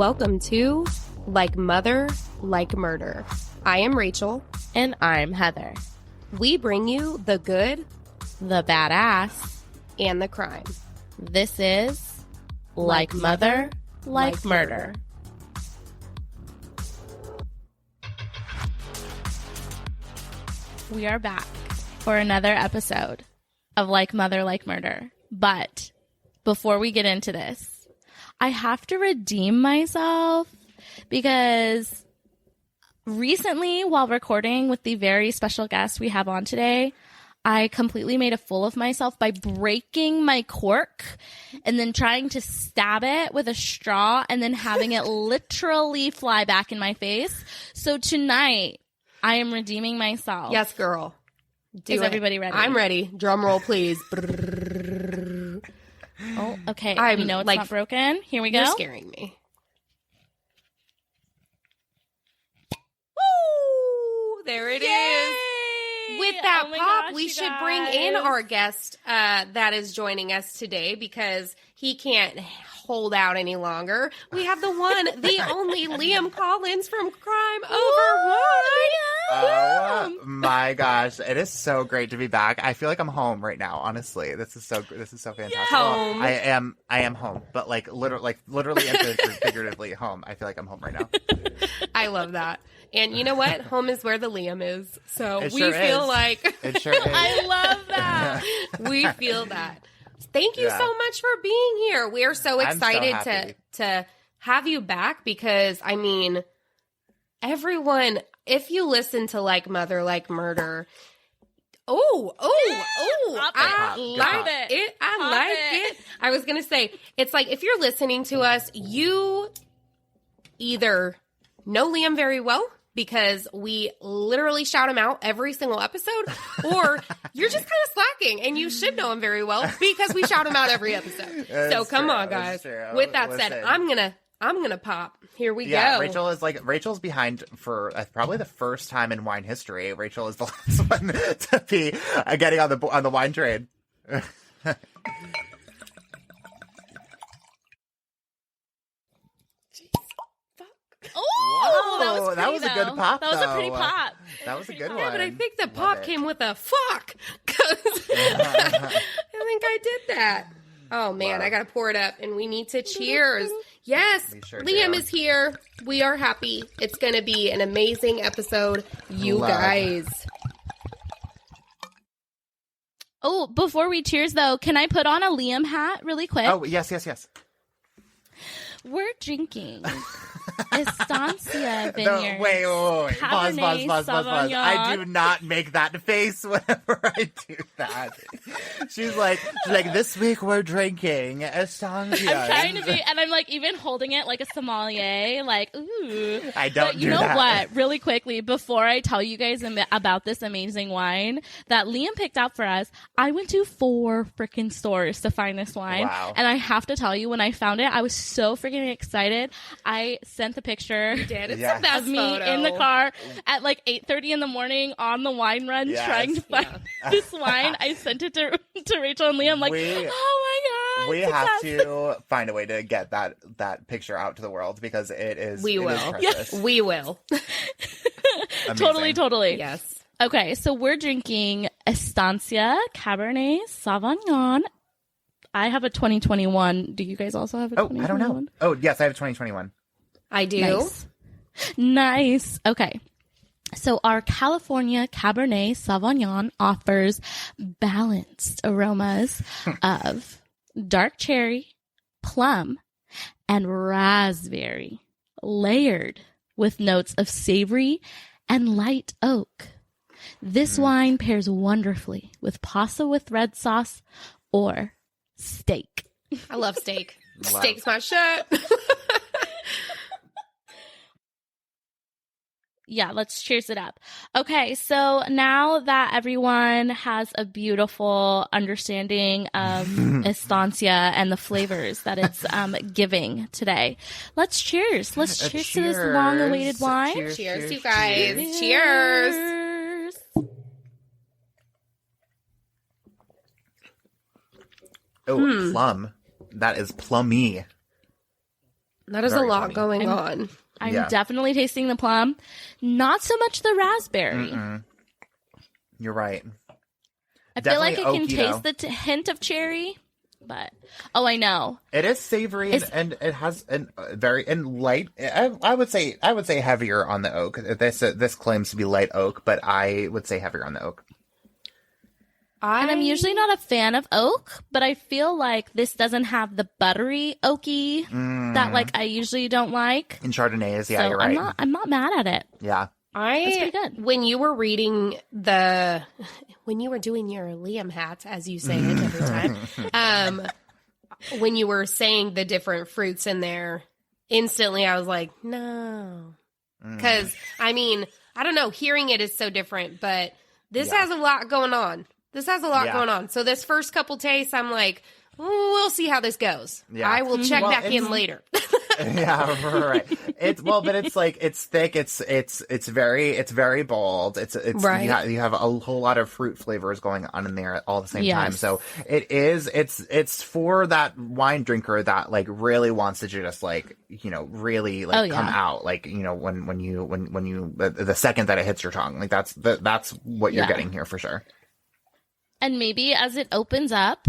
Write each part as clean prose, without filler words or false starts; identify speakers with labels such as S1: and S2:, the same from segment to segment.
S1: Welcome to Like Mother, Like Murder. I am Rachel.
S2: And I'm Heather.
S1: We bring you the good,
S2: The badass.
S1: and the crime.
S2: This is Like Mother, Like Murder. We are back for another episode of Like Mother, Like Murder. But before we get into this, I have to redeem myself because recently, while recording with the very special guest we have on today, I completely made a fool of myself by breaking my cork and then trying to stab it with a straw and then having it literally fly back in my face. So tonight, I am redeeming myself.
S1: Yes, girl.
S2: Is everybody ready?
S1: I'm ready. Drum roll, please.
S2: Oh, okay.
S1: I'm,
S2: we know it's
S1: like,
S2: not broken. Here we go.
S1: You're scaring me. Woo! There it is. With that pop,
S2: gosh,
S1: we
S2: you
S1: should bring in our guest that is joining us today because he can't hold out any longer. We have the one, the only Liam Collins from Crime Over Wine.
S3: Oh my gosh, it is so great to be back. I feel like I'm home right now. Honestly, this is so fantastic.
S1: Home.
S3: Well, I am home, but literally and figuratively home. I feel like I'm home right now.
S1: I love that. And you know what? Home is where the Liam is. So
S3: It
S1: we
S3: sure
S1: feel
S3: is.
S1: like
S3: It sure is.
S2: I love that.
S1: we feel that. Thank you
S3: Yeah.
S1: so much for being here. We are so
S3: I'm so
S1: excited
S3: happy.
S1: to have you back because I mean, everyone, if you listen to Like Mother, Like Murder, I
S2: Pop
S3: it.
S1: like
S2: Pop
S1: it. I
S2: Pop
S1: like
S2: it.
S1: it. I was gonna say, it's like if you're listening to us, you either know Liam very well because we literally shout him out every single episode, or you're just kind of slacking and you should know him very well because we shout him out every episode. So come on, guys. With that said,
S3: Listen.
S1: I'm gonna pop. Here we
S3: Yeah,
S1: go.
S3: Rachel's behind for probably the first time in wine history. Rachel is the last one to be getting on the wine train.
S2: Oh,
S3: that was a good pop,
S2: That was a pretty
S3: though.
S2: pop.
S3: That was a good
S1: Yeah,
S3: one.
S1: but I think the
S3: Love
S1: pop
S3: it.
S1: came with a fuck. 'Cause I think I did that. Oh man,
S3: Wow.
S1: I gotta pour it up, and we need to cheers. Yes,
S3: We sure
S1: Liam
S3: do.
S1: is here. We are happy. It's gonna be an amazing episode, you
S3: Love.
S1: guys.
S2: Oh, before we cheers, though, can I put on a Liam hat really quick?
S3: Oh, yes.
S2: We're drinking Estancia Vineyards.
S3: Wait. Pause.
S2: Sauvignon.
S3: I do not make that face whenever I do that. She's like, this week we're drinking Estancia.
S2: I'm trying to be, and I'm like even holding it like a sommelier, like, ooh.
S3: I don't
S2: But you
S3: do
S2: know
S3: that.
S2: what? Really quickly, before I tell you guys about this amazing wine that Liam picked out for us, I went to 4 freaking stores to find this wine.
S3: Wow.
S2: And I have to tell you, when I found it, I was so freaking excited. I sent the picture
S1: Dad, it's
S3: Yes.
S1: the best
S2: of me
S1: photo.
S2: in the car at like 8:30 in the morning on the wine run
S3: Yes.
S2: trying to find this wine. I sent it to Rachel and Liam like, oh my God.
S3: We
S2: success.
S3: have to find a way to get that picture out to the world because it is.
S1: We
S3: it
S1: will.
S3: is precious.
S1: We will.
S3: Amazing.
S2: Totally.
S1: Yes.
S2: Okay, so we're drinking Estancia Cabernet Sauvignon. I have a 2021. Do you guys also have a
S3: Oh,
S2: 2021?
S3: I don't know. Oh, yes, I have 2021.
S1: I do.
S2: Nice. Okay. So our California Cabernet Sauvignon offers balanced aromas of dark cherry, plum, and raspberry, layered with notes of savory and light oak. This wine pairs wonderfully with pasta with red sauce or steak.
S1: I love steak.
S3: Love.
S1: Steak's my shit.
S2: Yeah, let's cheers it up. Okay, so now that everyone has a beautiful understanding of Estancia and the flavors that it's giving today, let's cheers. Let's cheers to this long-awaited wine.
S1: Cheers, you guys. Cheers.
S3: Oh, plum. That is plummy.
S1: That is a
S3: Very
S1: lot
S3: funny.
S1: going on.
S2: I'm
S3: Yeah.
S2: definitely tasting the plum. Not so much the raspberry.
S3: You're right.
S2: I feel like I
S3: Definitely
S2: can
S3: oaky,
S2: taste
S3: though.
S2: the hint of cherry, but I know.
S3: It is savory and it has very light. I would say heavier on the oak. This claims to be light oak, but I would say heavier on the oak.
S2: And I'm usually not a fan of oak, but I feel like this doesn't have the buttery oaky that like I usually don't like.
S3: In Chardonnays, yeah,
S2: So
S3: you're right.
S2: I'm not mad at it.
S3: Yeah.
S2: That's pretty good.
S1: When you were reading when you were doing your Liam hat, as you say it every time, when you were saying the different fruits in there, instantly I was like, no. Because, I mean, I don't know, hearing it is so different, but this has a lot going on. Going on. So this first couple tastes, I'm like, we'll see how this goes.
S3: Yeah.
S1: I will check back in later.
S3: Yeah, right. But it's like it's thick. It's very bold. It's
S1: Right.
S3: You have a whole lot of fruit flavors going on in there all at the same
S2: Yes.
S3: time. So it's for that wine drinker that like really wants to just like really like come out like when you the second that it hits your tongue, like that's what you're getting here for sure.
S2: And maybe as it opens up,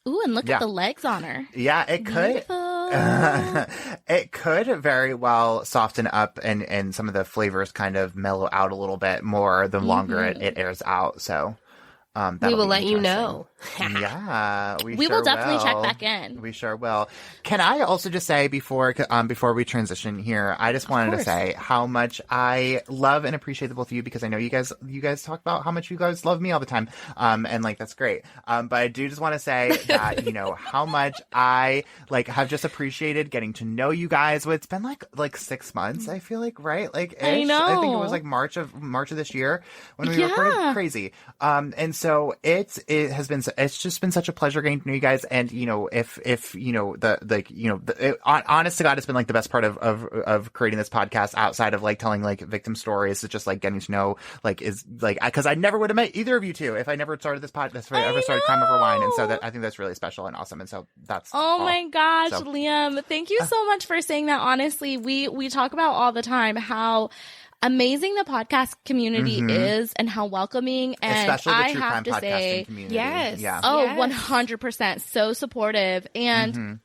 S2: ooh, and look
S3: Yeah.
S2: at the legs on her.
S3: Yeah, it could.
S2: Beautiful.
S3: It could very well soften up and some of the flavors kind of mellow out a little bit more the longer it airs out. So
S1: We will let you know.
S3: Yeah, we
S2: We
S3: sure
S2: will definitely check back in.
S3: We sure will. Can I also just say before we transition here, I just wanted to say how much I love and appreciate the both of you, because I know you guys talk about how much you guys love me all the time, and like that's great. But I do just want to say that how much I like have just appreciated getting to know you guys. It's been like 6 months, I feel like, right? Like
S2: I
S3: ish.
S2: know.
S3: I think it was like March of this year when we recorded. Crazy. And so it's just been such a pleasure getting to know you guys. And if honest to God, it's been like the best part of creating this podcast outside of like telling like victim stories. It's just like getting to know because I never would have met either of you two if I never started this podcast. If I ever started Crime Over Wine, and so I think that's really special and awesome. And so that's
S2: my gosh,
S3: So-
S2: Liam, thank you so much for saying that. Honestly, we talk about all the time how amazing the podcast community is and how welcoming, and
S3: especially the
S2: I
S3: true
S2: have
S3: crime
S2: to
S3: podcasting
S2: say
S3: community.
S1: Yes.
S3: Yeah.
S2: oh,
S1: Yes.
S2: 100% so supportive. And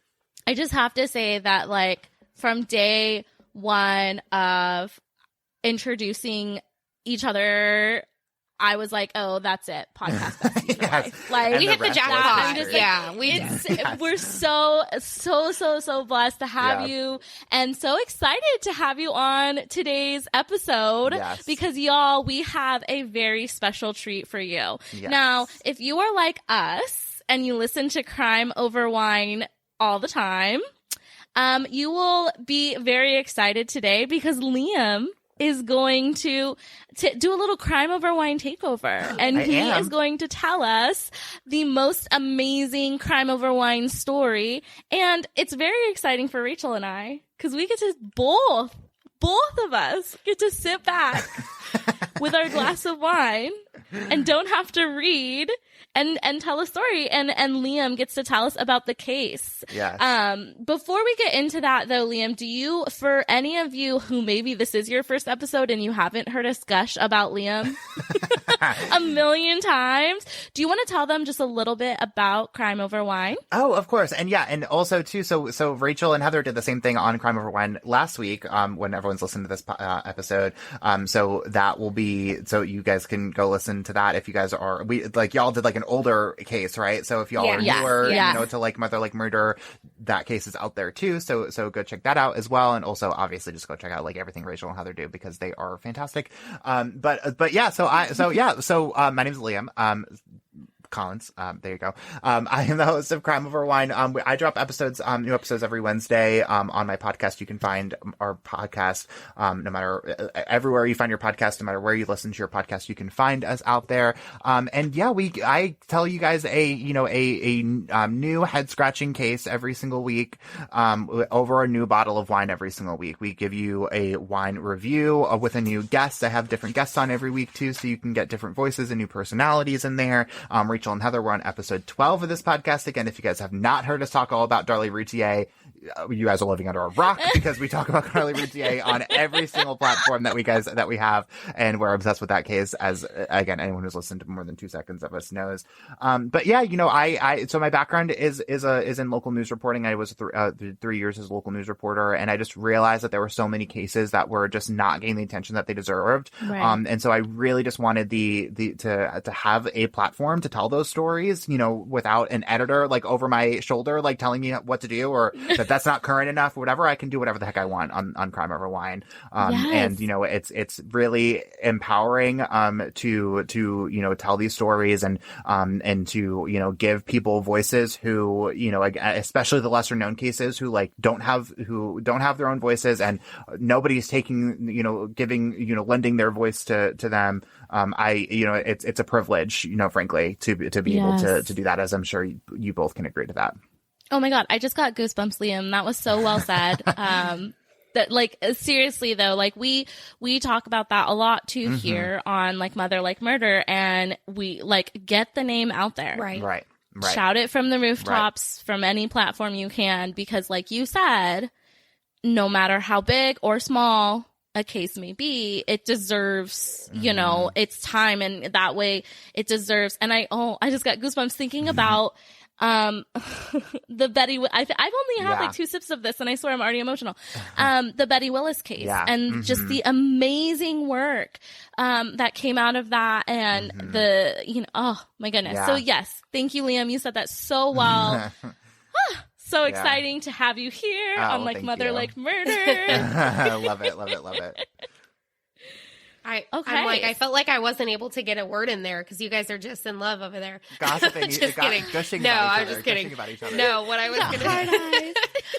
S2: I just have to say that like from day one of introducing each other, I was like, oh, that's it. Podcast besties for
S3: Yes.
S2: life. Like
S3: And
S1: We
S3: the
S1: hit the
S3: rest
S1: jackpot.
S3: was
S2: I'm just
S3: history.
S1: Yeah, we did.
S2: we're so blessed to have
S3: Yeah.
S2: you, and so excited to have you on today's episode.
S3: Yes.
S2: Because y'all, we have a very special treat for you.
S3: Yes.
S2: Now, if you are like us and you listen to Crime Over Wine all the time, you will be very excited today because Liam is going to do a little Crime Over Wine takeover. And he is going to tell us the most amazing Crime Over Wine story. And it's very exciting for Rachel and I, because we get to both of us get to sit back with our glass of wine and don't have to read and tell a story. And Liam gets to tell us about the case.
S3: Yes.
S2: Before we get into that though, Liam, do you, for any of you who maybe this is your first episode and you haven't heard us gush about Liam a million times, do you want to tell them just a little bit about Crime Over Wine?
S3: Oh, of course. And yeah, and also too, so Rachel and Heather did the same thing on Crime Over Wine last week, when everyone's listened to this episode. So that will be, so you guys can go listen to that if you guys are, y'all did like an older case, right? So if y'all are
S2: Yes.
S3: newer,
S2: Yes.
S3: to like Mother Like Murder, that case is out there too. So go check that out as well. And also obviously just go check out like everything Rachel and Heather do because they are fantastic. But yeah, so my name's Liam. Collins. There you go. I am the host of Crime Over Wine. I drop new episodes every Wednesday, on my podcast. You can find our podcast, no matter everywhere you find your podcast, no matter where you listen to your podcast, you can find us out there. And yeah, I tell you guys a new head scratching case every single week, over a new bottle of wine every single week. We give you a wine review with a new guest. I have different guests on every week too, so you can get different voices and new personalities in there. Rachel and Heather were on episode 12 of this podcast. Again, if you guys have not heard us talk all about Darlie Routier, you guys are living under a rock because we talk about Carly Ruth DA on every single platform that we have, and we're obsessed with that case, as again, anyone who's listened to more than 2 seconds of us knows. But yeah, so my background is in local news reporting. I was 3 years as a local news reporter, and I just realized that there were so many cases that were just not getting the attention that they deserved.
S2: Right.
S3: And so I really just wanted to have a platform to tell those stories, without an editor like over my shoulder, like telling me what to do, or that's not current enough or whatever. I can do whatever the heck I want on Crime Over Wine.
S2: Yes.
S3: And it's really empowering to tell these stories and to give people voices who, especially the lesser known cases who don't have their own voices, and nobody's taking, lending their voice to them. It's a privilege, frankly, to be able to do that, as I'm sure you both can agree to that.
S2: Oh my God, I just got goosebumps, Liam. That was so well said. That seriously though, we talk about that a lot too here on Mother Like Murder, and we get the name out there.
S1: Right.
S2: Shout it from the rooftops, from any platform you can, because like you said, no matter how big or small a case may be, it deserves, its time, and that way it deserves. And I just got goosebumps thinking about the Betty. I've only had 2 sips of this, and I swear I'm already emotional. The Betty Willis case, and just the amazing work that came out of that, and oh my goodness. So yes, thank you, Liam. You said that so well. So exciting to have you here on Mother Like Murder.
S3: Love it.
S1: I felt like I wasn't able to get a word in there because you guys are just in love over there.
S3: Gossiping.
S1: Just kidding.
S3: Gushing
S1: no,
S3: about each
S1: I'm
S3: other,
S1: just kidding.
S3: about each other.
S1: No, what I was going to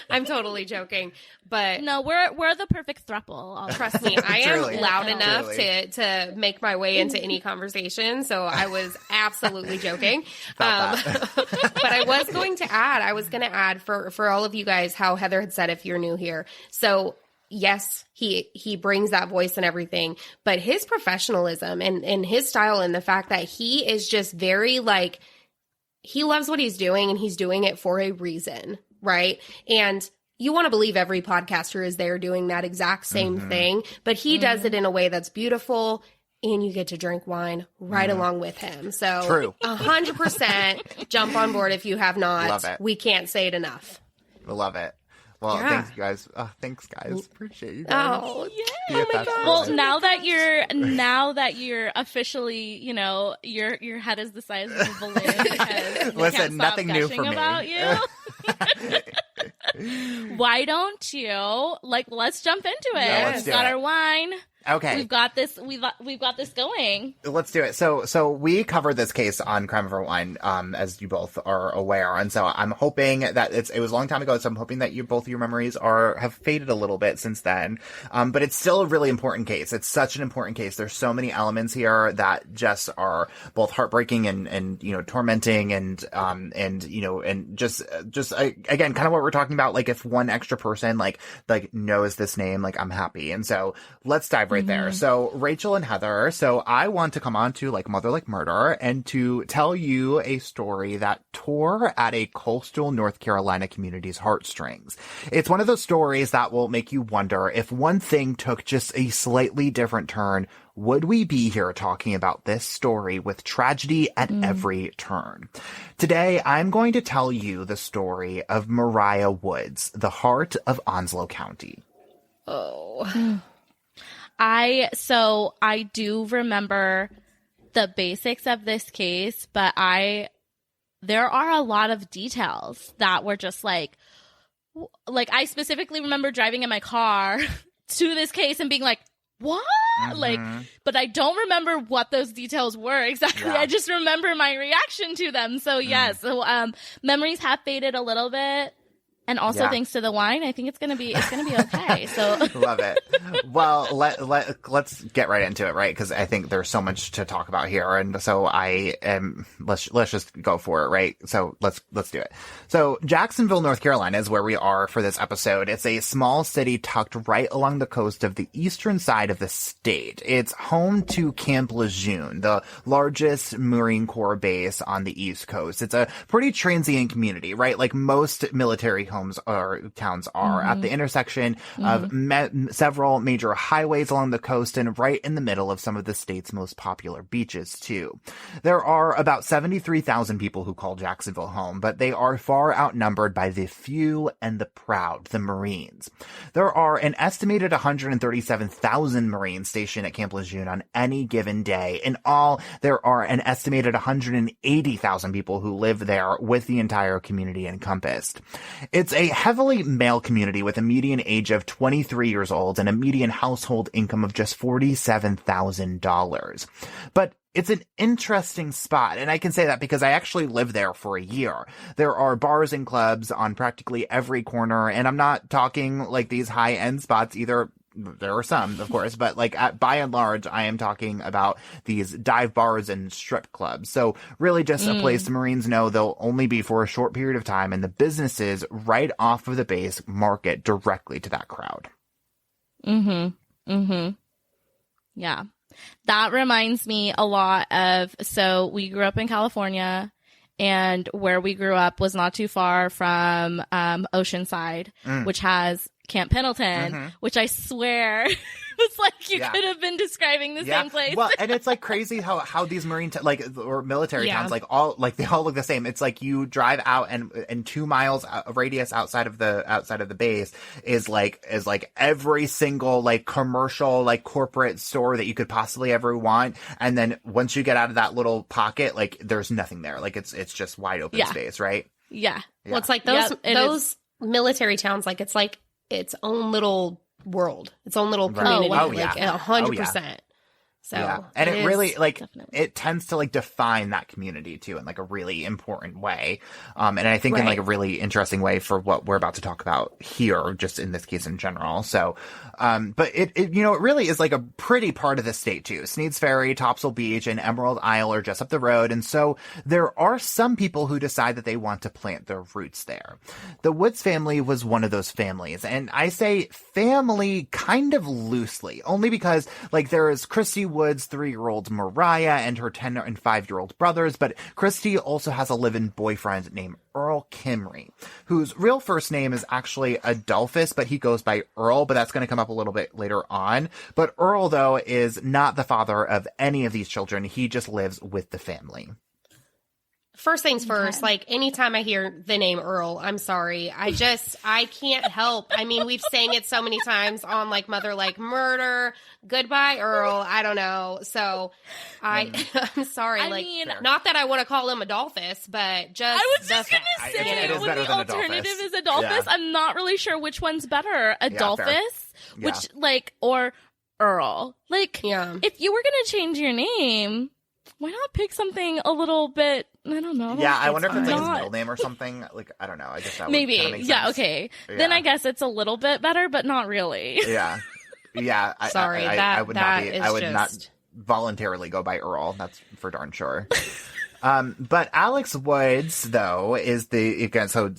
S1: I'm totally joking. But
S2: no, we're the perfect throuple.
S1: Trust me, I am
S3: Truly.
S1: loud enough
S3: Truly.
S1: to make my way into any conversation. So I was absolutely joking. But I was going to add for all of you guys how Heather had said if you're new here. So yes, he brings that voice and everything, but his professionalism and his style, and the fact that he is just very he loves what he's doing, and he's doing it for a reason, right? And you want to believe every podcaster is there doing that exact same thing, but he does it in a way that's beautiful, and you get to drink wine right along with him. So
S3: True.
S1: 100% jump on board if you have not.
S3: Love it.
S1: We can't say it enough.
S3: I love it. Well,
S1: Yeah.
S3: thanks, guys. Appreciate you guys.
S1: Oh,
S2: Yeah.
S3: Oh my
S1: God.
S2: Well, now that you're officially, your head is the size of a balloon. Because we
S3: Listen,
S2: can't stop
S3: nothing new for
S2: gushing
S3: me.
S2: about you. Why don't you let's jump into it?
S3: Yeah, let's
S2: We've
S3: do
S2: got
S3: it.
S2: our wine.
S3: Okay.
S2: We've got this. We've got this going.
S3: Let's do it. So we covered this case on Crime Over Wine, as you both are aware, and so I'm hoping that it was a long time ago. So I'm hoping that both your memories have faded a little bit since then. But it's still a really important case. It's such an important case. There's so many elements here that just are both heartbreaking and tormenting and just again, kind of what we're talking about. If one extra person knows this name, I'm happy. And so let's dive right there. So Rachel and Heather. So I want to come on to Mother Like Murder and to tell you a story that tore at a coastal North Carolina community's heartstrings. It's one of those stories that will make you wonder, if one thing took just a slightly different turn, would we be here talking about this story with tragedy at every turn? Today, I'm going to tell you the story of Mariah Woods, the heart of Onslow County.
S1: Oh.
S2: I do remember the basics of this case, but there are a lot of details that were just I specifically remember driving in my car to this case and being like, what? But I don't remember what those details were exactly.
S3: Yeah.
S2: I just remember my reaction to them. So yes, memories have faded a little bit. And also, thanks to the wine, I think it's gonna be okay. So
S3: Love it. Well, let's get right into it, right? Because I think there's so much to talk about here, and so let's just go for it, right? So let's do it. So Jacksonville, North Carolina, is where we are for this episode. It's a small city tucked right along the coast of the eastern side of the state. It's home to Camp Lejeune, the largest Marine Corps base on the East Coast. It's a pretty transient community, right? Like most military homes homes or towns are at the intersection of several major highways along the coast and right in the middle of some of the state's most popular beaches, too. There are about 73,000 people who call Jacksonville home, but they are far outnumbered by the few and the proud, the Marines. There are an estimated 137,000 Marines stationed at Camp Lejeune on any given day. In all, there are an estimated 180,000 people who live there, with the entire community encompassed. It's a heavily male community with a median age of 23 years old and a median household income of just $47,000. But it's an interesting spot, and I can say that because I actually lived there for a year. There are bars and clubs on practically every corner, and I'm not talking like these high-end spots either. There are some, of course, but like by and large, I am talking about these dive bars and strip clubs. So really just a place the Marines know they'll only be for a short period of time, and the businesses right off of the base market directly to that crowd.
S2: Yeah. That reminds me a lot of, so we grew up in California, and where we grew up was not too far from Oceanside, which has Camp Pendleton, which I swear was like you could have been describing the same place.
S3: Well, and it's like crazy how these marine or military towns they all look the same. It's like you drive out and 2 miles radius outside of the base is like every single like commercial like corporate store that you could possibly ever want, and then once you get out of that little pocket, like there's nothing there. Like it's just wide open space, right?
S2: Yeah.
S1: Well, it's like those military towns, like it's like its own little world, its own little community, like 100%. So
S3: and it really like it tends to like define that community too in like a really important way, and I think in like a really interesting way for what we're about to talk about here, just in this case in general. So but it really is like a pretty part of the state too. Sneads Ferry, Topsail Beach, and Emerald Isle are just up the road, and so there are some people who decide that they want to plant their roots there. The Woods family was one of those families, and I say family kind of loosely, only because like there is Christy Woods' 3-year-old Mariah and her 10 and 5-year-old brothers, but Christy also has a live-in boyfriend named Earl Kimry, whose real first name is actually Adolphus, but he goes by Earl, but that's going to come up a little bit later on. But Earl, though, is not the father of any of these children. He just lives with the family.
S1: First things first, like anytime I hear the name Earl, I'm sorry. I can't help. I mean, we've sang it so many times on like Mother Like Murder, Goodbye Earl. I don't know. So I'm sorry. I mean, not that I want to call him Adolphus, but just.
S2: I was just going to say, when the alternative is Adolphus, I'm not really sure which one's better. Adolphus, which like, or Earl. Like, if you were going to change your name, why not pick something a little bit, I don't know.
S3: Yeah, I wonder if it's like his middle name or something. Like, I don't know. I guess that
S2: maybe.
S3: Would make sense.
S2: Okay. Yeah. Then I guess it's a little bit better, but not really.
S3: Yeah.
S1: Sorry,
S3: I would not voluntarily go by Earl. That's for darn sure. But Alex Woods, though, is so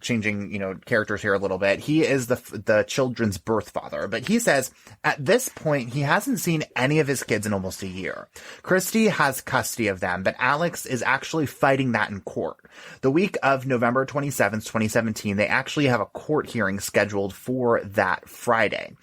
S3: changing, characters here a little bit. He is the children's birth father, but he says at this point, he hasn't seen any of his kids in almost a year. Christy has custody of them, but Alex is actually fighting that in court. The week of November 27th, 2017, they actually have a court hearing scheduled for that Friday.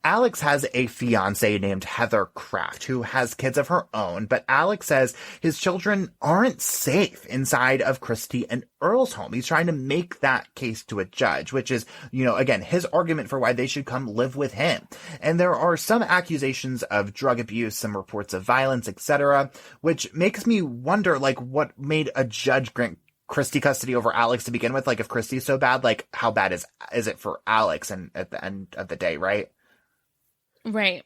S3: Alex has a fiance named Heather Kraft who has kids of her own, but Alex says his children aren't safe inside of Christy and Earl's home. He's trying to make that case to a judge, which is, again, his argument for why they should come live with him. And there are some accusations of drug abuse, some reports of violence, etc., which makes me wonder, like, what made a judge grant Christy custody over Alex to begin with? Like, if Christy's so bad, like, how bad is it for Alex and at the end of the day, right?
S2: Right.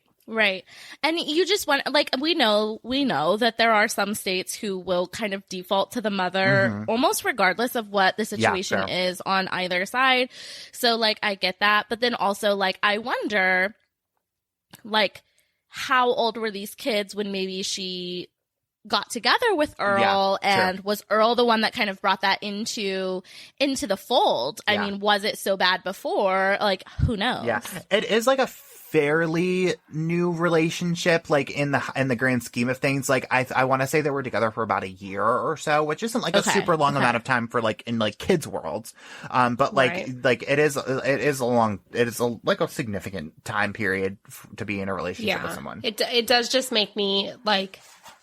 S2: And you just want, like, we know that there are some states who will kind of default to the mother almost regardless of what the situation is on either side. So, like, I get that. But then also, like, I wonder, like, how old were these kids when maybe she got together with Earl and was Earl the one that kind of brought that into the fold? I mean, was it so bad before? Like, who knows?
S3: Yeah. It is like a fairly new relationship, like in the grand scheme of things. Like I want to say they were together for about a year or so, which isn't like a super long amount of time for like in like kids worlds. But like it is like a significant time period to be in a relationship with someone.
S1: It does just make me like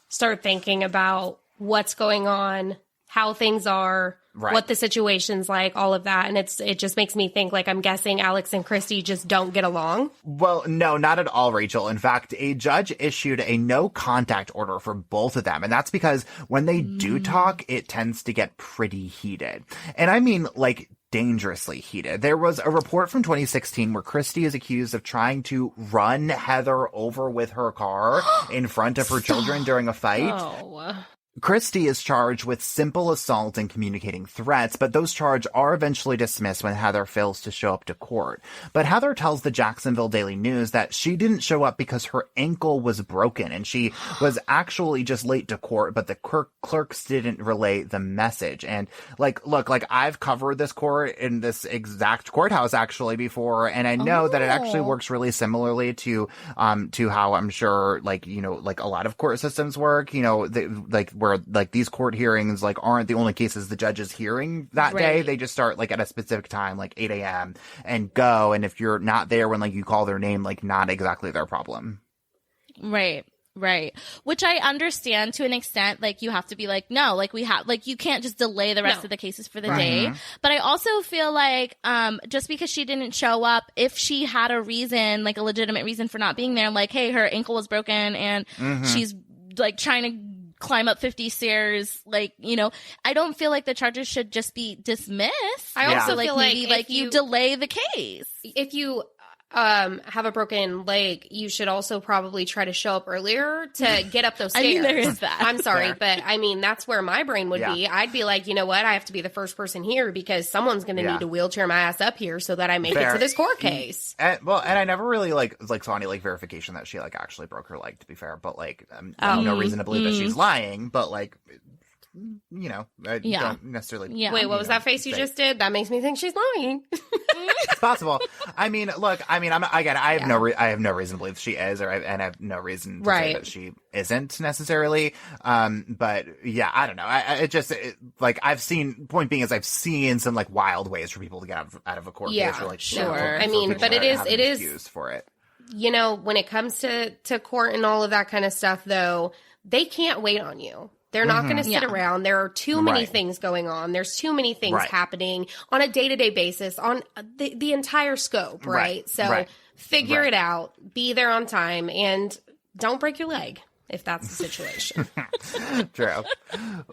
S1: start thinking about what's going on, how things are, what the situation's like, all of that. And it just makes me think, like, I'm guessing Alex and Christy just don't get along.
S3: Well, no, not at all, Rachel. In fact, a judge issued a no contact order for both of them. And that's because when they do talk, it tends to get pretty heated. And I mean, like, dangerously heated. There was a report from 2016 where Christy is accused of trying to run Heather over with her car in front of her children during a fight.
S1: Oh.
S3: Christy is charged with simple assault and communicating threats, but those charges are eventually dismissed when Heather fails to show up to court. But Heather tells the Jacksonville Daily News that she didn't show up because her ankle was broken and she was actually just late to court, but the clerks didn't relay the message. And like, look, like I've covered this court in this exact courthouse actually before, and I know that it actually works really similarly to how I'm sure, like, you know, like a lot of court systems work, you know, where like these court hearings like aren't the only cases the judge is hearing that day. They just start like at a specific time, like 8 a.m. and go. And if you're not there when like you call their name, like not exactly their problem.
S2: Right. Which I understand to an extent. Like you have to be like, no, like we have, like you can't just delay the rest of the cases for the day. But I also feel like just because she didn't show up, if she had a reason, like a legitimate reason for not being there, like, hey, her ankle was broken and she's like trying to climb up 50 stairs, like, you know, I don't feel like the charges should just be dismissed.
S1: I also feel
S2: maybe like you delay the case.
S1: If you have a broken leg, you should also probably try to show up earlier to get up those stairs.
S2: I mean, there is that.
S1: I'm sorry, but I mean, that's where my brain would be. I'd be like, you know what? I have to be the first person here because someone's going to need to wheelchair my ass up here so that I make it to this court case.
S3: And I never really saw any like verification that she like actually broke her leg, to be fair, but like no reason to believe that she's lying, but like, you know, I don't necessarily.
S1: Wait, what was that face you just did? That makes me think she's lying.
S3: It's possible. I mean, look, I mean, I have no reason to believe she is, and I have no reason to say that she isn't necessarily. But yeah, I don't know. I've seen some like wild ways for people to get out of a court case. Or, like,
S1: I mean, but it is
S3: used for it.
S1: You know, when it comes to court and all of that kind of stuff, though, they can't wait on you. They're not going to sit around. There are too many things going on. There's too many things happening on a day-to-day basis on the entire scope, right? So figure it out, be there on time, and don't break your leg if that's the situation.
S3: True.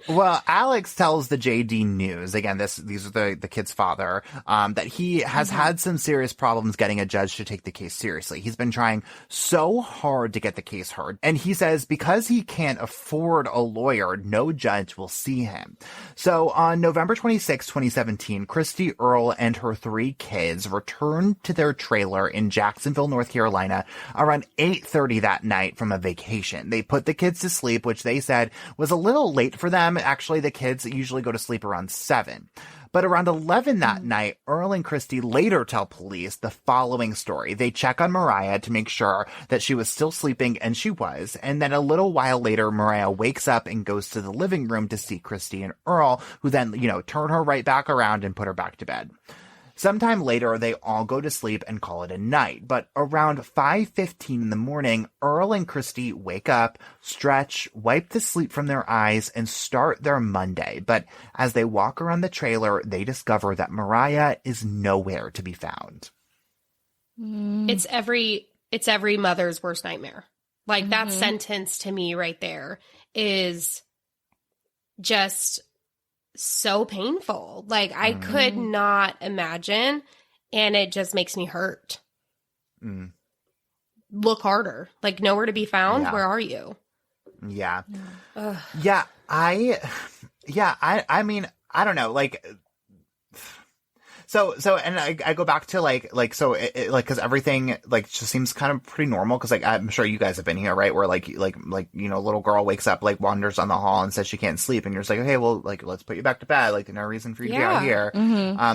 S3: Well, Alex tells the JD News, again, these are the kid's father, that he has had some serious problems getting a judge to take the case seriously. He's been trying so hard to get the case heard. And he says because he can't afford a lawyer, no judge will see him. So on November 26, 2017, Christy Earl and her 3 kids returned to their trailer in Jacksonville, North Carolina around 8:30 that night from a vacation. They put the kids to sleep, which they said was a little late for them. Actually, the kids usually go to sleep around 7. But around 11 that night, Earl and Christy later tell police the following story. They check on Mariah to make sure that she was still sleeping, and she was. And then a little while later, Mariah wakes up and goes to the living room to see Christy and Earl, who then, you know, turn her right back around and put her back to bed. Sometime later, they all go to sleep and call it a night. But around 5:15 in the morning, Earl and Christy wake up, stretch, wipe the sleep from their eyes, and start their Monday. But as they walk around the trailer, they discover that Mariah is nowhere to be found.
S1: It's every mother's worst nightmare. Like that sentence to me right there is just so painful. Like I could not imagine, and it just makes me hurt. Look harder. Like nowhere to be found. Where are you?
S3: Yeah. I mean, I don't know. Like and I go back to so because everything like just seems kind of pretty normal. Cause like, I'm sure you guys have been here, right? Where like, you know, little girl wakes up, like wanders on the hall and says she can't sleep. And you're just like, okay, well, like, let's put you back to bed. Like, there's no reason for you to be out here.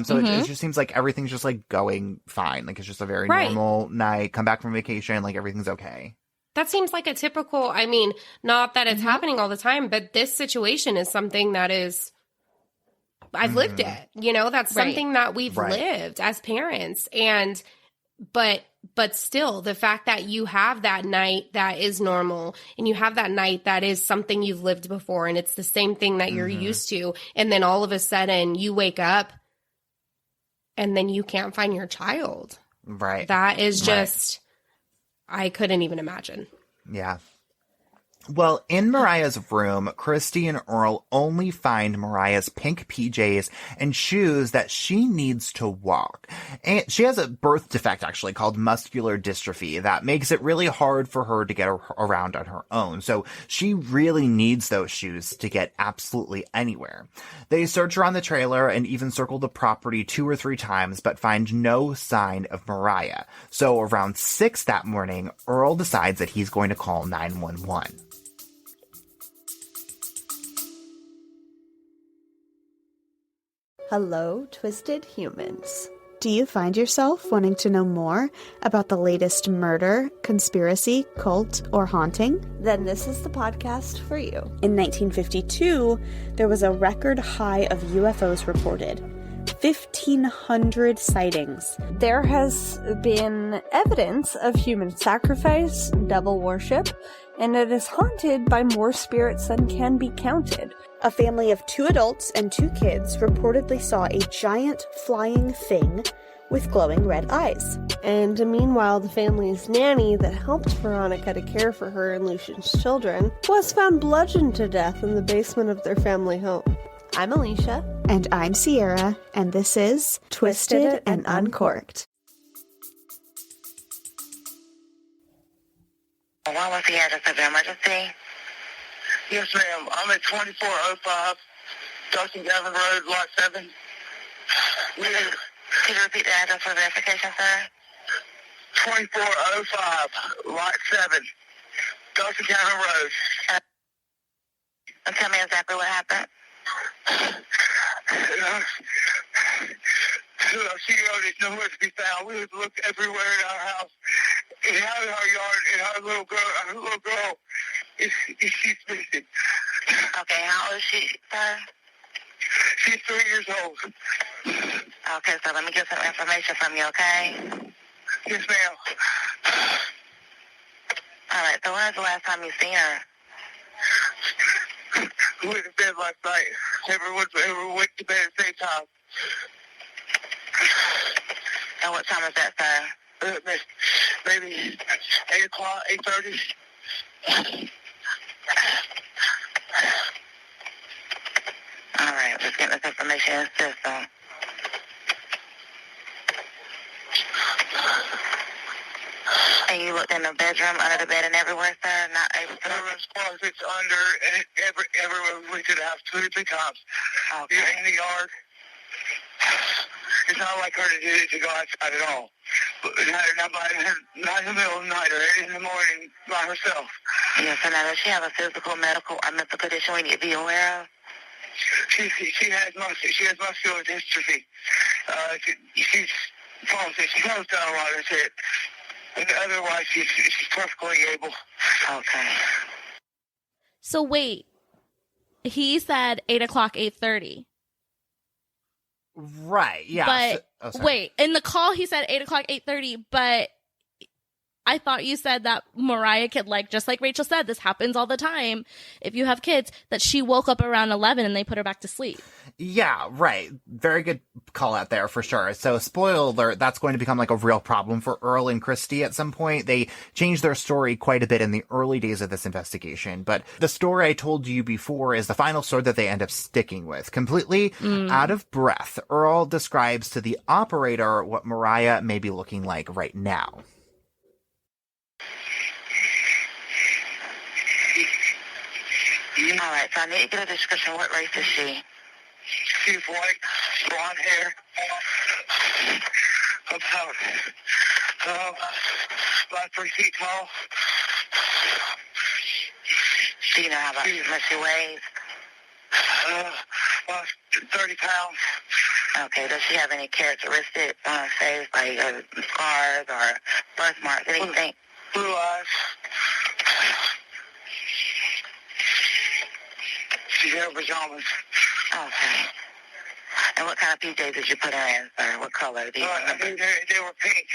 S3: So it just seems like everything's just like going fine. Like, it's just a very normal night. Come back from vacation. Like, everything's okay.
S1: That seems like a typical, I mean, not that it's happening all the time, but this situation is something that is, I've lived it, you know, that's something that we've lived as parents. And, but still the fact that you have that night that is normal and you have that night that is something you've lived before and it's the same thing that you're used to. And then all of a sudden you wake up and then you can't find your child.
S3: Right.
S1: That is just, I couldn't even imagine.
S3: Yeah. Well, in Mariah's room, Christy and Earl only find Mariah's pink PJs and shoes that she needs to walk. And she has a birth defect, actually, called muscular dystrophy that makes it really hard for her to get around on her own. So she really needs those shoes to get absolutely anywhere. They search around the trailer and even circle the property 2 or 3 times, but find no sign of Mariah. So around 6 that morning, Earl decides that he's going to call 911.
S4: Hello, twisted humans. Do you find yourself wanting to know more about the latest murder, conspiracy, cult, or haunting? Then this is the podcast for you. In 1952, there was a record high of UFOs reported. 1,500 sightings. There has been evidence of human sacrifice, devil worship, and it is haunted by more spirits than can be counted. A family of 2 adults and 2 kids reportedly saw a giant flying thing with glowing red eyes.
S5: And meanwhile, the family's nanny that helped Veronica to care for her and Lucian's children was found bludgeoned to death in the basement of their family home. I'm Alicia.
S4: And I'm Sierra, and this is Twisted and Uncorked.
S6: What was the address of the emergency?
S7: Yes, ma'am. I'm at 2405 Dustin Gavin Road, Lot 7.
S6: Could you repeat the address for verification, sir?
S7: 2405 Lot 7 Dustin Gavin Road.
S6: And tell me exactly what happened.
S7: CEO is nowhere to be found. We have looked everywhere in our house, in our yard, and our little girl she's missing.
S6: Okay, how old is she, sir?
S7: She's 3 years old.
S6: Okay, so let me get some information from you, okay?
S7: Yes, ma'am.
S6: All right, so when was the last time you seen her?
S7: We went to bed last night. Everyone went to bed at the same time.
S6: And what time is that, sir?
S7: Maybe 8 o'clock, 8:30.
S6: All right, let's get this information in the system. And you looked in the bedroom, under the bed, and everywhere, sir? Not able to?
S7: Everyone's closets under, and everywhere we went to the house 2 or 3 times.
S6: Okay.
S7: In the yard. It's not like her to go outside at all. But not in the middle of the night or in the morning by herself.
S6: Yes, and now does she have a physical, medical, or mental condition we need to be aware of?
S7: She has muscular dystrophy. She's palsy. She goes down a lot. That's it. And otherwise, she's perfectly able.
S6: Okay.
S2: So wait, he said 8 o'clock, 8:30.
S3: Right. Yeah.
S2: But wait, in the call he said 8 o'clock, 8:30. But I thought you said that Mariah could, like, just like Rachel said, this happens all the time. If you have kids, that she woke up around 11 and they put her back to sleep.
S3: Yeah, right. Very good call out there for sure. So spoiler alert, that's going to become like a real problem for Earl and Christy at some point. They changed their story quite a bit in the early days of this investigation. But the story I told you before is the final story that they end up sticking with. Completely out of breath, Earl describes to the operator what Mariah may be looking like right now.
S6: All right, so I need to get a description. What race is she?
S7: She's white, blonde hair, about 3 feet tall.
S6: Do you know how much she weighs?
S7: About 30 pounds.
S6: Okay, does she have any characteristics on her face, like scars or birthmarks, anything?
S7: Blue eyes. She's in her pajamas.
S6: Okay. And what kind of PJs did you put her in, sir? What color? Do you remember?
S7: They were pink.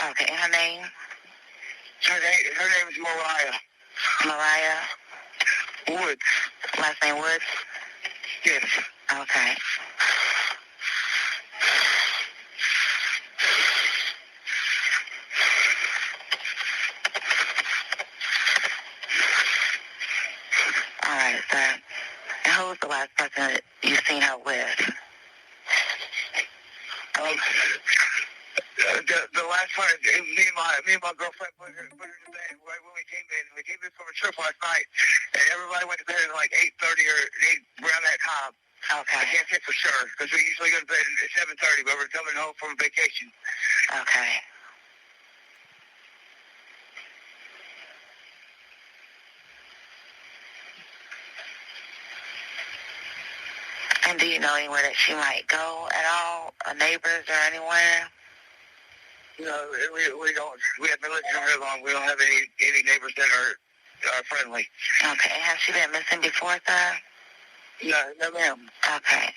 S6: Okay, and her name?
S7: Her name is Mariah.
S6: Mariah?
S7: Woods.
S6: Last name Woods?
S7: Yes.
S6: Okay. All right, sir. And who was the last person that you seen her with?
S7: The last time, me and my girlfriend put her to bed right when we came in. We came in from a trip last night, and everybody went to bed at like 8:30 or 8 around that time.
S6: Okay.
S7: I can't say for sure because we usually go to bed at 7:30, but we're coming home from vacation.
S6: Okay. And do you know anywhere that she might go at all? Or neighbors or anywhere?
S7: No, we don't. We haven't been living very long. We don't have any neighbors that are friendly.
S6: Okay. Has she been missing before, sir?
S7: No, ma'am.
S6: Okay.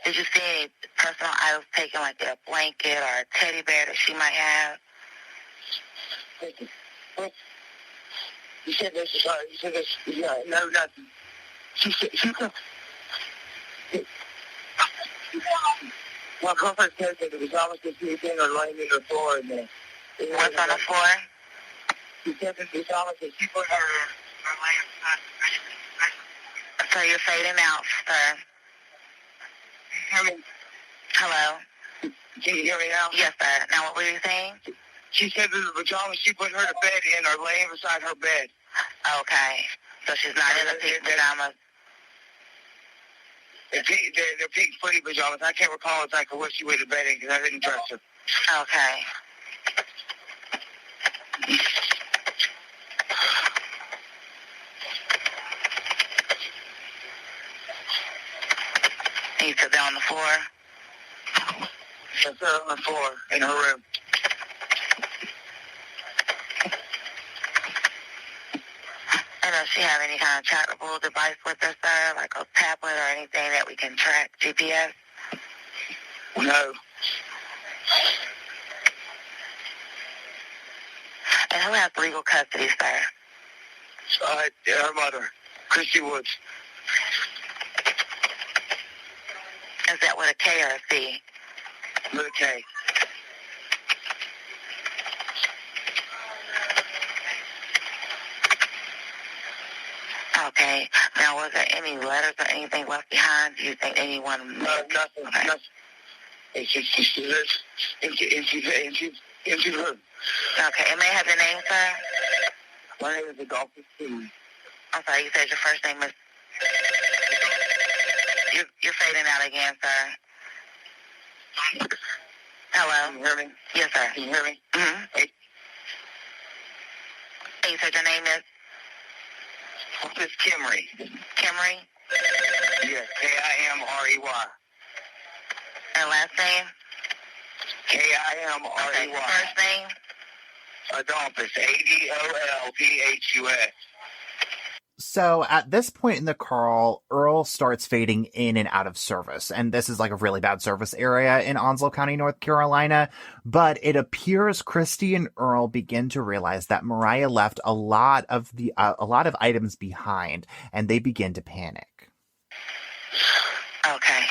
S6: Did you see any personal items taken, like a blanket or a teddy bear that she might have?
S7: You said this. You said this. No, nothing. She could. My girlfriend said that it was almost a few things are laying in the floor in there.
S6: What's on the floor?
S7: She said that it's almost a she put her laying beside.
S6: So you're fading out, sir. Hello?
S7: Can you hear me now?
S6: Yes, sir. Now, what were you saying?
S7: She said that the pajamas she put her to bed in are laying beside her bed.
S6: Okay. So she's not in the pink pajamas?
S7: They're pink footy pajamas. I can't recall exactly what she went to bed in because I didn't dress her.
S6: Okay. And you sit there on the floor?
S7: She's on the floor in her room.
S6: And does she have any kind of trackable device with her, sir, like a tablet or anything that we can track GPS?
S7: No.
S6: And who has legal custody, sir?
S7: Her mother, Christy Woods.
S6: Is that with a K or a C?
S7: With a K.
S6: Okay. Now, was there any letters or anything left behind? Do you think anyone...
S7: No, nothing.
S6: Okay.
S7: Nothing. And she lives into her.
S6: Okay. And may I have your name, sir?
S7: My name is Adolphus Kinley.
S6: I'm sorry, you said your first name is... You're fading out again, sir. Hello?
S7: Can you hear me?
S6: Yes, sir.
S7: Can you hear me?
S6: Mm-hmm.
S7: Hey.
S6: And you said your name is?
S7: This is Kimry.
S6: Kimry?
S7: Yes, K-I-M-R-E-Y.
S6: And last name?
S7: K-I-M-R-E-Y.
S6: Okay, your first name?
S7: Adolphus, A-D-O-L-P-H-U-S.
S3: So at this point in the call, Earl starts fading in and out of service. And this is like a really bad service area in Onslow County, North Carolina. But it appears Christy and Earl begin to realize that Mariah left a lot of items behind, and they begin to panic.
S6: Okay.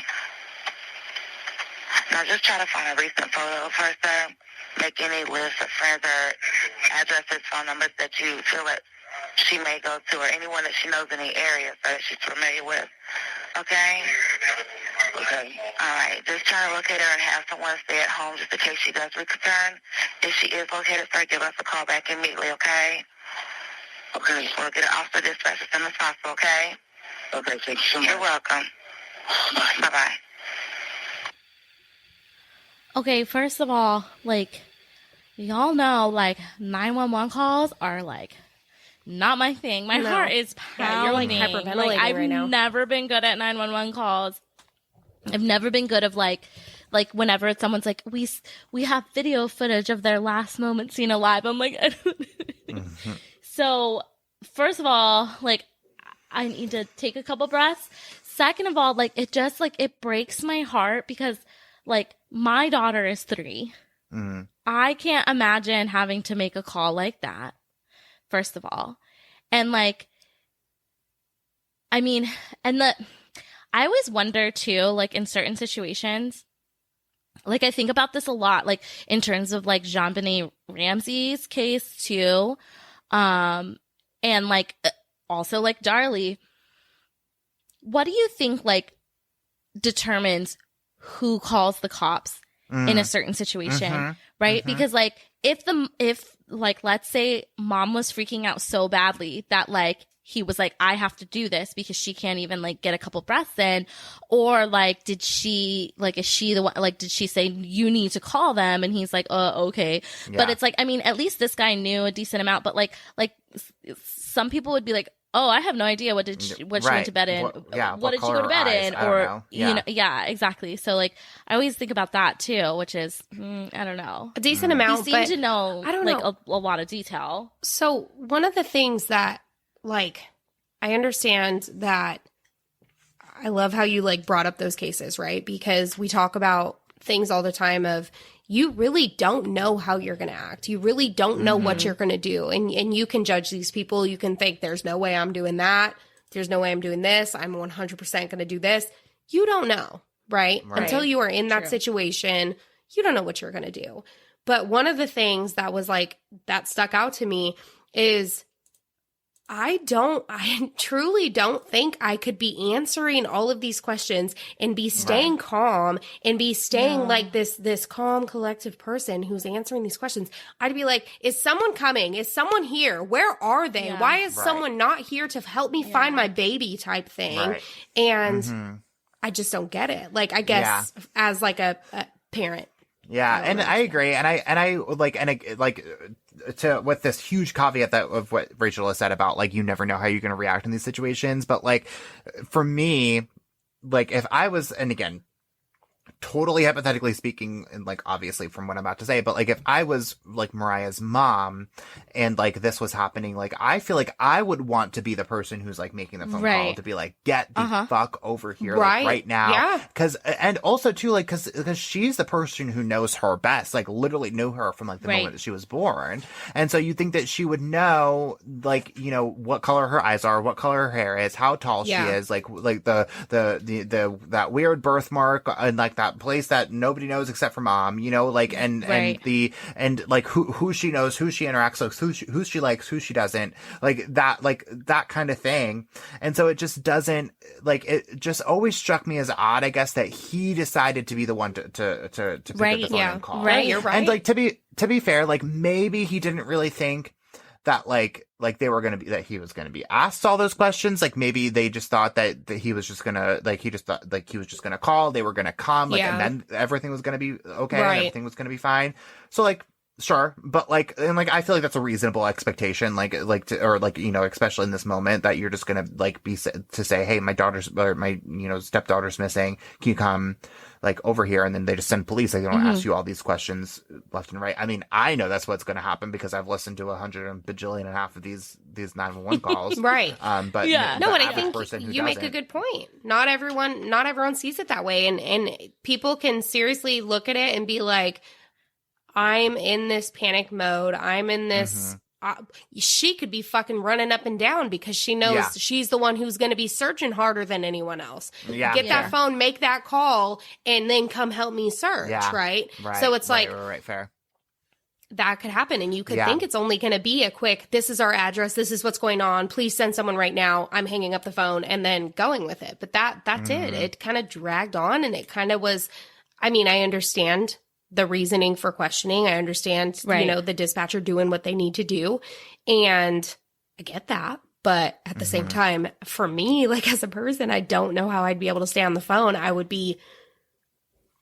S6: Now just try to find a recent photo of her, sir. Make any list of friends or addresses, phone numbers that you feel that she may go to, or anyone that she knows in the area that she's familiar with. Okay?
S7: Okay.
S6: All right. Just try to locate her and have someone stay at home just in case she does return. If she is located, sir, give us a call back immediately, okay?
S7: Okay.
S6: We'll get an officer dispatched as soon as possible, okay?
S7: Okay, thank you so much.
S6: You're welcome. Bye-bye.
S2: Okay, first of all, like, y'all know, like, 911 calls are, like, not my thing. My heart is pounding.
S1: Yeah, you're, like, hyperventilating
S2: I've
S1: right now.
S2: never been good at 911 calls. I've never been good of, like whenever someone's like, we have video footage of their last moment seen alive. I'm like, I don't So, first of all, like, I need to take a couple breaths. Second of all, like, it just, like, it breaks my heart because, like, my daughter is 3. I can't imagine having to make a call like that, first of all. And, like, I mean, I always wonder, too, like, in certain situations, like, I think about this a lot, like, in terms of, like, JonBenet Ramsey's case, too. And, like, also, like, Darlie. What do you think, like, determines who calls the cops in a certain situation, right? Because, like, if like, let's say mom was freaking out so badly that, like, he was like, I have to do this because she can't even, like, get a couple breaths in, or, like, is she the one, like, did she say you need to call them? And he's like, okay. Yeah. But it's like, I mean, at least this guy knew a decent amount, but like some people would be like, oh, I have no idea what she went to bed in. What did she go to bed in? Or, you know, yeah, exactly. So, like, I always think about that too, which is, I don't know.
S1: A decent amount.
S2: You seem to know,
S1: I don't
S2: like,
S1: know.
S2: a lot of detail.
S1: So, one of the things that, like, I understand that, I love how you, like, brought up those cases, right? Because we talk about things all the time of, you really don't know how you're going to act. You really don't know what you're going to do. And you can judge these people. You can think, there's no way I'm doing that. There's no way I'm doing this. I'm 100% going to do this. You don't know, right? Until you are in that situation, you don't know what you're going to do. But one of the things that was, like, that stuck out to me is, I truly don't think I could be answering all of these questions and be staying calm and be staying like this calm, collective person who's answering these questions. I'd be like, is someone coming? Is someone here? Where are they?
S2: Yeah.
S1: Why is someone not here to help me find my baby type thing? And I just don't get it. Like, I guess as, like, a parent.
S3: Yeah, and I agree, and I like to with this huge caveat that of what Rachel has said about, like, you never know how you're going to react in these situations, but, like, for me, like, if I was, and again, totally hypothetically speaking, and, like, obviously from what I'm about to say, but, like, if I was, like, Mariah's mom and, like, this was happening, like, I feel like I would want to be the person who's, like, making the phone call to be like, get the fuck over here, like, right now. Yeah. And also too, like, cause she's the person who knows her best, like, literally knew her from, like, the moment that she was born. And so you think that she would know, like, you know, what color her eyes are, what color her hair is, how tall she is, like the that weird birthmark and, like, that place that nobody knows except for mom, you know, like, and like who she knows, who she interacts with, who she likes, who she doesn't, like that kind of thing. And so it just doesn't, like, it just always struck me as odd, I guess, that he decided to be the one to pick up the phone and call.
S1: Right, you're right.
S3: And, like, to be fair, like, maybe he didn't really think that, like they were gonna be, that he was gonna be asked all those questions. Like, maybe they just thought that he was just gonna, like, he just thought, like, he was just gonna call, they were gonna come, like, and then everything was gonna be okay, and everything was gonna be fine. So, like, sure, but, like, and, like, I feel like that's a reasonable expectation, or, like, you know, especially in this moment, that you're just gonna, like, be to say, hey, my daughter's, or my, you know, stepdaughter's missing, can you come, like, over here? And then they just send police. Like, they don't ask you all these questions left and right. I mean, I know that's what's going to happen because I've listened to 100 bajillion and a half of these 911 calls.
S1: Right.
S3: But
S1: no, and I think you make a good point. Not everyone sees it that way. And people can seriously look at it and be like, I'm in this panic mode. I'm in this. She could be fucking running up and down because she knows she's the one who's going to be searching harder than anyone else. Yeah. Get that phone, make that call, and then come help me search, right? So it's like,
S3: fair.
S1: That could happen, and you could think it's only going to be a quick, this is our address, this is what's going on, please send someone right now, I'm hanging up the phone, and then going with it. But that did. It kind of dragged on, and it kind of was, I mean, I understand the reasoning for questioning. I understand, you know, the dispatcher doing what they need to do. And I get that. But at the same time, for me, like as a person, I don't know how I'd be able to stay on the phone. I would be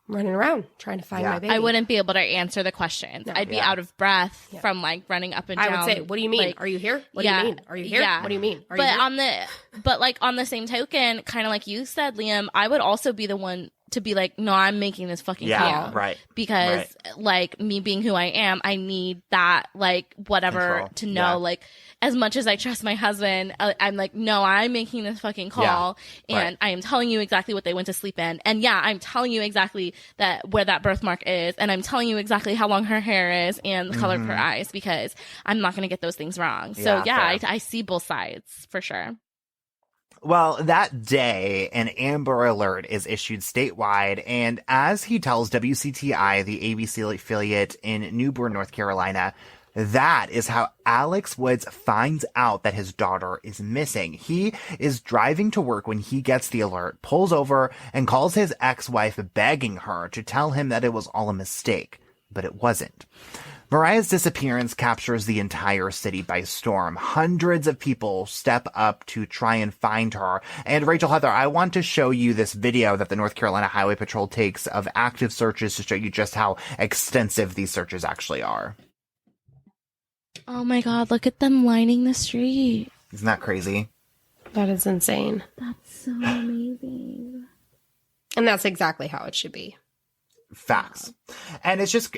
S1: running around trying to find my baby.
S2: I wouldn't be able to answer the questions. I'd be out of breath from like running up and down.
S1: I would say, what do you mean? Are you here? What do you mean? Are you here? What do you mean? Are you here?
S2: But like on the same token, kind of like you said, Liam, I would also be the one to be like, no, I'm making this fucking call.
S3: Right.
S2: Because like me being who I am, I need that like whatever
S3: Control.
S2: to know like as much as I trust my husband, I'm like, no, I'm making this fucking call and I am telling you exactly what they went to sleep in. And I'm telling you exactly where that birthmark is. And I'm telling you exactly how long her hair is and the color of her eyes because I'm not going to get those things wrong. So I see both sides for sure.
S3: Well, that day, an Amber Alert is issued statewide, and as he tells WCTI, the ABC affiliate in New Bern, North Carolina, that is how Alex Woods finds out that his daughter is missing. He is driving to work when he gets the alert, pulls over, and calls his ex-wife begging her to tell him that it was all a mistake. But it wasn't. Mariah's disappearance captures the entire city by storm. Hundreds of people step up to try and find her. And Rachel, Heather, I want to show you this video that the North Carolina Highway Patrol takes of active searches to show you just how extensive these searches actually are.
S2: Oh my God, look at them lining the street.
S3: Isn't that crazy?
S1: That is insane.
S2: That's so amazing.
S1: And that's exactly how it should be.
S3: Facts. And it's just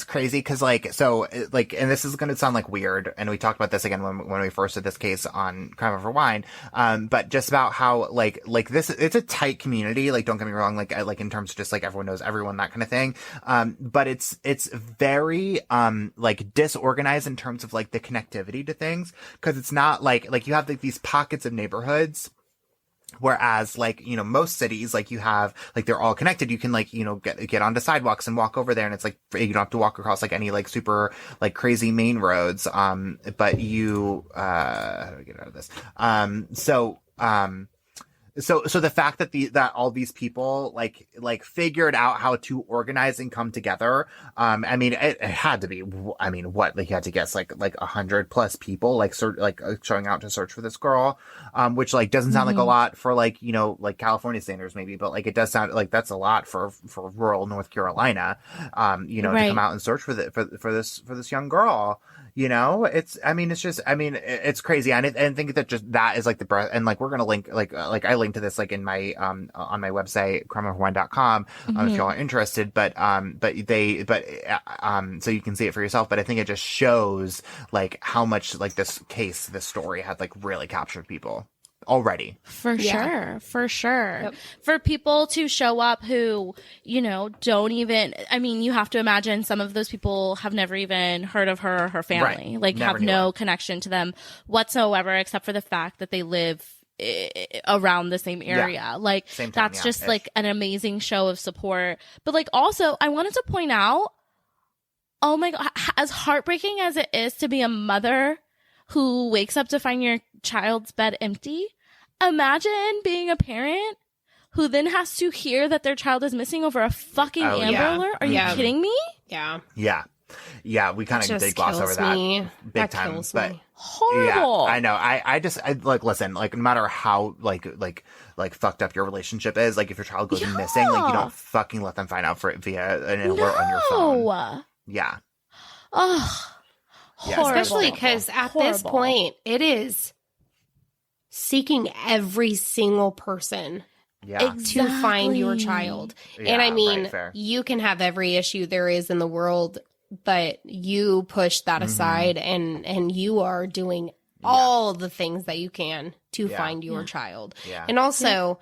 S3: crazy because and this is going to sound like weird. And we talked about this again when we first did this case on Crime Over Wine. But just about how like this, it's a tight community. Like, don't get me wrong. Like in terms of just like everyone knows everyone, that kind of thing. But it's very, like disorganized in terms of like the connectivity to things. Cause it's not like you have like these pockets of neighborhoods. Whereas, like, you know, most cities, like, you have, like, they're all connected. You can, like, you know, get onto sidewalks and walk over there. And it's, like, you don't have to walk across, like, any, like, super, like, crazy main roads. But you, how do I get out of this? So the fact that that all these people like figured out how to organize and come together, I mean, it had to be, I mean, what, like, you had to guess like 100+ people, like, showing out to search for this girl, which, like, doesn't sound like a lot for, like, you know, like California standards maybe, but, like, it does sound like that's a lot for rural North Carolina, you know, to come out and search for this young girl. You know, it's crazy. And I think that just that is like the breath. And like, we're going to link, like I linked to this, like in my, on my website, crimeoverwine.com, if y'all are interested, so you can see it for yourself. But I think it just shows like how much like this story had like really captured people already.
S2: For sure. Yep. For people to show up who, you know, don't even, I mean, you have to imagine some of those people have never even heard of her or her family, like never have no connection to them whatsoever, except for the fact that they live around the same area. Like, same town, that's just like an amazing show of support. But like, also, I wanted to point out, oh my God, as heartbreaking as it is to be a mother who wakes up to find your child's bed empty, imagine being a parent who then has to hear that their child is missing over a fucking Amber Alert. Are you kidding me?
S3: Yeah, we kind of did gloss over that big time, but
S2: horrible.
S3: Yeah, I know. I like, listen, like, no matter how like fucked up your relationship is, like, if your child goes missing, like, you don't fucking let them find out for it via an alert on your phone. Yeah.
S2: Oh.
S1: Yeah, especially because at this point, it is seeking every single person to find your child. And I mean, you can have every issue there is in the world, but you push that aside and you are doing all the things that you can to find your child. Yeah. And also,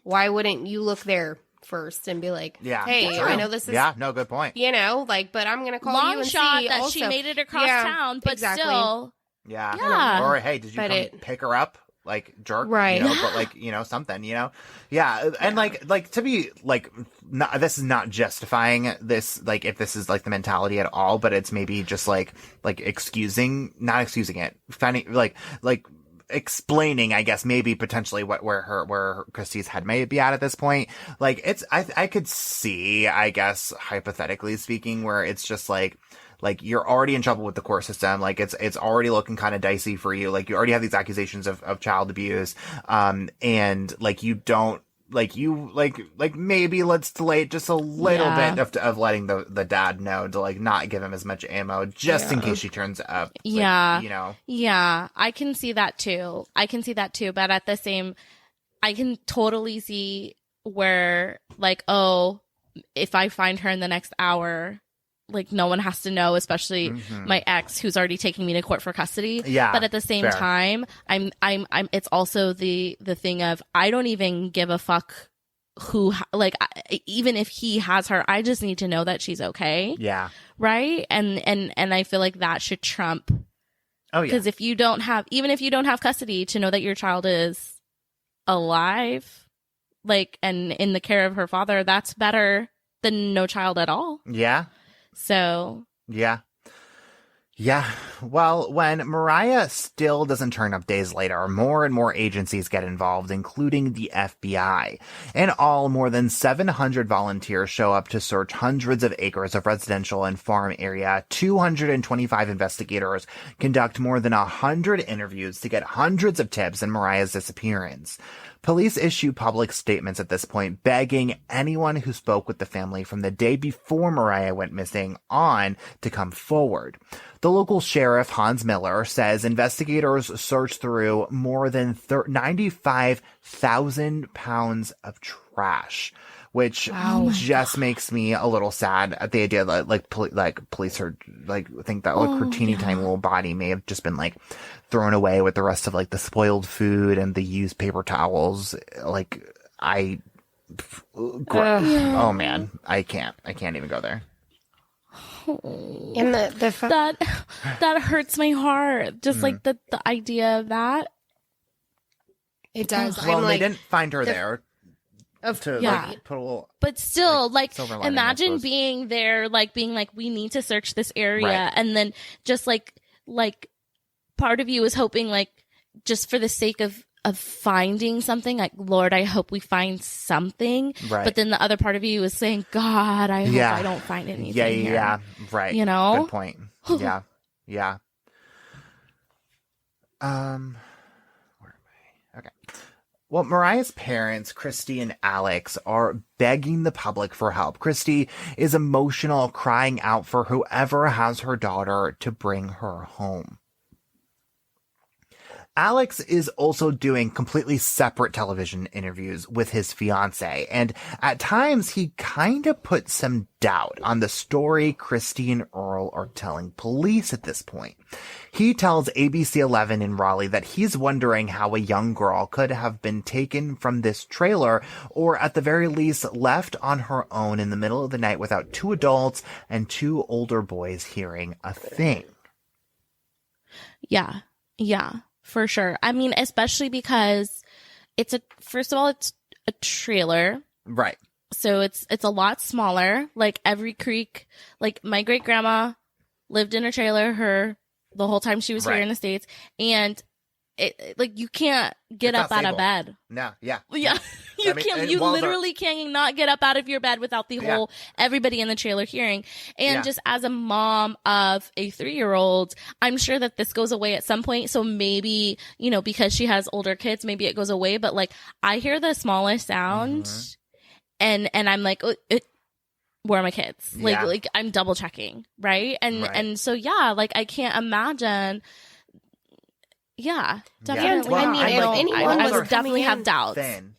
S1: why wouldn't you look there first and be like, hey, I know this is
S3: good point.
S1: You know, like, but I'm gonna call
S2: long
S1: you and
S2: shot
S1: see
S2: that
S1: also.
S2: She made it across town, but still,
S3: or hey, did you come pick her up? Like, jerk,
S1: right?
S3: You know, but like, you know, something, you know, and like to be like, this is not justifying this, like, if this is like the mentality at all, but it's maybe just like not excusing it, finding like explaining, I guess, maybe potentially where Christie's head may be at this point. Like, it's, I could see, I guess, hypothetically speaking, where it's just like like you're already in trouble with the court system. Like it's already looking kind of dicey for you. Like you already have these accusations of child abuse. And like you don't, like you like maybe let's delay it just a little bit of letting the dad know to like not give him as much ammo just in case she turns up. Like, you know.
S2: Yeah, I can see that too. But at the same, I can totally see where like, oh, if I find her in the next hour, like no one has to know, especially my ex who's already taking me to court for custody.
S3: Yeah.
S2: But at the same time, I'm it's also the thing of I don't even give a fuck who, like, even if he has her, I just need to know that she's okay.
S3: Yeah.
S2: Right. And I feel like that should trump.
S3: Oh yeah.
S2: Because if you don't have custody, to know that your child is alive, like, and in the care of her father, that's better than no child at all.
S3: Yeah.
S2: So.
S3: Yeah. Yeah. Well, when Mariah still doesn't turn up days later, more and more agencies get involved, including the FBI. In all, more than 700 volunteers show up to search hundreds of acres of residential and farm area. 225 investigators conduct more than 100 interviews to get hundreds of tips in Mariah's disappearance. Police issue public statements at this point, begging anyone who spoke with the family from the day before Mariah went missing on to come forward. The local sheriff, Hans Miller, says investigators searched through more than 95,000 pounds of trash, which just makes me a little sad at the idea that police are like think that like her teeny tiny little body may have just been like thrown away with the rest of like the spoiled food and the used paper towels. Like oh man, I can't even go there.
S1: And
S2: that hurts my heart. Just like the idea of that.
S1: It does.
S3: Well, they didn't find her there. Like, put a little,
S2: but still, like imagine
S3: being
S2: being like, we need to search this area,
S3: right.
S2: And then just like part of you is hoping, like, just for the sake of finding something, like, Lord, I hope we find something.
S3: Right.
S2: But then the other part of you is saying, God, I hope I don't find anything.
S3: Yeah, right.
S2: You know?
S3: Good point. Yeah. Where am I? Okay. Well, Mariah's parents, Christy and Alex, are begging the public for help. Christy is emotional, crying out for whoever has her daughter to bring her home. Alex is also doing completely separate television interviews with his fiance, and at times he kind of puts some doubt on the story Christy and Earl are telling police at this point. He tells ABC 11 in Raleigh that he's wondering how a young girl could have been taken from this trailer, or at the very least left on her own in the middle of the night without two adults and two older boys hearing a thing.
S2: Yeah. For sure. I mean, especially because first of all, it's a trailer.
S3: Right.
S2: So it's a lot smaller. Like every creek, like my great grandma lived in a trailer the whole time she was here in the States. And it, like, you can't get up out of bed.
S3: No. Yeah.
S2: Yeah. You can't, you literally cannot get up out of your bed without the whole, everybody in the trailer hearing. And just as a mom of a 3-year-old, I'm sure that this goes away at some point. So maybe, you know, because she has older kids, maybe it goes away. But like, I hear the smallest sound and I'm like, where are my kids? Like I'm double checking. Right. And so, like, I can't imagine. Yeah, definitely.
S1: Well, I mean,
S2: I would definitely have doubts.
S3: Thin.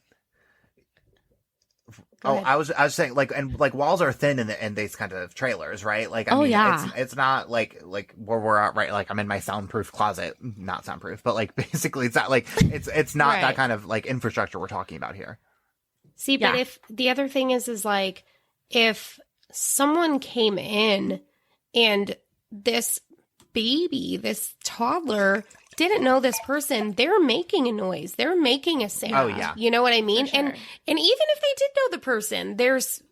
S3: I was saying, like, and like walls are thin in these kind of trailers, right? Like, I mean, it's not like where we're at, right? Like, I'm in my soundproof closet, not soundproof, but like basically, it's not like it's not that kind of like infrastructure we're talking about here.
S1: See, but if the other thing is like if someone came in and this baby, this toddler, didn't know this person, they're making a noise, they're making a sound.
S3: Oh yeah,
S1: you know what I mean?
S2: Sure.
S1: And even if they did know the person, there's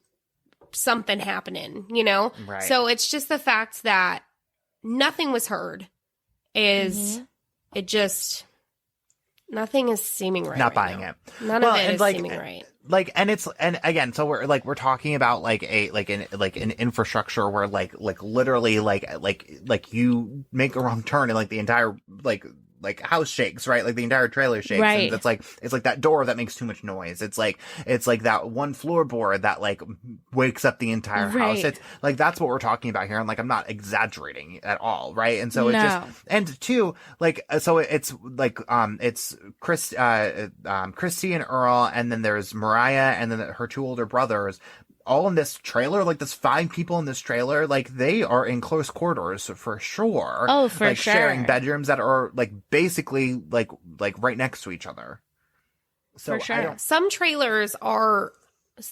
S1: something happening, you know?
S3: Right.
S1: So it's just the fact that nothing was heard is it just nothing is seeming right.
S3: Not
S1: right
S3: buying
S1: now.
S3: it.
S1: None of it is seeming right.
S3: like, and again, so we're talking about like an infrastructure where like literally like you make a wrong turn and like the entire like house shakes, right? Like the entire trailer shakes.
S2: Right.
S3: And it's like that door that makes too much noise. It's like that one floorboard that like wakes up the entire house. It's like, that's what we're talking about here. And like, I'm not exaggerating at all. Right. And so and two, like, so it's like, it's Christy and Earl, and then there's Mariah, and then her two older brothers, all in this trailer, like there's 5 people in this trailer, like they are in close quarters for sure.
S2: Oh, for
S3: like
S2: sure.
S3: Sharing bedrooms that are like basically like right next to each other. So
S2: For sure.
S1: Some trailers are,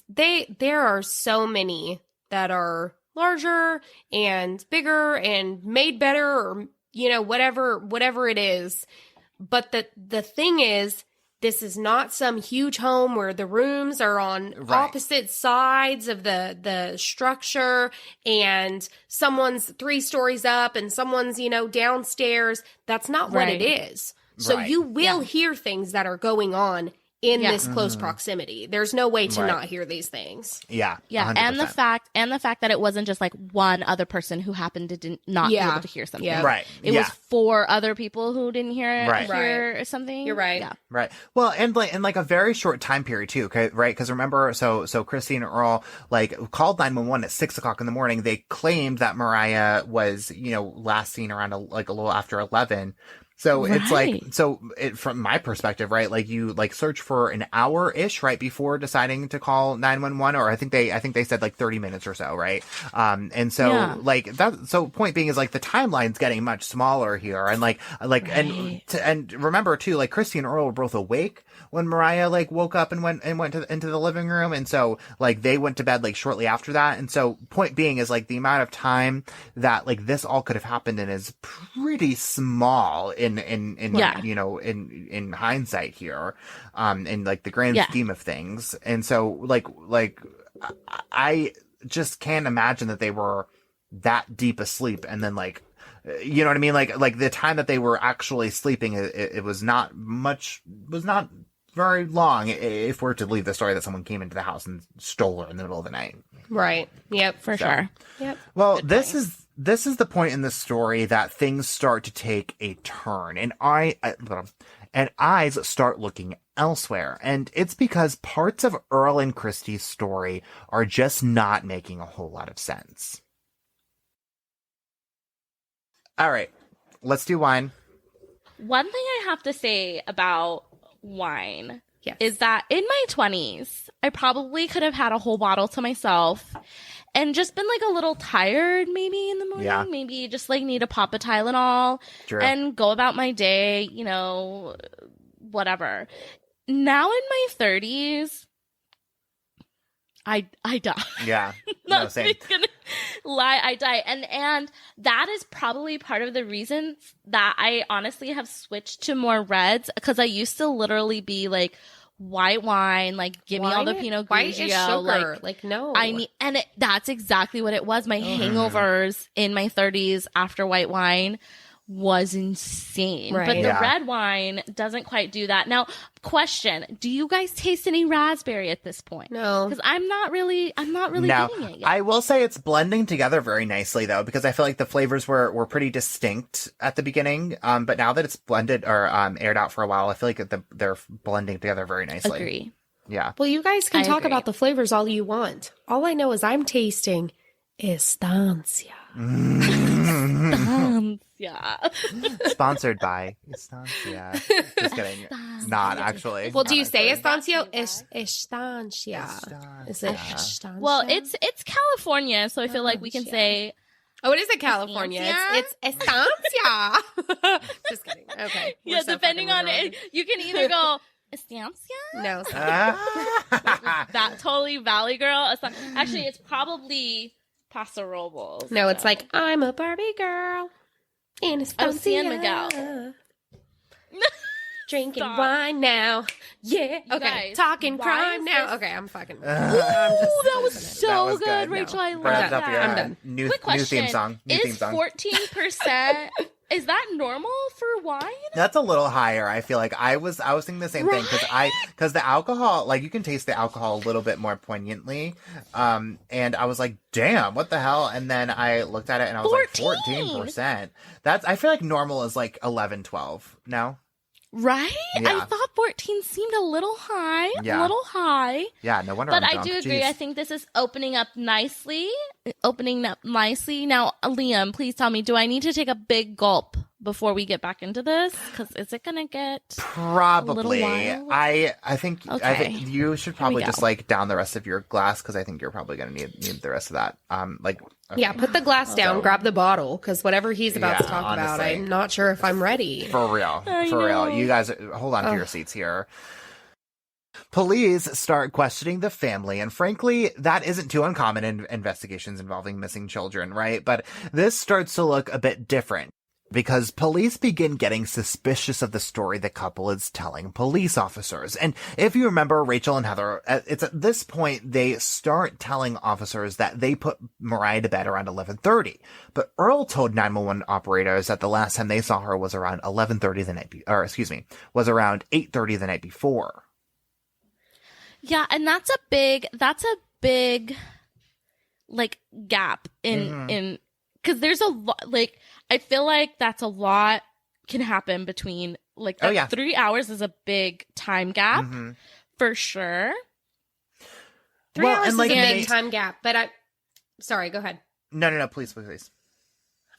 S1: there are so many that are larger and bigger and made better, or, you know, whatever it is. But the thing is, this is not some huge home where the rooms are on opposite sides of the structure, and someone's 3 stories up and someone's, you know, downstairs. That's not what it is. So you will hear things that are going on in this close proximity. There's no way to not hear these things.
S3: Yeah.
S2: Yeah.
S3: 100%.
S2: And the fact that it wasn't just like one other person who happened to not be able to hear something.
S1: Yeah.
S3: Right.
S2: It was 4 other people who didn't hear something.
S1: You're right.
S2: Yeah.
S3: Right. Well, and like a very short time period too, right? Because remember, so Christy and Earl like called 911 at 6 o'clock in the morning. They claimed that Mariah was, you know, last seen around a little after 11. So it's like, from my perspective, right? Like you like search for an hour-ish, right? Before deciding to call 911, or I think they said like 30 minutes or so, right? And so like that, so point being is like the timeline's getting much smaller here. And and remember too, like Christy and Earl were both awake when Mariah like woke up and went into the living room. And so like they went to bed like shortly after that. And so point being is like the amount of time that like this all could have happened in is pretty small in you know, in hindsight here, in like the grand scheme of things. And so like I just can't imagine that they were that deep asleep. And then like, you know what I mean? Like the time that they were actually sleeping, it was not very long if we're to believe the story that someone came into the house and stole her in the middle of the night.
S1: Right. Yep.
S2: For sure.
S1: Yep.
S3: Well, this is the point in the story that things start to take a turn, and eyes start looking elsewhere. And it's because parts of Earl and Christy's story are just not making a whole lot of sense. All right, let's do wine.
S2: One thing I have to say about wine is that in my 20s, I probably could have had a whole bottle to myself and just been like a little tired maybe in the morning. Yeah. Maybe just like need to pop a Tylenol and go about my day, you know, whatever. Now in my 30s, I die.
S3: Yeah. No, same.
S2: Gonna lie, I die. And that is probably part of the reason that I honestly have switched to more reds, because I used to literally be like, white wine, like give me all the Pinot Grigio,
S1: like no,
S2: I need, and that's exactly what it was. My hangovers in my 30s after white wine was insane, but the red wine doesn't quite do that. Now, question: do you guys taste any raspberry at this point?
S1: No,
S2: because I'm not really getting it yet.
S3: I will say it's blending together very nicely though, because I feel like the flavors were pretty distinct at the beginning, but now that it's blended or aired out for a while, I feel like they're blending together very nicely.
S2: Agree.
S3: Yeah.
S1: Well, you guys can talk about the flavors all you want. All I know is I'm tasting Estancia.
S2: Yeah.
S3: Sponsored by Estancia. Just kidding. Not actually.
S1: Well, do you say Estancia? Estancia. Is it Estancia?
S2: Well, it's California, so I feel like we can say.
S1: Oh, it is in California. It's Estancia. Just kidding. Okay.
S2: Yeah, depending on it, you can either go Estancia.
S1: No.
S2: That totally Valley girl. Actually, it's probably Paso Robles.
S1: No, it's like I'm a Barbie girl in Estancia.
S2: San Miguel.
S1: Drinking wine now. Yeah. Okay.
S2: Guys,
S1: talking crime now. Okay, I'm fucking.
S2: That was so good, Rachel. I love that.
S1: I'm done.
S3: New
S2: Quick question:
S3: theme song. New theme
S2: is
S3: song.
S2: 14% Is that normal for wine?
S3: That's a little higher. I feel like I was thinking the same thing because the alcohol, like you can taste the alcohol a little bit more poignantly. And I was like, damn, what the hell? And then I looked at it and I was
S2: 14.
S3: like, 14%. I feel like normal is like 11, 12 now.
S2: Right?
S3: Yeah.
S2: I thought 14 seemed a little high.
S3: Yeah.
S2: A little high.
S3: Yeah, no wonder
S2: But
S3: I'm
S2: I
S3: drunk.
S2: do agree.
S3: Jeez.
S2: I think this is opening up nicely. Now, Liam, please tell me, do I need to take a big gulp before we get back into this? Because is it going to get
S3: Probably.
S2: a little wild?
S3: I think
S2: Okay.
S3: you should
S2: Here
S3: probably
S2: we
S3: just
S2: go.
S3: like down the rest of your glass because I think you're probably going to need the rest of that. Okay.
S1: Yeah, put the glass down, grab the bottle, because whatever he's about to
S3: Yeah,
S1: talk about,
S3: honestly.
S1: I'm not sure if I'm ready.
S3: For real.
S2: I
S3: For real.
S2: know.
S3: You guys, hold on to your seats here. Police start questioning the family, and frankly, that isn't too uncommon in investigations involving missing children, right? But this starts to look a bit different because police begin getting suspicious of the story the couple is telling police officers. And if you remember, Rachel and Heather, it's at this point they start telling officers that they put Mariah to bed around 11:30. But Earl told 911 operators that the last time they saw her was around 11:30 the night, was around 8:30 the night before.
S2: Yeah, and that's a big like gap in because there's a lot, like I feel like that's a lot can happen between like that 3 hours is a big time gap for sure.
S1: 3 hours is
S3: like,
S1: a big time gap, but sorry, go ahead.
S3: No, please.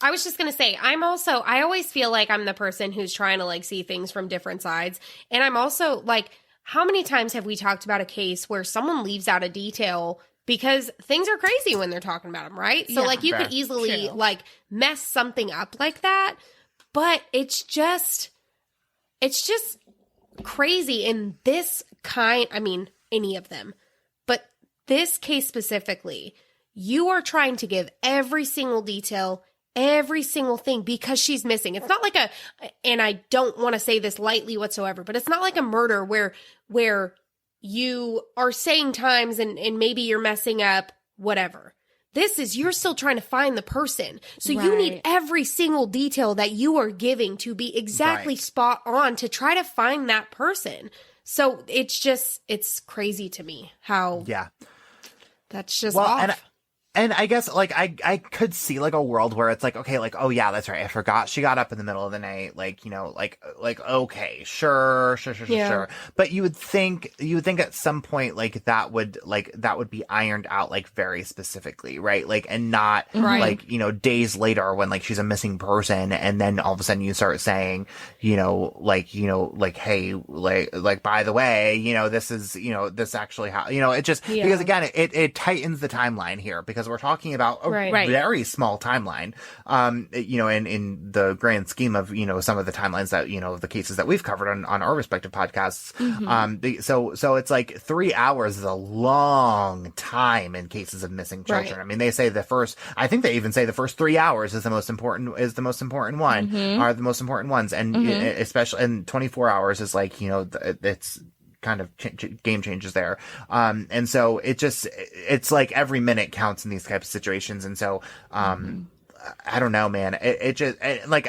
S1: I was just going to say, I always feel like I'm the person who's trying to like see things from different sides. And I'm also like, how many times have we talked about a case where someone leaves out a detail because things are crazy when they're talking about them, right? So like you could easily like mess something up like that, but it's just crazy in this kind, I mean, any of them, but this case specifically, you are trying to give every single detail, every single thing because she's missing. It's not like and I don't want to say this lightly whatsoever, but it's not like a murder where you are saying times and maybe you're messing up, whatever. This is, you're still trying to find the person. So you need every single detail that you are giving to be exactly spot on to try to find that person. So it's crazy to me how that's just off.
S3: And I guess, like, I could see, like, a world where it's like, okay, like, oh, yeah, that's right. I forgot she got up in the middle of the night. Like, you know, like, okay, sure. But you would think at some point, like, that would be ironed out, like, very specifically, right? Like, and not, like, you know, days later when, like, she's a missing person. And then all of a sudden you start saying, like, hey, like, by the way, you know, this is, you know, this actually, it just, because again, it tightens the timeline here because we're talking about a very small timeline, you know, in the grand scheme of, you know, some of the timelines that, you know, the cases that we've covered on our respective podcasts. So it's like 3 hours is a long time in cases of missing children. I mean, they say I think they even say the first 3 hours is the most important one, are the most important ones. And especially, and 24 hours is like, you know, it's kind of game changes there. And so it's like every minute counts in these types of situations. And so, I don't know, man. Like,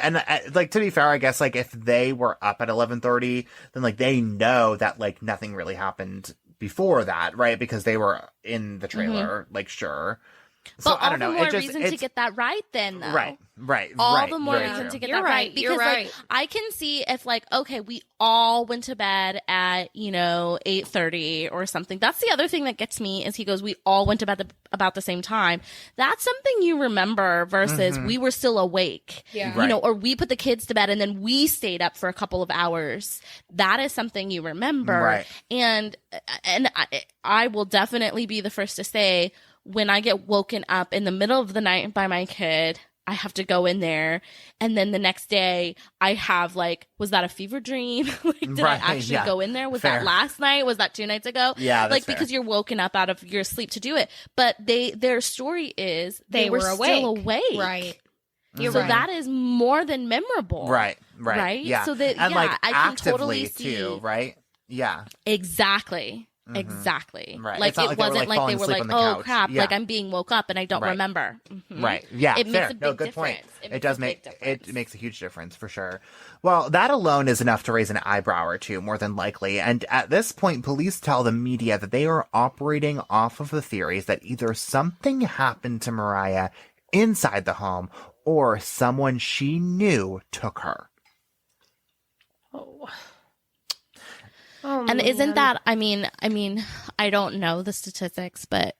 S3: to be fair, I guess, like, if they were up at 11:30, then, like, they know that, like, nothing really happened before that, right? Because they were in the trailer, like, sure. So
S2: But
S3: I don't know.
S2: All the more reason to get that right then, though.
S3: Right.
S2: All the more reason to get that right. Because, like, I can see if, like, okay, we all went to bed at, you know, 8:30 or something. That's the other thing that gets me is he goes, we all went to bed about the same time. That's something you remember versus we were still awake. You know, or we put the kids to bed and then we stayed up for a couple of hours. That is something you remember.
S3: Right.
S2: And I will definitely be the first to say, when I get woken up in the middle of the night by my kid, I have to go in there. And then the next day I have like, was that a fever dream? Like, did I actually go in there? Was that last night? Was that 2 nights ago?
S3: Yeah.
S2: Like, because you're woken up out of your sleep to do it. But their story is they were still awake.
S1: Right.
S2: So that is more than memorable.
S3: Right.
S2: Yeah. So that,
S3: and like
S2: I can totally
S3: actively
S2: see
S3: too, right? Yeah.
S2: Exactly. Exactly.
S3: Right.
S2: Like,
S3: It's not
S2: it
S3: like they were,
S2: wasn't
S3: like,
S2: like they
S3: falling
S2: were
S3: asleep
S2: like,
S3: on the
S2: oh
S3: couch.
S2: crap,
S3: Yeah.
S2: like I'm being woke up and I don't
S3: Right.
S2: remember.
S3: Right. Yeah.
S2: It
S3: fair.
S2: makes a big
S3: No, good point.
S2: difference.
S3: It does
S2: makes a
S3: make
S2: big difference.
S3: it makes a huge difference for sure. Well, that alone is enough to raise an eyebrow or two, more than likely. And at this point, police tell the media that they are operating off of the theories that either something happened to Mariah inside the home or someone she knew took her.
S1: Oh,
S2: And
S1: man.
S2: isn't that, I mean, I don't know the statistics, but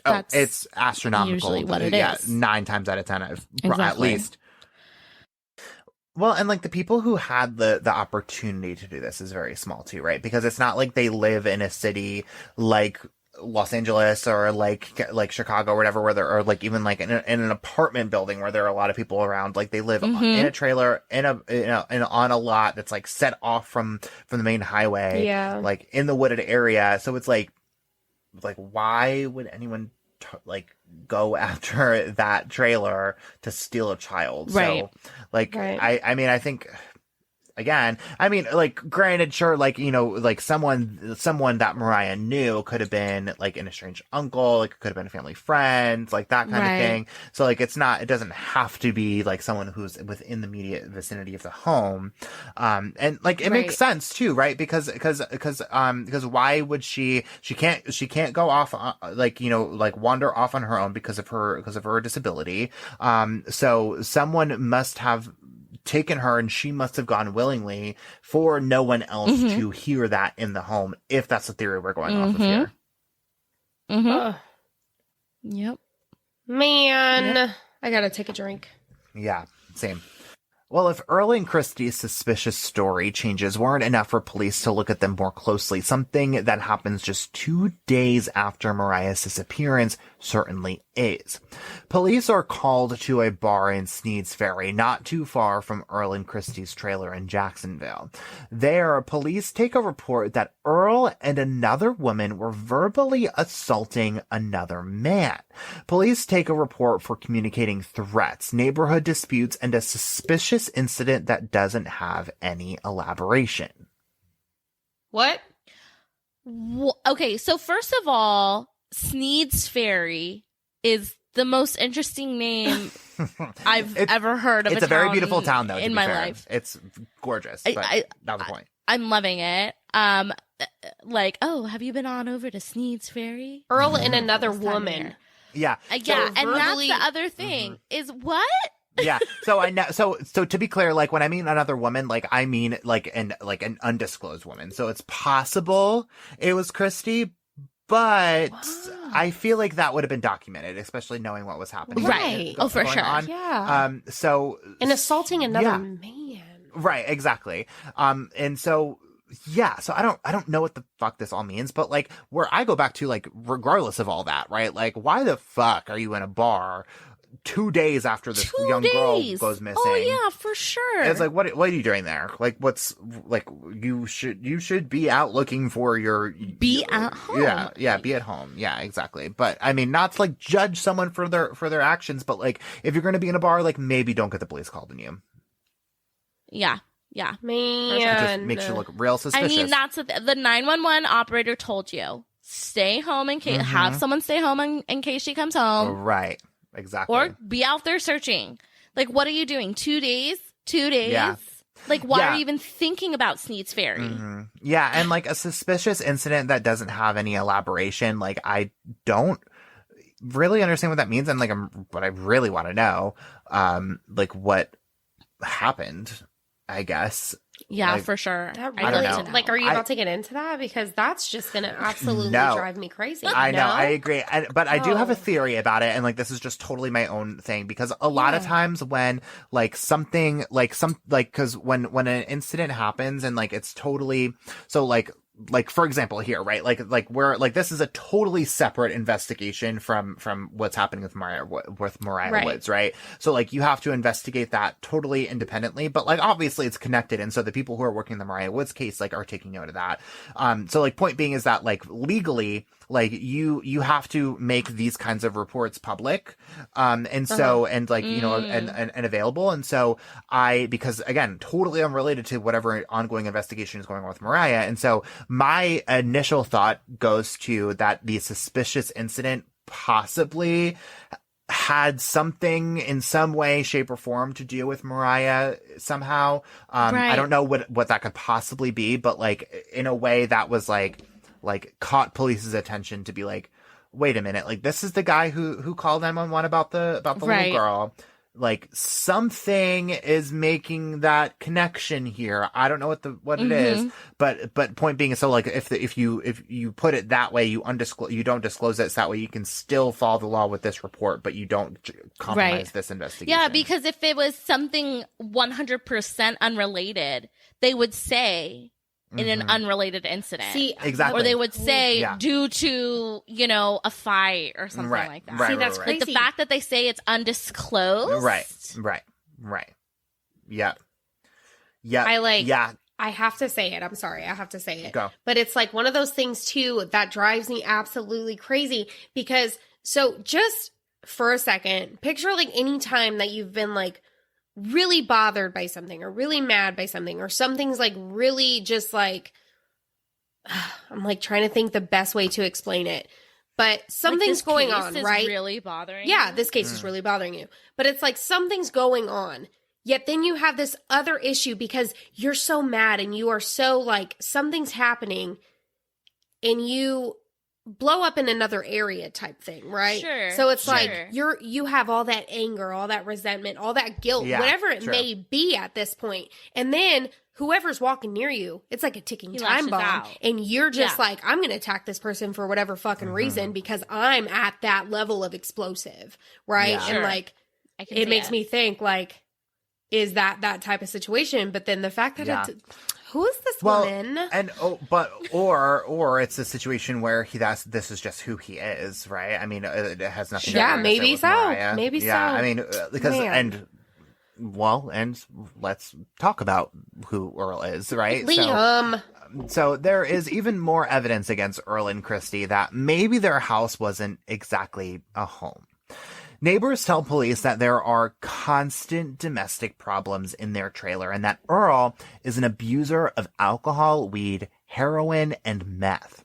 S2: that's
S3: it's astronomical.
S2: usually what it
S3: Yeah,
S2: is.
S3: 9 times out of 10, at
S2: Exactly.
S3: least. Well, and like the people who had the opportunity to do this is very small too, right? Because it's not like they live in a city like Los Angeles or like Chicago or whatever, where there are like even like in an apartment building where there are a lot of people around. Like they live in a trailer on a lot that's like set off from the main highway, like in the wooded area. So it's like why would anyone go after that trailer to steal a child?
S2: Right.
S3: So like I mean I think again, I mean, like, granted, sure, like, you know, like someone that Mariah knew could have been like an estranged uncle, like, could have been a family friend, like that kind of thing. So, like, it doesn't have to be like someone who's within the immediate vicinity of the home. And like, it makes sense too, right? Because why would she can't go off, like, you know, like wander off on her own because of her disability. So someone must have taken her and she must have gone willingly for no one else to hear that in the home, if that's the theory we're going off of here.
S2: Yep.
S1: Man, I gotta take a drink.
S3: Yeah, same. Well, if Earl and Christie's suspicious story changes weren't enough for police to look at them more closely, something that happens just 2 days after Mariah's disappearance certainly is. Police are called to a bar in Sneads Ferry, not too far from Earl and Christie's trailer in Jacksonville. There, police take a report that Earl and another woman were verbally assaulting another man. Police take a report for communicating threats, neighborhood disputes, and a suspicious incident that doesn't have any elaboration.
S1: What?
S2: Okay, so first of all, Sneads Ferry is the most interesting name I've ever heard of.
S3: It's a very beautiful town, though,
S2: in my life.
S3: It's gorgeous, but not the point.
S2: I'm loving it. Like, oh, have you been on over to Sneads Ferry?
S1: Earl and another woman.
S3: Yeah.
S2: Yeah, and that's the other thing is what?
S3: Yeah. So I know. So to be clear, like when I mean another woman, like I mean like an undisclosed woman. So it's possible it was Christy, but I feel like that would have been documented, especially knowing what was happening.
S2: Right. Oh, for sure.
S3: On.
S1: Yeah.
S3: So
S1: and assaulting another man.
S3: Right. Exactly. And so. Yeah, so I don't know what the fuck this all means, but like where I go back to, like, regardless of all that, right? Like, why the fuck are you in a bar 2 days after this young girl goes missing?
S2: Oh yeah, for sure.
S3: It's like, what are you doing there? Like, what's like you should be out looking for
S2: at home.
S3: Yeah, be at home. Yeah, exactly. But I mean, not to like judge someone for their actions, but like if you're going to be in a bar, like maybe don't get the police called on you.
S2: Yeah. Yeah.
S1: Man.
S3: It just makes you look real suspicious.
S2: I mean, that's the 911 operator told you. Stay home in case, have someone stay home in case she comes home.
S3: Right. Exactly.
S2: Or be out there searching. Like, what are you doing? 2 days? 2 days?
S3: Yeah.
S2: Like, why are you even thinking about Sneads Ferry?
S3: Yeah. And like a suspicious incident that doesn't have any elaboration. Like, I don't really understand what that means. And like, but I really want to know, like what happened, I guess.
S2: Yeah,
S3: like,
S2: for sure.
S1: That
S3: I don't
S1: really,
S3: know.
S1: like, are you about to get into that? Because that's just going to absolutely
S3: No.
S1: drive me crazy.
S3: I know,
S1: No?
S3: I agree. But I do have a theory about it, and like this is just totally my own thing, because a lot of times when like something like because when an incident happens and like it's totally so like for example here, right? Like we're like this is a totally separate investigation from what's happening with Mariah Woods, right? So like you have to investigate that totally independently, but like obviously it's connected, and so the people who are working the Mariah Woods case like are taking note of that. So like point being is that like legally, like you have to make these kinds of reports public, and so and like you know and available, and so because again totally unrelated to whatever ongoing investigation is going on with Mariah, and so my initial thought goes to that the suspicious incident possibly had something in some way, shape, or form to do with Mariah somehow. I don't know what that could possibly be, but like in a way that was like caught police's attention to be like, wait a minute, like this is the guy who called 911 about the little girl. Like something is making that connection here. I don't know what it is, but point being is, so like if you put it that way, you don't disclose it, so that way you can still follow the law with this report, but you don't compromise this investigation.
S2: Yeah, because if it was something 100% unrelated, they would say in an unrelated incident.
S1: See,
S3: exactly.
S2: Or they would say due to, a fight or something like that.
S1: See, that's crazy.
S2: Like the fact that they say it's undisclosed.
S3: Right. Yeah.
S1: I have to say it. I'm sorry. I have to say it.
S3: Go.
S1: But it's like one of those things too that drives me absolutely crazy because so just for a second, picture like any time that you've been like really bothered by something or really mad by something or something's like really just like I'm like trying to think the best way to explain it. But something's going on, right?
S2: Really bothering
S1: you?
S2: This
S1: case is really bothering you. But it's like something's going on. Yet then you have this other issue because you're so mad and you are so like something's happening and you blow up in another area type thing, right?
S2: Sure.
S1: So it's like you have all that anger, all that resentment, all that guilt, whatever it may be at this point. And then whoever's walking near you, it's like a ticking time bomb. And you're just like, I'm going to attack this person for whatever fucking reason because I'm at that level of explosive, right?
S3: Yeah.
S1: And like, it makes me think like, is that type of situation? But then the fact that who is this woman?
S3: And or it's a situation where this is just who he is, right? I mean, it has nothing.
S1: Yeah,
S3: to do
S1: maybe
S3: with
S1: so.
S3: Mariah.
S1: Maybe so.
S3: I mean, because and let's talk about who Earl is, right?
S1: Liam.
S3: So there is even more evidence against Earl and Christy that maybe their house wasn't exactly a home. Neighbors tell police that there are constant domestic problems in their trailer and that Earl is an abuser of alcohol, weed, heroin, and meth.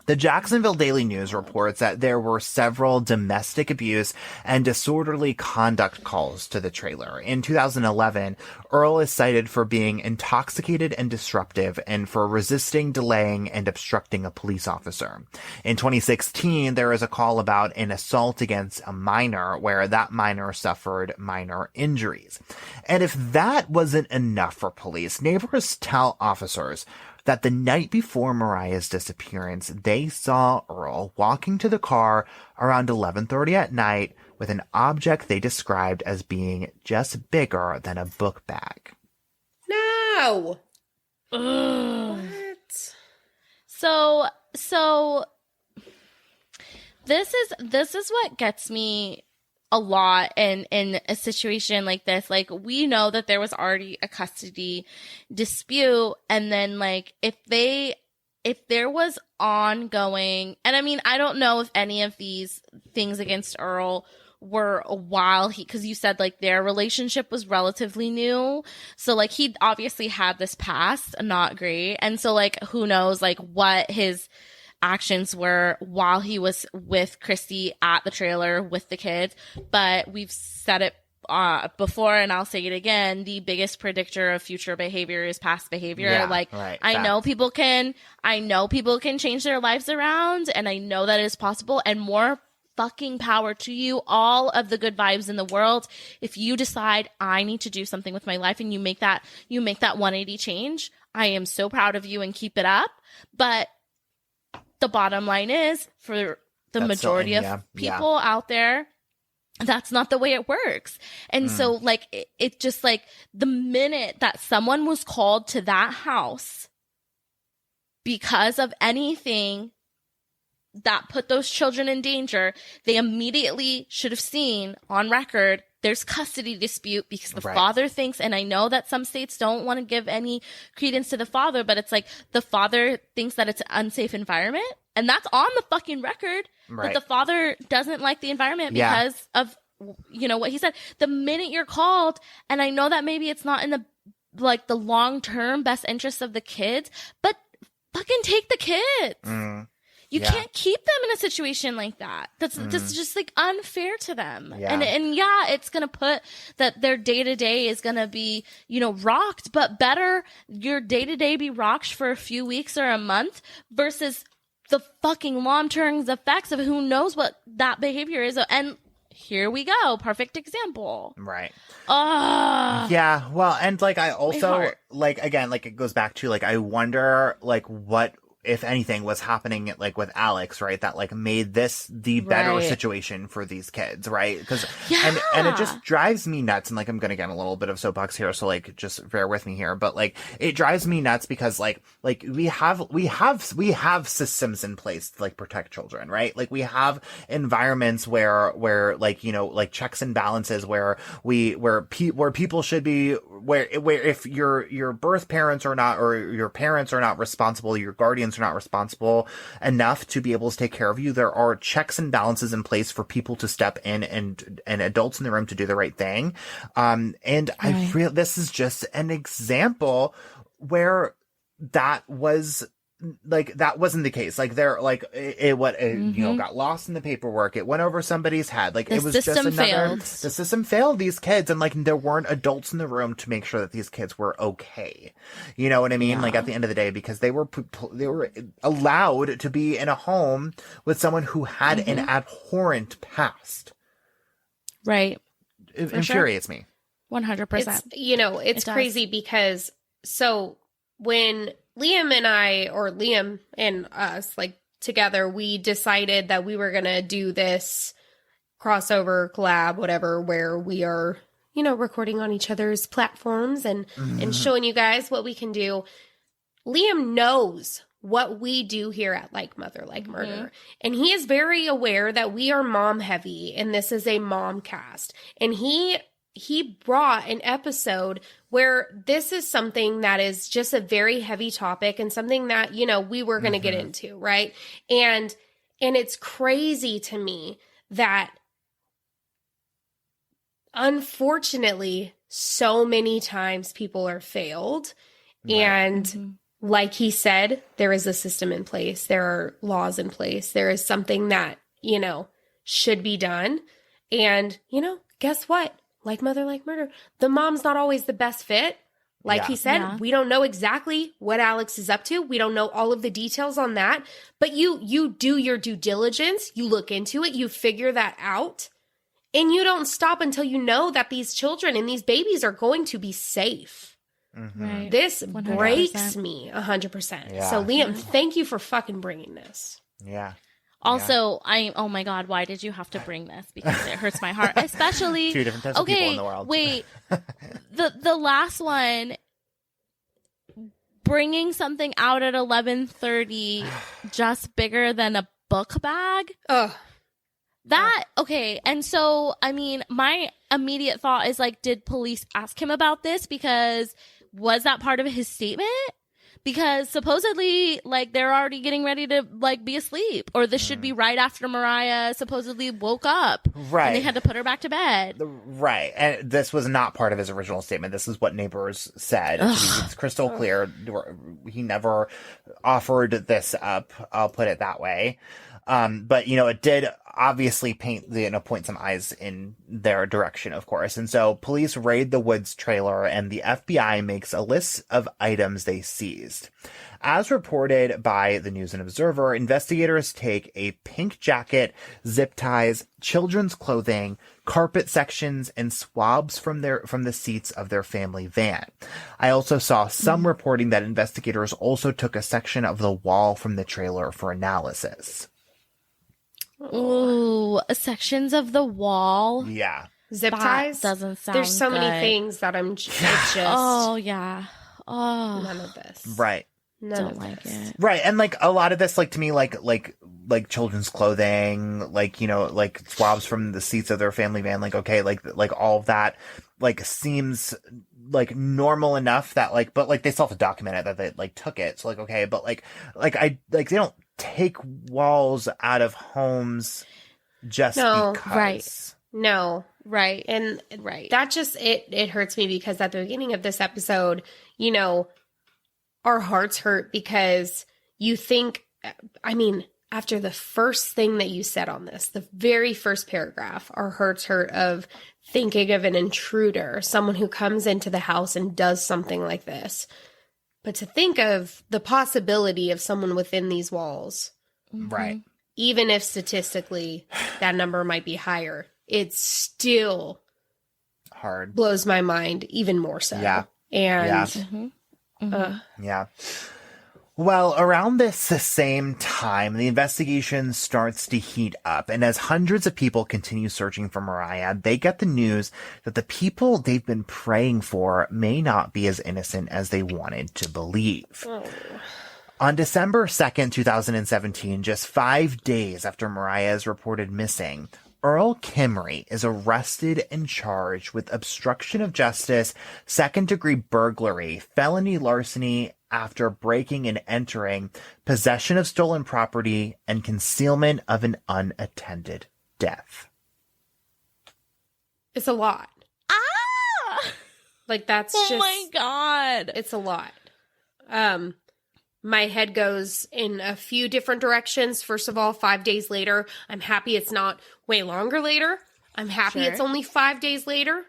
S3: The Jacksonville Daily News reports that there were several domestic abuse and disorderly conduct calls to the trailer. In 2011, Earl is cited for being intoxicated and disruptive and for resisting, delaying, and obstructing a police officer. In 2016, there is a call about an assault against a minor where that minor suffered minor injuries. And if that wasn't enough for police, neighbors tell officers that the night before Mariah's disappearance, they saw Earl walking to the car around 11:30 at night with an object they described as being just bigger than a book bag.
S1: No.
S2: What? So this is what gets me a lot in a situation like this. Like, we know that there was already a custody dispute, and then like if there was ongoing, and I mean, I don't know if any of these things against Earl were while because you said like their relationship was relatively new, so like he obviously had this past not great, and so like who knows like what his actions were while he was with Christy at the trailer with the kids. But we've said it before, and I'll say it again, the biggest predictor of future behavior is past behavior. I know people can change their lives around, and I know that it is possible, and more fucking power to you, all of the good vibes in the world. If you decide I need to do something with my life and you make that 180 change, I am so proud of you and keep it up. But the bottom line is, for the majority of people out there, that's not the way it works. And so like it just like the minute that someone was called to that house because of anything that put those children in danger, they immediately should have seen on record there's custody dispute because the father thinks, and I know that some states don't want to give any credence to the father, but it's like the father thinks that it's an unsafe environment, and that's on the fucking record, that the father doesn't like the environment because of, what he said. The minute you're called, and I know that maybe it's not in the long-term best interest of the kids, but fucking take the kids. You
S3: Yeah.
S2: can't keep them in a situation like that. That's just like unfair to them.
S3: Yeah.
S2: And yeah, it's going to put that their day to day is going to be, you know, rocked, but better your day to day be rocked for a few weeks or a month versus the fucking long-term effects of who knows what that behavior is. And here we go. Perfect example.
S3: Right.
S2: Yeah.
S3: Well, and like, I also,
S2: heart.
S3: like, again, like, it goes back to, like, I wonder, like, what, if anything, was happening, like, with Alex, right? That, like, made this the better
S2: Right.
S3: situation for these kids, right? Because,
S2: Yeah.
S3: and it just drives me nuts. And, like, I'm gonna get a little bit of soapbox here, so, like, just bear with me here. But, like, it drives me nuts because, like, we have systems in place to, like, protect children, right? Like, we have environments where, like, you know, like, checks and balances where people should be, where if your birth parents are not, or your parents are not responsible, your guardians are not responsible enough to be able to take care of you, there are checks and balances in place for people to step in and adults in the room to do the right thing. And
S2: Right.
S3: I feel this is just an example where that wasn't the case. Like, they're like, you know, got lost in the paperwork. It went over somebody's head. Like,
S2: The
S3: it was just
S2: system
S3: another,
S2: failed.
S3: the system failed these kids. And, like, there weren't adults in the room to make sure that these kids were okay. You know what I mean?
S2: Yeah.
S3: Like, at the end of the day, because they were allowed to be in a home with someone who had an abhorrent past.
S2: Right.
S3: It
S2: For
S3: infuriates me.
S2: 100%.
S1: It's, you know, it's
S2: It does.
S1: crazy because so when Liam and us, like, together, we decided that we were going to do this crossover collab, whatever, where we are, you know, recording on each other's platforms and showing you guys what we can do. Liam knows what we do here at Like Mother, Like Murder. And he is very aware that we are mom heavy and this is a mom cast. And he brought an episode where this is something that is just a very heavy topic and something that, you know, we were going to get into, right? And it's crazy to me that unfortunately so many times people are failed. And like he said, there is a system in place. There are laws in place. There is something that, you know, should be done. And, you know, guess what? Like Mother, Like Murder, the mom's not always the best fit. Like he said,
S2: Yeah.
S1: we don't know exactly what Alex is up to. We don't know all of the details on that. But you do your due diligence. You look into it. You figure that out. And you don't stop until you know that these children and these babies are going to be safe.
S2: Right.
S1: This
S2: 100%.
S1: breaks me 100%.
S3: Yeah.
S1: So, Liam, thank you for fucking bringing this.
S3: Yeah.
S2: Also, oh my God, why did you have to bring this? Because it hurts my heart, especially.
S3: Two different types of people in the world.
S2: Wait, the last one, bringing something out at 11:30, just bigger than a book bag.
S1: Ugh.
S2: That okay, and so I mean, my immediate thought is like, did police ask him about this? Because was that part of his statement? Because supposedly, like, they're already getting ready to, like, be asleep. Or this should be right after Mariah supposedly woke up.
S3: Right.
S2: And they had to put her back to bed.
S3: Right. And this was not part of his original statement. This is what neighbors said. It's crystal clear. He never offered this up. I'll put it that way. But, you know, it did obviously point some eyes in their direction, of course. And so police raid the Woods trailer and the FBI makes a list of items they seized. As reported by the News and Observer, investigators take a pink jacket, zip ties, children's clothing, carpet sections, and swabs from the seats of their family van. I also saw some reporting that investigators also took a section of the wall from the trailer for analysis.
S2: Ooh, sections of the wall.
S3: Yeah.
S1: Zip
S2: That
S1: ties?
S2: doesn't sound
S1: There's so many
S2: good.
S1: things that it's just
S2: Oh, yeah. Oh,
S1: none of this.
S3: Right.
S1: None
S2: don't
S1: of
S2: like
S1: this.
S2: it.
S3: Right. And like a lot of this, like to me, like children's clothing, like, you know, like swabs from the seats of their family van, like, okay, like all of that, like seems like normal enough that like, but like they still have to document it that they like took it. So like, okay, but like they don't take walls out of homes just
S1: No,
S3: because.
S2: right.
S1: No.
S2: Right.
S1: And
S2: Right.
S1: that just, it hurts me because at the beginning of this episode, you know, our hearts hurt because you think, I mean, after the first thing that you said on this, the very first paragraph, our hearts hurt of thinking of an intruder, someone who comes into the house and does something like this. But to think of the possibility of someone within these walls,
S3: Right.
S1: even if statistically that number might be higher, it still
S3: Hard.
S1: blows my mind even more so.
S3: Yeah.
S1: And
S3: Yeah. Well, around this same time, the investigation starts to heat up, and as hundreds of people continue searching for Mariah, they get the news that the people they've been praying for may not be as innocent as they wanted to believe. On December 2nd, 2017, just 5 days after Mariah is reported missing, Earl Kimry is arrested and charged with obstruction of justice, second-degree burglary, felony larceny after breaking and entering, possession of stolen property, and concealment of an unattended death.
S1: it's a lot.
S2: Ah!
S1: Like, that's
S2: Oh
S1: just,
S2: my God.
S1: it's a lot. My head goes in a few different directions. First of all, 5 days later, I'm happy it's not way longer later. I'm happy
S2: Sure.
S1: it's only 5 days later.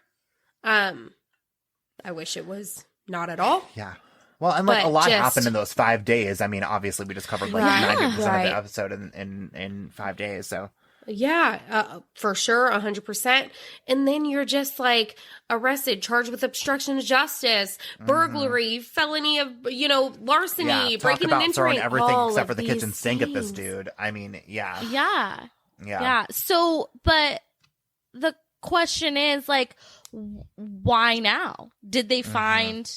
S1: I wish it was not at all.
S3: Yeah. Well, and like
S1: But
S3: a lot
S1: just-
S3: happened in those 5 days. I mean, obviously we just covered like
S1: Right.
S3: 90% of
S1: Right.
S3: the episode in 5 days. So
S1: Yeah, for sure, 100%. And then you're just like arrested, charged with obstruction of justice, burglary, felony of, larceny,
S3: yeah, talk
S1: breaking and
S3: about
S1: entering.
S3: throwing everything
S1: all
S3: except
S1: of
S3: for the kitchen
S1: these
S3: sink at this
S1: things.
S3: dude. I mean, yeah.
S2: Yeah.
S3: Yeah.
S2: Yeah. So, but the question is like, why now? Did they find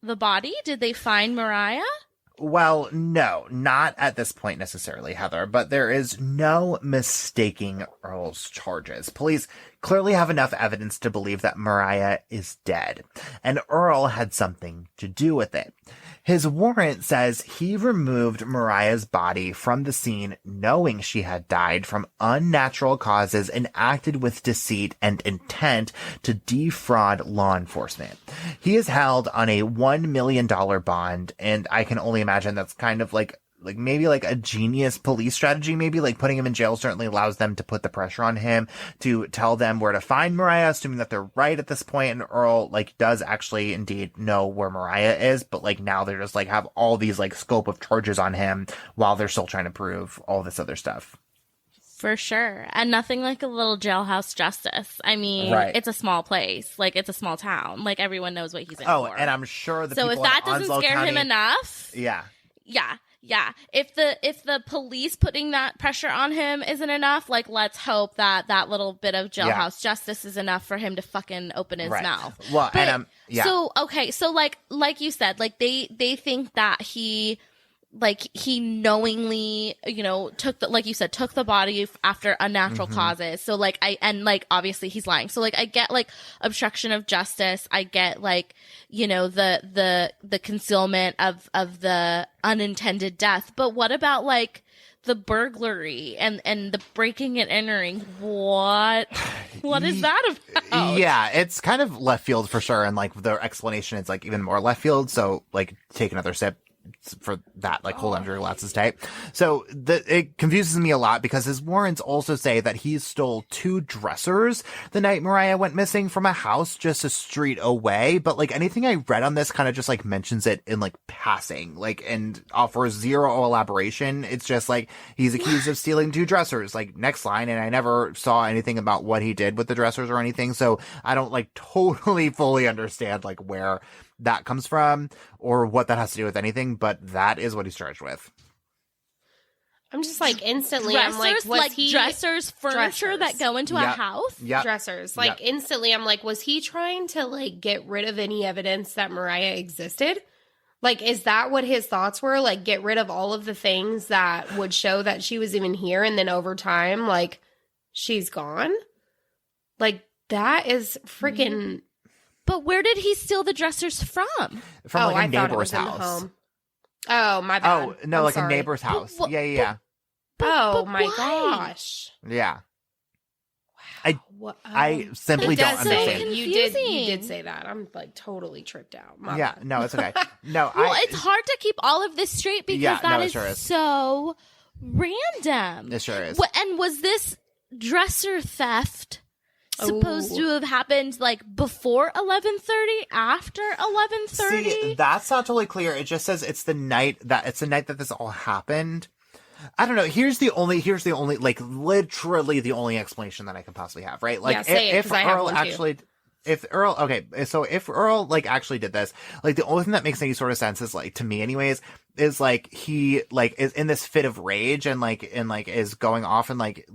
S2: the body? Did they find Mariah?
S3: Well, no, not at this point necessarily, Heather, but there is no mistaking Earl's charges. Police clearly have enough evidence to believe that Mariah is dead, and Earl had something to do with it. His warrant says he removed Mariah's body from the scene knowing she had died from unnatural causes and acted with deceit and intent to defraud law enforcement. He is held on a $1 million bond, and I can only imagine that's kind of like maybe like a genius police strategy. Maybe like putting him in jail certainly allows them to put the pressure on him to tell them where to find Mariah, assuming that they're right at this point. And Earl like does actually indeed know where Mariah is, but like now they're just like have all these like scope of charges on him while they're still trying to prove all this other stuff.
S2: For sure. And nothing like a little jailhouse justice. I mean,
S3: Right.
S2: It's a small place. Like, it's a small town. Like, everyone knows what he's in
S3: Oh,
S2: for.
S3: and I'm sure the
S2: so
S3: people
S2: if that
S3: in
S2: doesn't
S3: Onslow
S2: scare him
S3: County-
S2: enough,
S3: Yeah.
S2: yeah. If the police putting that pressure on him isn't enough, like, let's hope that that little bit of jailhouse justice is enough for him to fucking open his
S3: Right.
S2: mouth.
S3: Well,
S2: But-
S3: and yeah.
S2: So okay, so like you said, like they think that he knowingly, took the body after unnatural causes. So like obviously he's lying. So like I get like obstruction of justice. I get like, the concealment of the unintended death. But what about like the burglary and the breaking and entering? What is that about?
S3: Yeah, it's kind of left field for sure. And like the explanation is like even more left field. So like take another sip for that, like hold on to your glasses tight. So it confuses me a lot because his warrants also say that he stole 2 dressers the night Mariah went missing from a house just a street away. But like anything I read on this kind of just like mentions it in like passing, like, and offers zero elaboration. It's just like he's accused of stealing 2 dressers, like next line. And I never saw anything about what he did with the dressers or anything. So I don't like totally fully understand like where that comes from or what that has to do with anything, but that is what he's charged with.
S1: I'm just like instantly,
S2: Dressers,
S1: I'm like, was he
S2: dressers, furniture
S1: dressers.
S2: that go into a
S3: Yep.
S2: house?
S3: Yeah.
S1: dressers? Like
S3: Yep.
S1: instantly, I'm like, was he trying to like get rid of any evidence that Mariah existed? Like, is that what his thoughts were? Like, get rid of all of the things that would show that she was even here, and then over time, like, she's gone? Like, that is freaking.
S2: But where did he steal the dressers from?
S3: From like a
S1: I thought it
S3: neighbor's
S1: was in the
S3: house.
S1: home. Oh, my bad.
S3: Oh, no,
S1: I'm
S3: like
S1: sorry.
S3: a neighbor's house.
S2: But-
S3: Yeah.
S1: Oh
S2: but
S1: my
S2: why?
S1: gosh.
S3: Yeah. I simply
S1: It
S3: don't
S1: does say-
S3: understand.
S1: You did
S2: confusing.
S1: say that. I'm like totally tripped out. My
S3: Yeah,
S1: bad.
S3: no, it's okay. No,
S2: Well, it's hard to keep all of this straight because
S3: Yeah,
S2: that
S3: no, it
S2: is
S3: sure is.
S2: so random.
S3: It sure is.
S2: And was this dresser theft supposed
S1: Ooh.
S2: to have happened like before 11:30, after 11:30?
S3: See, that's not totally clear. It just says it's the night that this all happened. I don't know. Here's the only, like, literally the only explanation that I can possibly have, right? Like,
S1: Yeah, say it,
S3: if
S1: 'cause I have
S3: Earl
S1: one too.
S3: actually, if Earl, like, actually did this, like, the only thing that makes any sort of sense is, like, to me anyways, is, like, he, like, is in this fit of rage and, like, is going off and, like,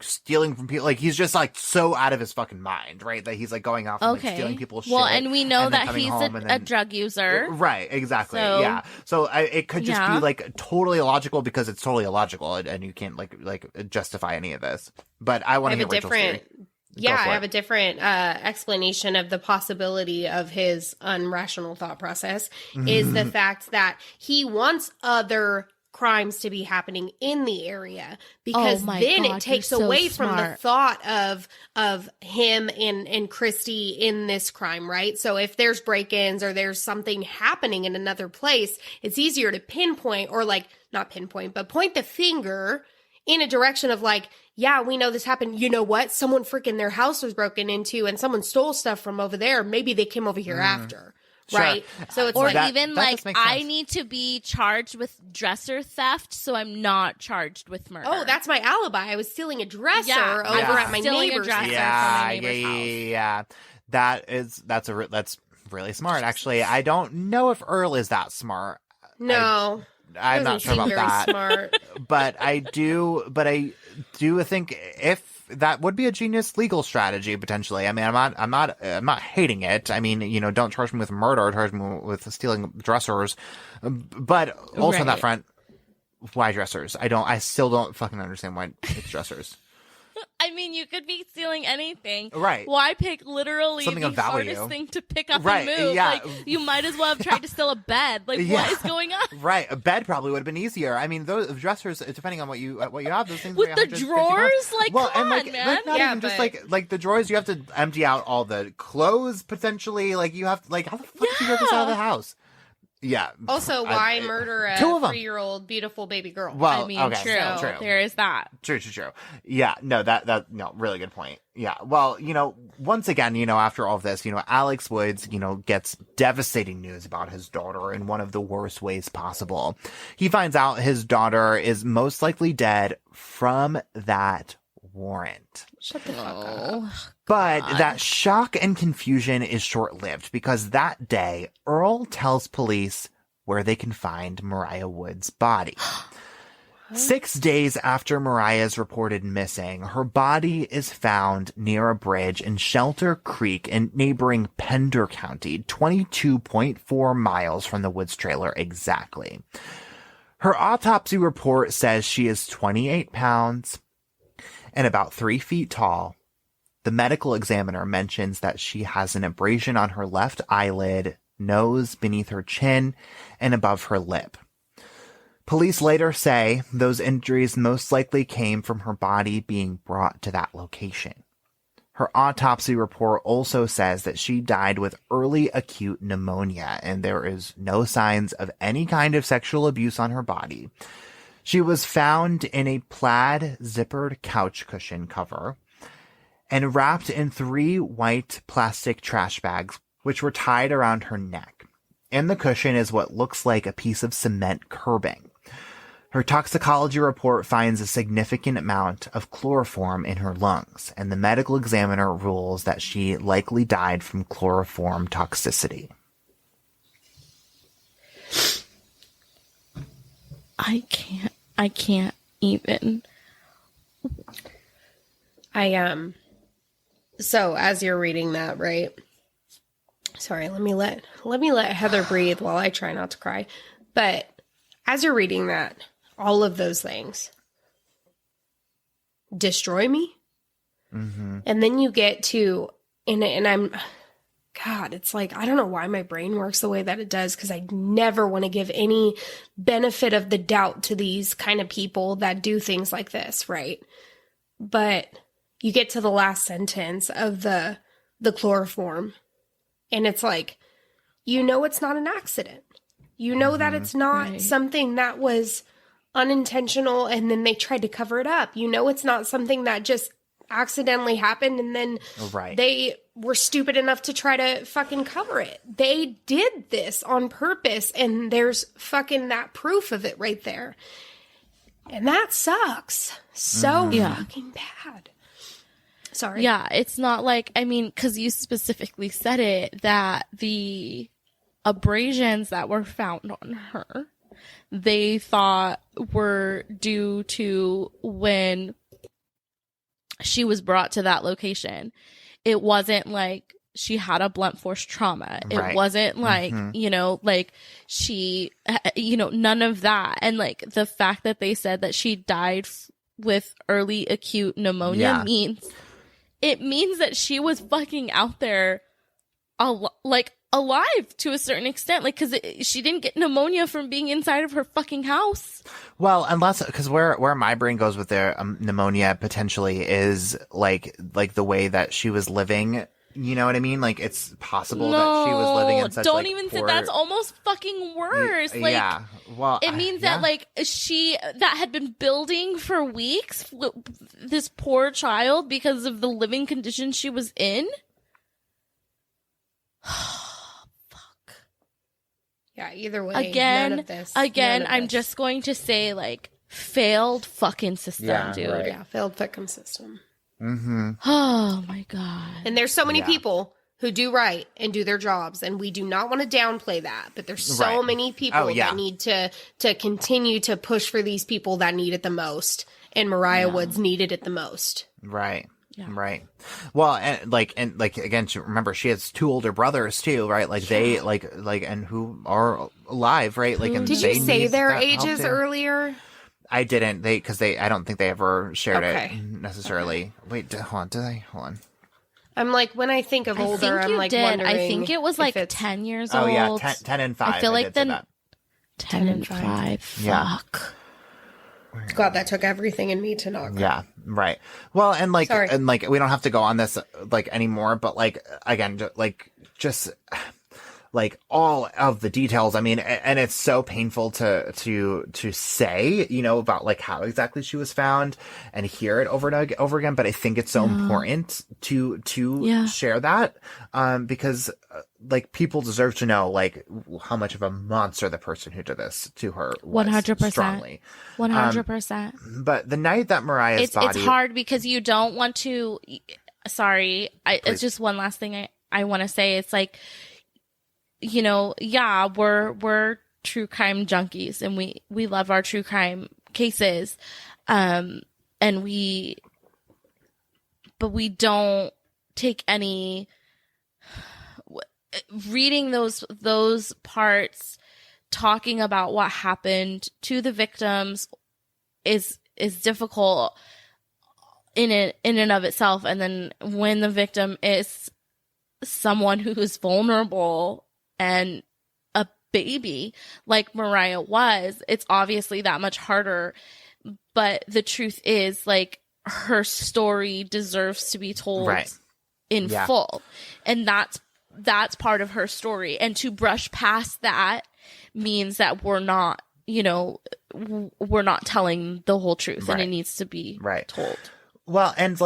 S3: stealing from people. Like, he's just, like, so out of his fucking mind, right? That he's, like, going off and, like, stealing people's shit.
S2: Well, and we know
S3: and then
S2: that
S3: coming
S2: he's
S3: home and
S2: a
S3: then-
S2: drug user.
S3: Right, exactly.
S2: So-
S3: Yeah. So it could just
S2: Yeah.
S3: be like totally illogical because it's totally illogical and you can't like justify any of this. But I want
S1: I
S3: to
S1: have
S3: hear
S1: a
S3: Rachel's theory.
S1: different. Yeah,
S3: Go for
S1: I have
S3: it.
S1: a different explanation of the possibility of his unrational thought process is the fact that he wants other crimes to be happening in the area because
S2: Oh my
S1: then
S2: God,
S1: it takes
S2: you're so
S1: away from the
S2: smart.
S1: thought of him and Christy in this crime, right? So if there's break-ins or there's something happening in another place, it's easier to pinpoint or like not pinpoint, but point the finger in a direction of like, yeah, we know this happened. You know what? Someone freaking their house was broken into and someone stole stuff from over there. Maybe they came over here after.
S3: Sure.
S1: Right. So it's
S2: Or
S1: like,
S3: That-
S2: even
S3: that
S2: like,
S3: just makes
S2: I
S3: sense.
S2: need to be charged with dresser theft, so I'm not charged with murder.
S1: oh, that's my alibi. I was stealing a dresser
S2: Yeah,
S1: over
S3: yeah.
S1: at my
S2: Stealing a
S1: neighbor's
S2: dresser.
S1: house.
S3: Yeah,
S2: from my
S3: yeah,
S2: neighbor's
S3: yeah,
S2: house.
S3: yeah. That's really smart. Actually, I don't know if Earl is that smart.
S1: No.
S3: I'm not sure
S1: Doesn't
S3: about
S1: seem
S3: that.
S1: very smart.
S3: But I do think if that would be a genius legal strategy potentially. I mean, I'm not hating it. I mean, you know, don't charge me with murder, charge me with stealing dressers. But also on that
S2: Right.
S3: front, why dressers? I still don't fucking understand why it's dressers.
S2: I mean, you could be stealing anything.
S3: Right.
S2: Why pick literally
S3: Something
S2: the
S3: of value.
S2: hardest thing to pick up
S3: Right,
S2: and move?
S3: yeah.
S2: Like, you might as well have tried to steal a bed. Like,
S3: Yeah.
S2: what is going on?
S3: Right, a bed probably would have been easier. I mean, those dressers, depending on what you have, those things
S2: With
S3: weigh
S2: the
S3: 150
S2: drawers?
S3: pounds.
S2: Like,
S3: well,
S2: come
S3: and like,
S2: on, man.
S3: like not
S1: Yeah,
S3: even just
S1: but-
S3: like the drawers. You have to empty out all the clothes potentially. Like you have to, like, how the fuck do you get this out of the house? Yeah.
S1: Also, why murder a
S3: two of 'em.
S1: 3-year-old beautiful baby girl?
S3: Well,
S2: I mean,
S3: okay,
S2: true. There is that.
S3: True. Yeah, no, no, really good point. Yeah, well, you know, once again, you know, after all of this, you know, Alex Woods, you know, gets devastating news about his daughter in one of the worst ways possible. He finds out his daughter is most likely dead from that warrant.
S1: Shut the fuck up.
S3: But that shock and confusion is short-lived because that day, Earl tells police where they can find Mariah Woods' body. 6 days after Mariah's reported missing, her body is found near a bridge in Shelter Creek in neighboring Pender County, 22.4 miles from the Woods trailer exactly. Her autopsy report says she is 28 pounds and about 3 feet tall. The medical examiner mentions that she has an abrasion on her left eyelid, nose, beneath her chin, and above her lip. Police later say those injuries most likely came from her body being brought to that location. Her autopsy report also says that she died with early acute pneumonia, and there is no signs of any kind of sexual abuse on her body. She was found in a plaid zippered couch cushion cover and wrapped in 3 white plastic trash bags, which were tied around her neck. In the cushion is what looks like a piece of cement curbing. Her toxicology report finds a significant amount of chloroform in her lungs, and the medical examiner rules that she likely died from chloroform toxicity.
S2: I can't even.
S1: So as you're reading that, right? Sorry, let me let Heather breathe while I try not to cry. But as you're reading that, all of those things destroy me.
S3: Mm-hmm.
S1: And then you get to, and I'm, God, it's like, I don't know why my brain works the way that it does, because I never want to give any benefit of the doubt to these kind of people that do things like this, right? But you get to the last sentence of the chloroform, and it's like, you know, it's not an accident. You know that it's not something that was unintentional and then they tried to cover it up. You know, it's not something that just accidentally happened and then they were stupid enough to try to fucking cover it. They did this on purpose, and there's fucking that proof of it right there. And that sucks so fucking bad. Sorry.
S2: Yeah, it's not like, I mean, because you specifically said it, that the abrasions that were found on her, they thought were due to when she was brought to that location. It wasn't like she had a blunt force trauma. It wasn't like, you know, like she, you know, none of that. And like the fact that they said that she died with early acute pneumonia means that she was fucking out there alive to a certain extent, like, because she didn't get pneumonia from being inside of her fucking house.
S3: Well, unless, because where my brain goes with the pneumonia potentially is like the way that she was living. You know what I mean? Like, it's possible that she was living in such,
S2: don't
S3: like,
S2: even say that's almost fucking worse. Like,
S3: yeah. Well,
S2: it means that like that had been building for weeks. This poor child, because of the living conditions she was in.
S1: Yeah, either way.
S2: Again,
S1: none of
S2: I'm
S1: this.
S2: just going to say, like, failed fucking system, dude.
S3: Right.
S1: Yeah, failed fucking system.
S2: Oh, my God.
S1: And there's so many people who do right and do their jobs, and we do not want to downplay that. But there's so many people that need to continue to push for these people that need it the most. And Mariah Woods needed it the most.
S3: Right. Yeah. Right. Well, and again, remember, she has 2 older brothers too, right? Like they and who are alive, right? Like, and
S1: did
S3: they
S1: you say
S3: need
S1: their
S3: that help
S1: ages
S3: too.
S1: earlier?
S3: I didn't. I don't think they ever shared it necessarily. Wait, hold on. Did I? Hold on.
S1: I'm like, when I think of older, I'm like wondering.
S2: I think it was like
S1: it's
S2: 10 years old.
S3: Oh yeah, 10 and 5.
S2: I feel like
S3: then
S2: 10 and 5.
S3: Yeah.
S2: Fuck.
S1: God, that took everything in me to not.
S3: Yeah, right. Well, and like,
S1: Sorry.
S3: and like, we don't have to go on this like anymore, but like, again, just like all of the details. I mean, and it's so painful to say, you know, about like how exactly she was found and hear it over and over again. But I think it's so important to share that, because like people deserve to know like how much of a monster the person who did this to her was.
S2: 100%.
S3: Strongly.
S2: 100%.
S3: But the night that Mariah's body,
S2: it's hard because you don't want to. Sorry, it's just one last thing I want to say. It's like, you know, yeah, we're true crime junkies, and we love our true crime cases, but we don't take any. Reading those parts, talking about what happened to the victims is difficult in and of itself, and then when the victim is someone who is vulnerable and a baby like Mariah was, it's obviously that much harder. But the truth is, like, her story deserves to be told in full, and that's part of her story. And to brush past that means that we're not, you know, we're not telling the whole truth, and it needs to be told.
S3: Well, and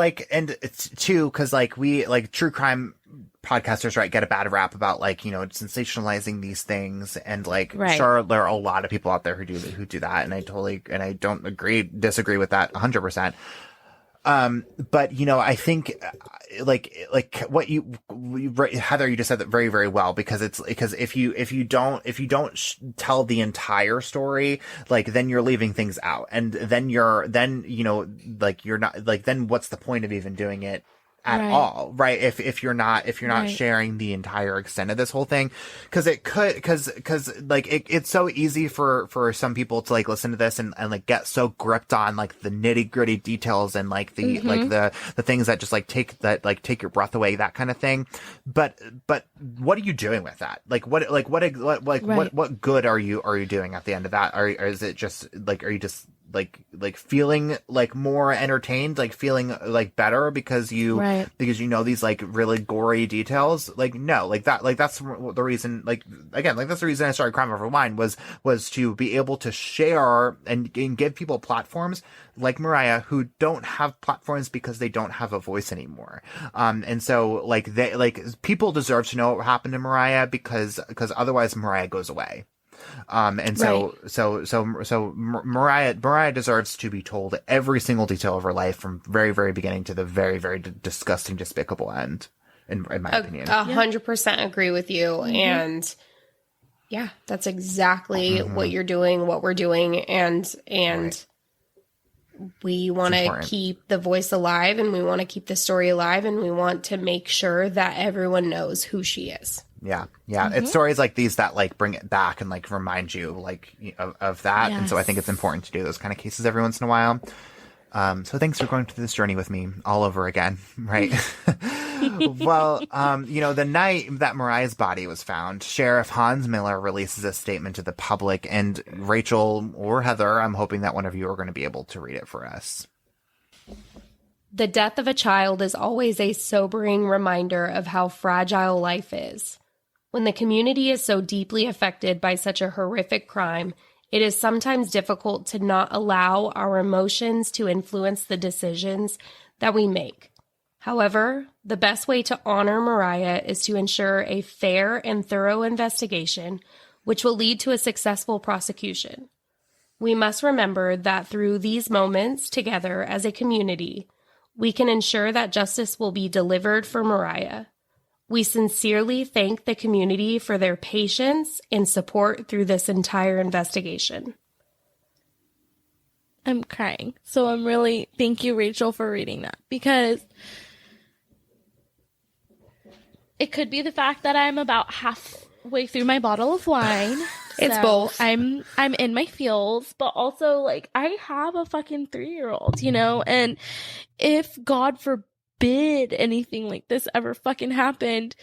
S3: it's too, because like we, like, true crime podcasters, right, get a bad rap about, like, you know, sensationalizing these things, and like, sure, there are a lot of people out there who do that, and I don't disagree with that 100%. But you know, I think like what Heather, you just said that very, very well, because if you don't tell the entire story, like, then you're leaving things out, and then you're not, like, then what's the point of even doing it at all, right? If you're not sharing the entire extent of this whole thing, because it's so easy for some people to like listen to this and like get so gripped on like the nitty gritty details and like the like the things that just like take your breath away, that kind of thing. But what are you doing with that? What good are you doing at the end of that? Or is it just like, are you just feeling like more entertained, like feeling like better because you know these like really gory details. Like no, like that's the reason. Like again, like that's the reason I started Crime Over Wine was to be able to share and give people platforms like Mariah who don't have platforms because they don't have a voice anymore. And so like people deserve to know what happened to Mariah because otherwise Mariah goes away. And so Mariah deserves to be told every single detail of her life from very, very beginning to the very, very disgusting, despicable end, in my opinion.
S1: 100% agree with you. And yeah, that's exactly what you're doing, what we're doing. And we want to keep the voice alive, and we want to keep the story alive, and we want to make sure that everyone knows who she is.
S3: Yeah. It's stories like these that like bring it back and like remind you like of that. Yes. And so I think it's important to do those kind of cases every once in a while. So thanks for going through this journey with me all over again, right? Well, the night that Mariah's body was found, Sheriff Hans Miller releases a statement to the public, and Rachel or Heather, I'm hoping that one of you are going to be able to read it for us.
S1: The death of a child is always a sobering reminder of how fragile life is. When the community is so deeply affected by such a horrific crime, it is sometimes difficult to not allow our emotions to influence the decisions that we make. However, the best way to honor Mariah is to ensure a fair and thorough investigation, which will lead to a successful prosecution. We must remember that through these moments together as a community, we can ensure that justice will be delivered for Mariah. We sincerely thank the community for their patience and support through this entire investigation.
S2: I'm crying. So thank you, Rachel, for reading that, because it could be the fact that I'm about halfway through my bottle of wine.
S1: It's both.
S2: I'm in my feels, but also like I have a fucking 3-year-old, and if God forbid anything like this ever fucking happened,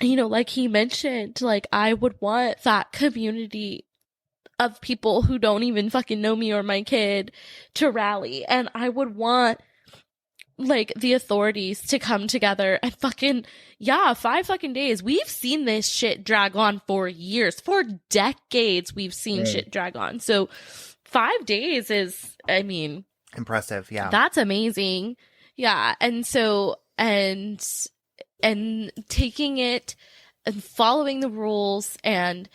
S2: like he mentioned, like I would want that community of people who don't even fucking know me or my kid to rally, and I would want like the authorities to come together and 5 fucking days. We've seen this shit drag on for years, for decades. We've seen shit drag on. So 5 days is,
S3: impressive. Yeah.
S2: That's amazing. Yeah. And so, and taking it and following the rules. And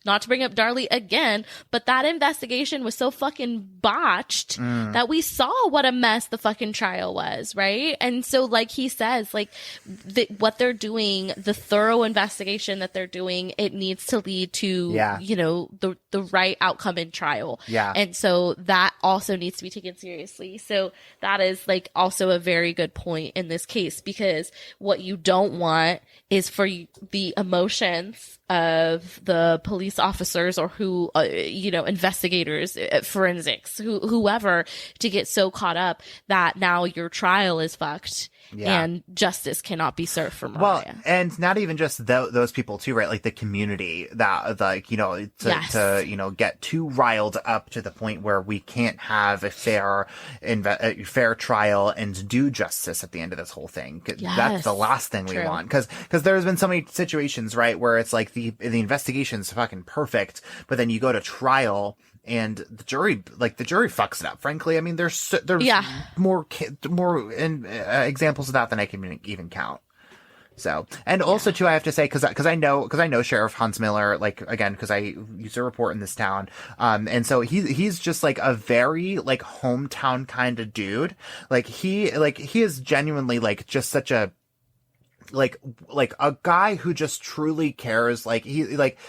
S2: not to bring up Darlie again, but that investigation was so fucking botched that we saw what a mess the fucking trial was, right? And so, like he says, like what they're doing, the thorough investigation that they're doing, it needs to lead to, the right outcome in trial.
S3: Yeah.
S2: And so that also needs to be taken seriously. So that is like also a very good point in this case, because what you don't want is for the emotions of the police officers or who, investigators, forensics, whoever, to get so caught up that now your trial is fucked. Yeah. And justice cannot be served for Mariah. Well,
S3: and not even just those people too, right? Like the community that, like, to get too riled up to the point where we can't have a fair trial and do justice at the end of this whole thing. Yes. That's the last thing we want. Cause there's been so many situations, right, where it's like the investigation's fucking perfect, but then you go to trial and the jury fucks it up. Frankly, I mean, there's more examples of that than I can even count. So, and also too, I have to say, cause I know Sheriff Hans Miller, like, again, cause I used to report in this town. And so he's just like a very like hometown kind of dude. He is genuinely like just such a, like a guy who just truly cares. Like he like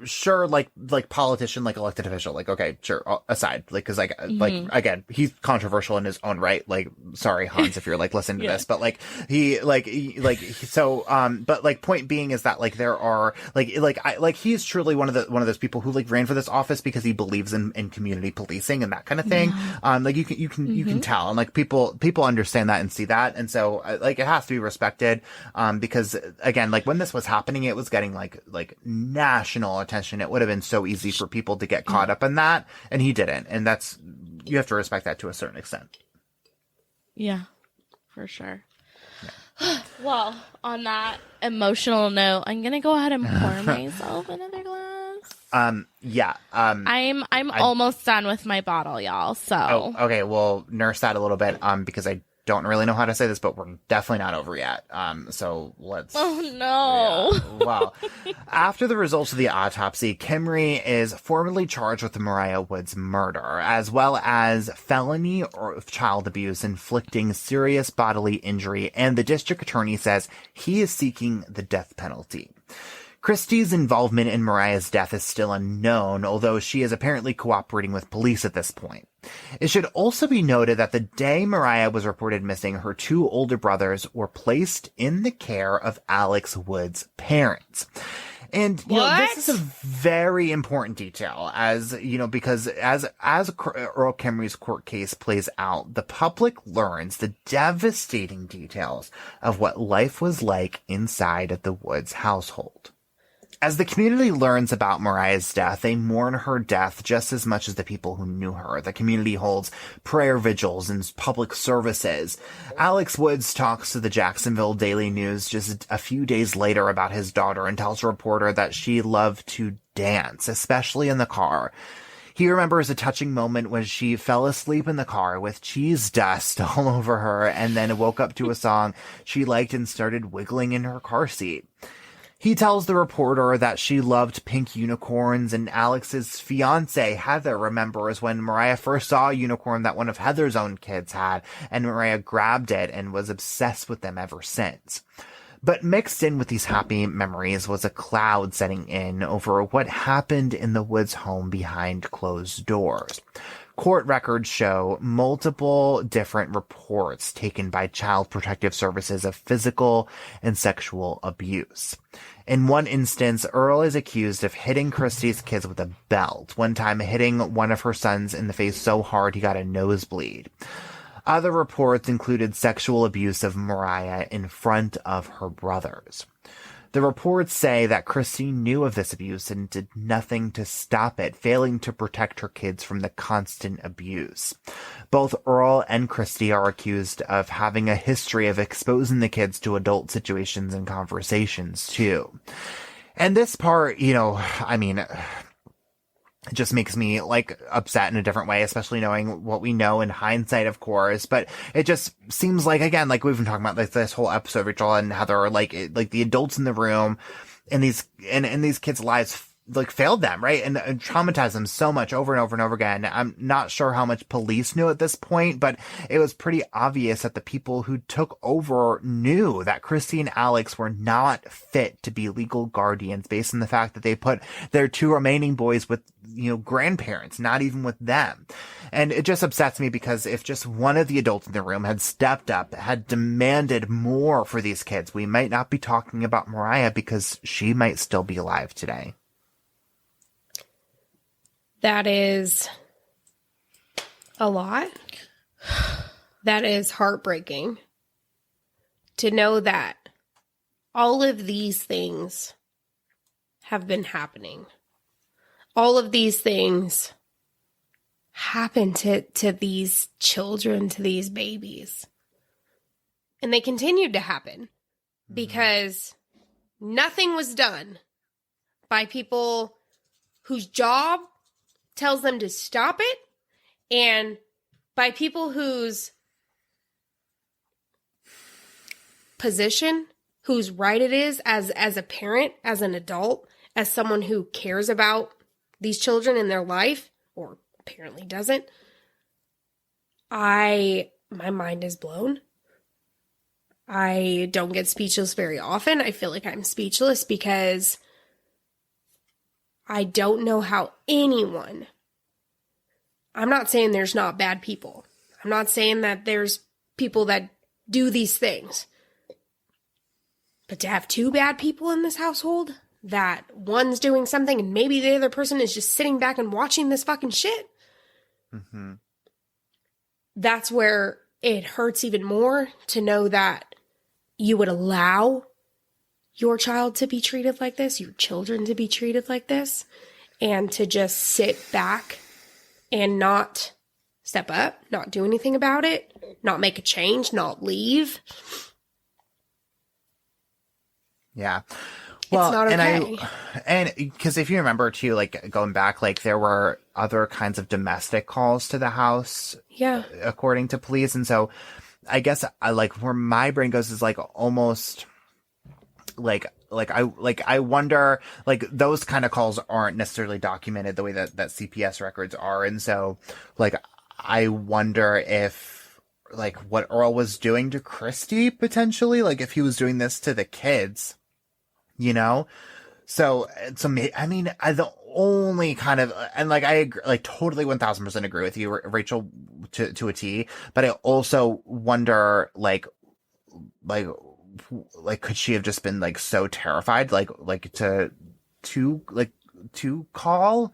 S3: sure, like politician, like elected official, like, okay, sure, aside, like, cause like again, he's controversial in his own right. Like, sorry, Hans, if you're like listening to this, but like but like point being is that like there are he's truly one of those people who like ran for this office because he believes in community policing and that kind of thing. Like you can tell, and like people understand that and see that. And so like it has to be respected. Because again, like when this was happening, it was getting like national attention. It would have been so easy for people to get caught up in that, and he didn't. And you have to respect that to a certain extent.
S2: Yeah, for sure. Yeah. Well, on that emotional note, I'm gonna go ahead and pour myself another glass.
S3: Yeah.
S2: I'm almost done with my bottle, y'all. So.
S3: Oh, okay. We'll nurse that a little bit. Because I don't really know how to say this, but we're definitely not over yet. So let's.
S2: Oh no.
S3: Yeah. Well, after the results of the autopsy, Kimry is formally charged with the Mariah Woods murder, as well as felony or child abuse, inflicting serious bodily injury, and the district attorney says he is seeking the death penalty. Christie's involvement in Mariah's death is still unknown, although she is apparently cooperating with police at this point. It should also be noted that the day Mariah was reported missing, her two older brothers were placed in the care of Alex Woods' parents. And, you know, this is a very important detail because as Earl Kimry's court case plays out, the public learns the devastating details of what life was like inside of the Woods household. As the community learns about Mariah's death, they mourn her death just as much as the people who knew her. The community holds prayer vigils and public services. Alex Woods talks to the Jacksonville Daily News just a few days later about his daughter and tells a reporter that she loved to dance, especially in the car. He remembers a touching moment when she fell asleep in the car with cheese dust all over her and then woke up to a song she liked and started wiggling in her car seat. He tells the reporter that she loved pink unicorns, and Alex's fiance, Heather, remembers when Mariah first saw a unicorn that one of Heather's own kids had, and Mariah grabbed it and was obsessed with them ever since. But mixed in with these happy memories was a cloud setting in over what happened in the Woods home behind closed doors. Court records show multiple different reports taken by Child Protective Services of physical and sexual abuse. In one instance, Earl is accused of hitting Christie's kids with a belt, one time hitting one of her sons in the face so hard he got a nosebleed. Other reports included sexual abuse of Mariah in front of her brothers. The reports say that Christy knew of this abuse and did nothing to stop it, failing to protect her kids from the constant abuse. Both Earl and Christy are accused of having a history of exposing the kids to adult situations and conversations, too. And this part, it just makes me upset in a different way, especially knowing what we know in hindsight, of course. But it just seems like, again, like we've been talking about this whole episode, Rachel and Heather, like the adults in the room and these kids' lives failed them, right? And traumatized them so much over and over and over again. I'm not sure how much police knew at this point, but it was pretty obvious that the people who took over knew that Christy and Alex were not fit to be legal guardians based on the fact that they put their two remaining boys with, grandparents, not even with them. And it just upsets me because if just one of the adults in the room had stepped up, had demanded more for these kids, we might not be talking about Mariah because she might still be alive today.
S1: That is a lot. That is heartbreaking to know that all of these things have been happening. All of these things happen to these children, to these babies. And they continued to happen because nothing was done by people whose job tells them to stop it, and by people whose position, whose right it is as a parent, as an adult, as someone who cares about these children in their life, or apparently doesn't. My mind is blown. I don't get speechless very often. I feel like I'm speechless because I don't know how anyone, I'm not saying there's not bad people. I'm not saying that there's people that do these things. But to have two bad people in this household, that one's doing something and maybe the other person is just sitting back and watching this fucking shit. Mm-hmm. That's where it hurts even more to know that you would allow your child to be treated like this, your children to be treated like this, and to just sit back and not step up, not do anything about it, not make a change, not leave.
S3: Yeah. Well,
S1: it's not okay.
S3: And because if you remember too, like going back, like there were other kinds of domestic calls to the house,
S1: yeah,
S3: according to police. And so I guess I like where my brain goes is like almost I wonder, like those kind of calls aren't necessarily documented the way that CPS records are. And so like, I wonder if like what Earl was doing to Christy potentially, like if he was doing this to the kids, you know? So I mean, the only kind of, and like, I agree, like totally 1000% agree with you, Rachel, to a T, but I also wonder, like, could she have just been like so terrified, like to call?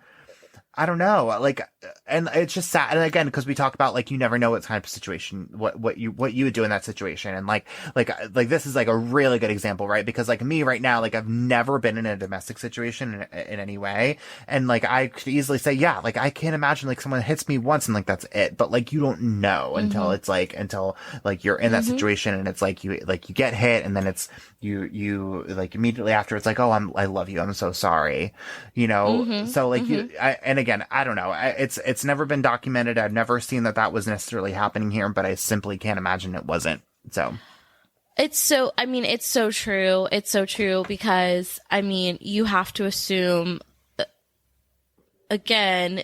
S3: I don't know. Like, and it's just sad. And again, because we talk about like, you never know what kind of situation, what you would do in that situation. And like this is like a really good example, right? Because like me right now, like I've never been in a domestic situation in any way. And like, I could easily say, yeah, like I can't imagine like someone hits me once and like, that's it. But like, you don't know until it's like, until like you're in that situation and it's like, you get hit and then it's, you like immediately after it's like, oh, I love you. I'm so sorry. You know? So like and again, I don't know. It's never been documented. I've never seen that was necessarily happening here, but I simply can't imagine it wasn't. So
S2: it's so true. It's so true because I mean, you have to assume again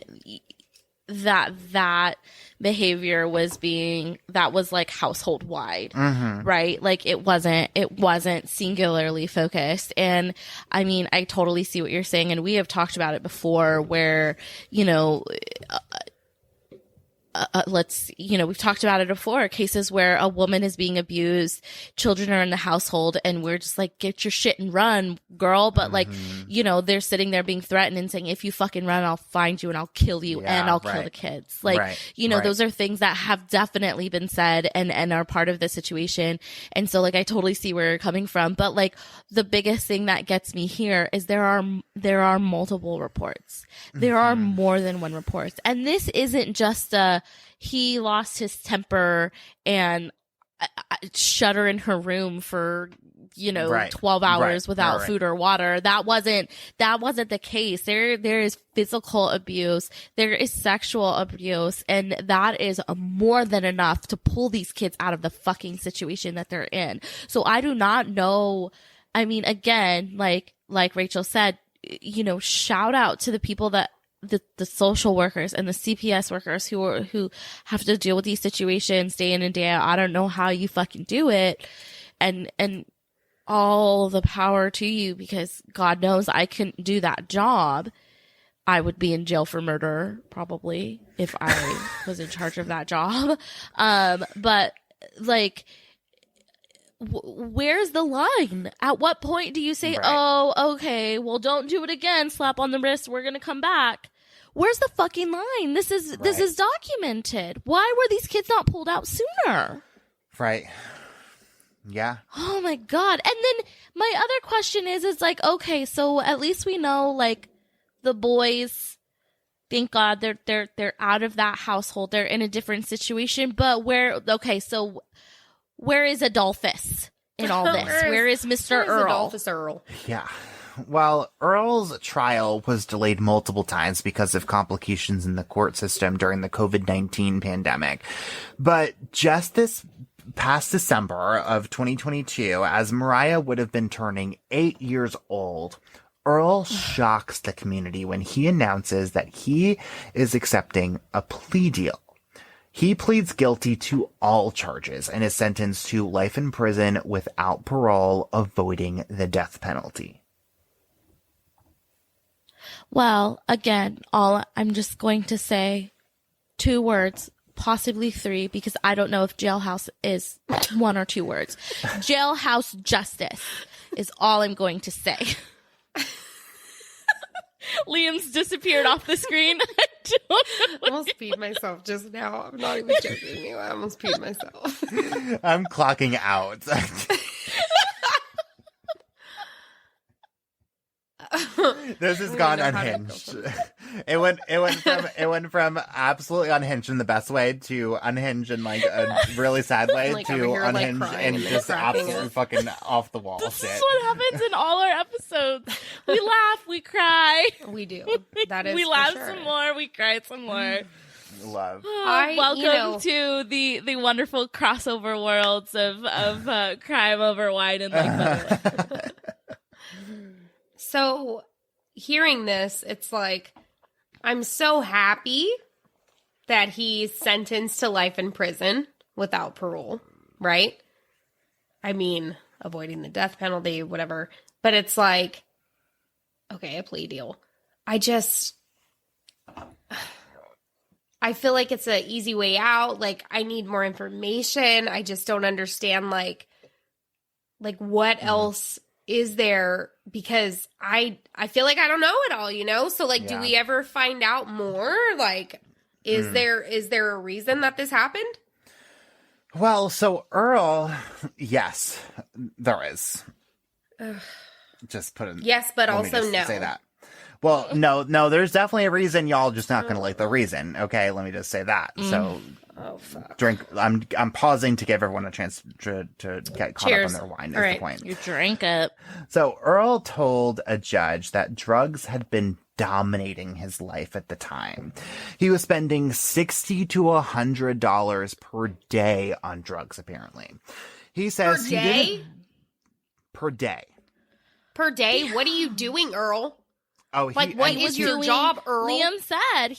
S2: that behavior was like household wide, right? Like it wasn't singularly focused. And I mean, I totally see what you're saying. And we have talked about it before where, you know, we've talked about it before, cases where a woman is being abused, children are in the household, and we're just like, get your shit and run, girl. But like, you know, they're sitting there being threatened and saying, if you fucking run, I'll find you and I'll kill you and I'll kill the kids. Like, you know, those are things that have definitely been said and are part of the situation. And so like, I totally see where you're coming from. But like, the biggest thing that gets me here is there are multiple reports. There are more than one reports. And this isn't just he lost his temper and shut her in her room for, you know, 12 hours without food or water. That wasn't the case. There is physical abuse. There is sexual abuse. And that is more than enough to pull these kids out of the fucking situation that they're in. So I do not know. I mean, again, like Rachel said, you know, shout out to the people that, the social workers and the CPS workers who have to deal with these situations day in and day out. I don't know how you fucking do it. And all the power to you, because God knows I couldn't do that job. I would be in jail for murder probably if I was in charge of that job. But like, where's the line? At what point do you say, oh, okay, well, don't do it again. Slap on the wrist. We're going to come back. Where's the fucking line? This is documented. Why were these kids not pulled out sooner?
S3: Right. Yeah.
S2: Oh my God. And then my other question is like, okay, so at least we know like the boys, thank God they're out of that household. They're in a different situation, but where is Adolphus in all this? Where is Mr. Earl?
S1: Adolphus Earl?
S3: Yeah. Well, Earl's trial was delayed multiple times because of complications in the court system during the COVID-19 pandemic. But just this past December of 2022, as Mariah would have been turning 8 years old, Earl shocks the community when he announces that he is accepting a plea deal. He pleads guilty to all charges and is sentenced to life in prison without parole, avoiding the death penalty.
S2: Well, again, I'm just going to say 2 words, possibly 3, because I don't know if jailhouse is 1 or 2 words. Jailhouse justice is all I'm going to say. Liam's disappeared off the screen.
S1: I almost peed myself just now. I'm not even joking you. I almost peed myself.
S3: I'm clocking out. This has gone
S1: know how to
S3: unhinged. It went from absolutely unhinged in the best way to unhinged in like a really sad way
S1: Like, over
S3: to
S1: here, like,
S3: unhinged
S1: crying
S3: and
S1: and
S3: just
S1: cracking
S3: absolutely
S1: up.
S3: fucking off the wall
S2: This
S3: shit.
S2: is what happens in all our episodes. We laugh, we cry.
S1: We do. That is
S2: We
S1: for
S2: laugh
S1: sure.
S2: some more, we cry some more.
S3: Love.
S2: Welcome to the wonderful crossover worlds of crime over wine and like mother.
S1: So hearing this, it's like, I'm so happy that he's sentenced to life in prison without parole, right? I mean, avoiding the death penalty, whatever. But it's like, okay, a plea deal. I feel like it's an easy way out. Like, I need more information. I just don't understand, like what else is there? Because I feel like I don't know it all, you know? So, like, do we ever find out more? Like, is there a reason that this happened?
S3: Well, so Earl, yes, there is. Just put it.
S1: Yes, but
S3: let me
S1: also
S3: just
S1: no.
S3: Say that. Well, no, there's definitely a reason. Y'all just not going to like the reason. Okay, let me just say that. So,
S1: Oh, fuck.
S3: drink. I'm pausing to give everyone a chance to get caught
S1: Cheers.
S3: up on their wine. Is
S1: All
S3: the
S1: right.
S3: point?
S2: You drank it.
S3: So Earl told a judge that drugs had been dominating his life at the time. He was spending $60 to $100 per day on drugs. Apparently, he says
S1: Per day?
S3: Per day.
S1: Per day? What are you doing, Earl?
S3: Oh,
S1: Like, what is your
S2: doing-
S1: job, Earl?
S2: Liam said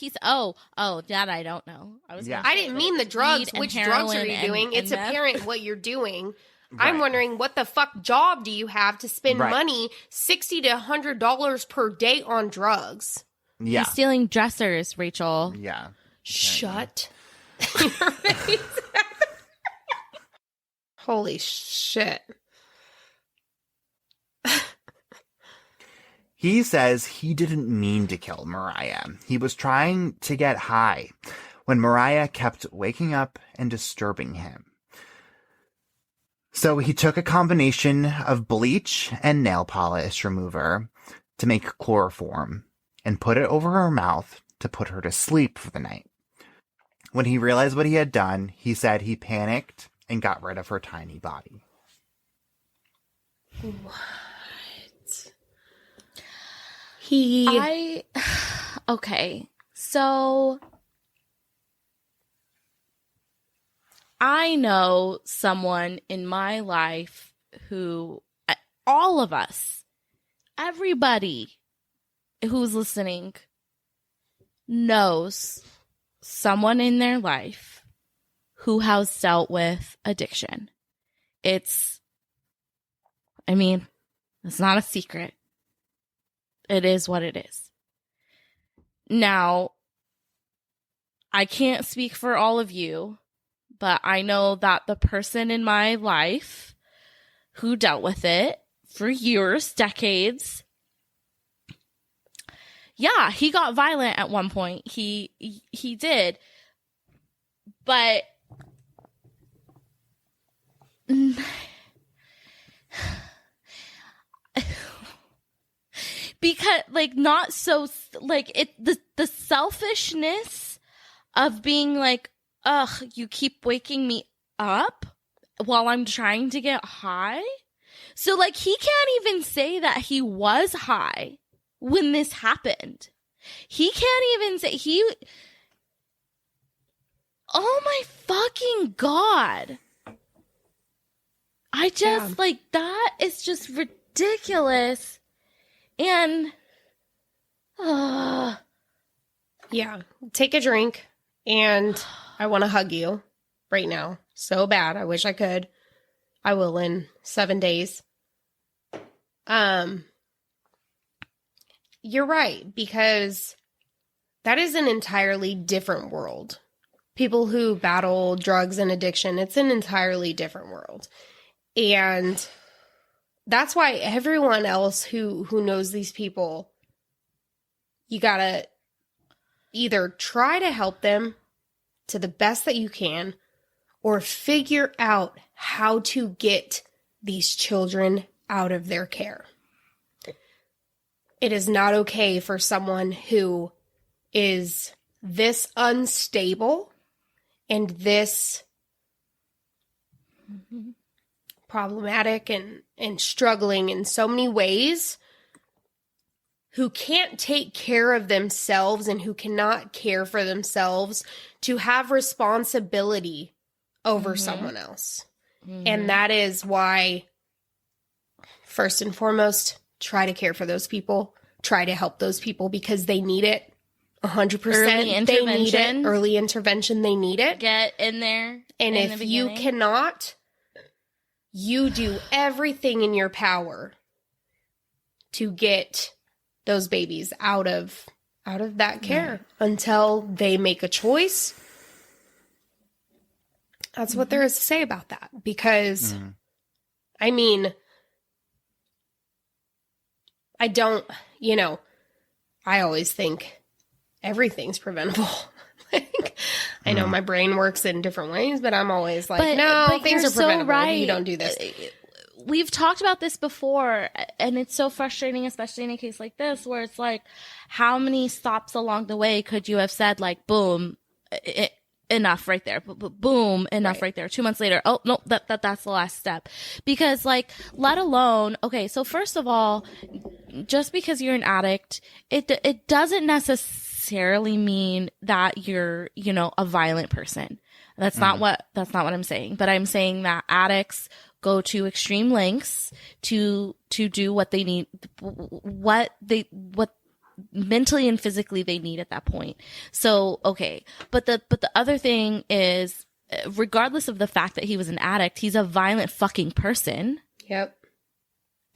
S2: that I don't know.
S3: Yeah.
S1: I didn't mean the drugs.
S2: Weed and
S1: Which drugs are
S2: heroin
S1: you
S2: and-
S1: doing?
S2: and
S1: It's
S2: meth.
S1: apparent what you're doing.
S3: Right.
S1: I'm wondering, what the fuck job do you have to spend
S3: Right.
S1: money $60 to $100 per day on drugs?
S3: Yeah.
S2: He's stealing dressers, Rachel.
S3: Yeah.
S1: Shut your face. Holy shit.
S3: He says he didn't mean to kill Mariah. He was trying to get high when Mariah kept waking up and disturbing him. So he took a combination of bleach and nail polish remover to make chloroform and put it over her mouth to put her to sleep for the night. When he realized what he had done, he said he panicked and got rid of her tiny body.
S2: Okay. So I know someone in my life who, all of us, everybody who's listening knows someone in their life who has dealt with addiction. It's not a secret. It is what it is. Now, I can't speak for all of you, but I know that the person in my life who dealt with it for years, decades, yeah, he got violent at one point. He did. But because not so the selfishness of being like, ugh, you keep waking me up while I'm trying to get high. So he can't even say that he was high when this happened. He can't even say oh my fucking God. I just that is just ridiculous. And
S1: Yeah. Take a drink, and I want to hug you right now. So bad. I wish I could. I will in 7 days. You're right, because that is an entirely different world. People who battle drugs and addiction, it's an entirely different world. And that's why everyone else who knows these people, you gotta either try to help them to the best that you can, or figure out how to get these children out of their care. it is not okay for someone who is this unstable and this problematic and struggling in so many ways, who can't take care of themselves and who cannot care for themselves, to have responsibility over someone else. And that is why, first and foremost, try to care for those people, try to help those people, because they need it 100%.
S2: Early intervention.
S1: They need it. Early intervention, they need it.
S2: Get in there.
S1: And if you cannot, you do everything in your power to get those babies out of that care until they make a choice. That's what there is to say about that. Because, I mean, I don't, I always think everything's preventable. Like, I know my brain works in different ways, but I'm always like, no, things are preventable. So right. You don't do this.
S2: We've talked about this before, and it's so frustrating, especially in a case like this, where it's like, how many stops along the way could you have said, like, boom, enough right there, boom, enough right there. 2 months later, oh no, that's the last step. Because, like, let alone, okay, so first of all, just because you're an addict, it doesn't necessarily mean that you're, a violent person. That's not what I'm saying. But I'm saying that addicts go to extreme lengths to do what they need, what mentally and physically they need at that point. So, okay. But the other thing is, regardless of the fact that he was an addict, he's a violent fucking person.
S1: Yep.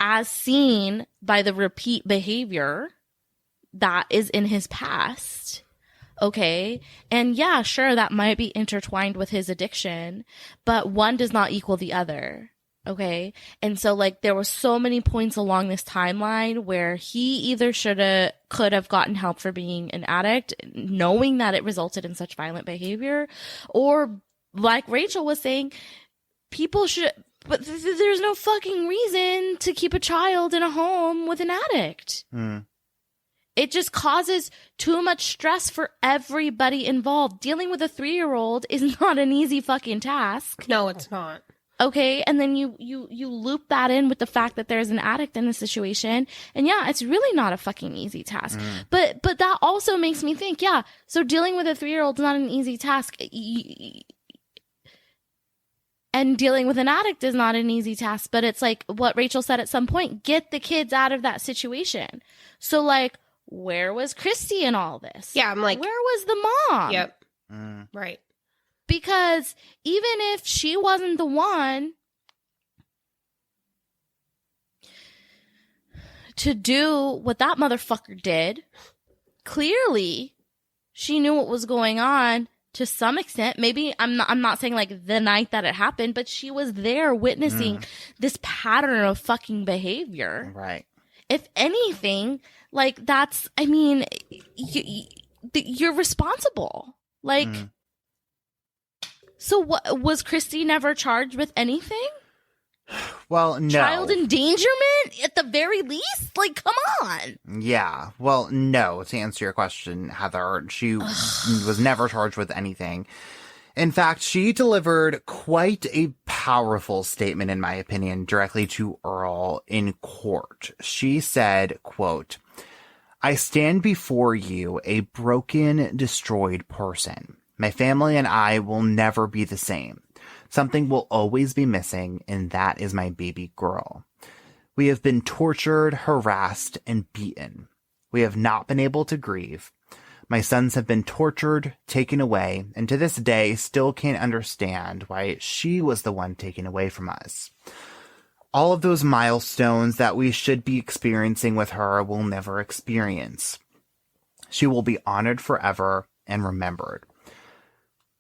S2: As seen by the repeat behavior that is in his past. Okay. And yeah, sure, that might be intertwined with his addiction, but one does not equal the other. Okay. And so, like, there were so many points along this timeline where he either could have gotten help for being an addict, knowing that it resulted in such violent behavior, or, like Rachel was saying, people should, but there's no fucking reason to keep a child in a home with an addict. It just causes too much stress for everybody involved. Dealing with a 3-year-old is not an easy fucking task.
S1: No, it's not.
S2: Okay, and then you loop that in with the fact that there's an addict in the situation, and yeah, it's really not a fucking easy task. But that also makes me think, yeah, so dealing with a 3-year-old is not an easy task, and dealing with an addict is not an easy task. But it's like what Rachel said at some point: get the kids out of that situation. So, like, where was Christy in all this?
S1: Yeah, I'm like,
S2: where was the mom?
S1: Yep, right.
S2: Because even if she wasn't the one to do what that motherfucker did, clearly she knew what was going on to some extent. Maybe I'm not saying like the night that it happened, but she was there witnessing this pattern of fucking behavior.
S3: Right.
S2: If anything, like, that's, I mean, you're responsible. Like, so what, was Christy never charged with anything?
S3: Well, no.
S2: Child endangerment at the very least? Like, come on.
S3: Yeah. Well, no, to answer your question, Heather, she was never charged with anything. In fact, she delivered quite a powerful statement, in my opinion, directly to Earl in court. She said, quote, "I stand before you a broken, destroyed person. My family and I will never be the same. Something will always be missing, and that is my baby girl. We have been tortured, harassed, and beaten. We have not been able to grieve. My sons have been tortured, taken away, and to this day still can't understand why she was the one taken away from us. All of those milestones that we should be experiencing with her will never experience. She will be honored forever and remembered.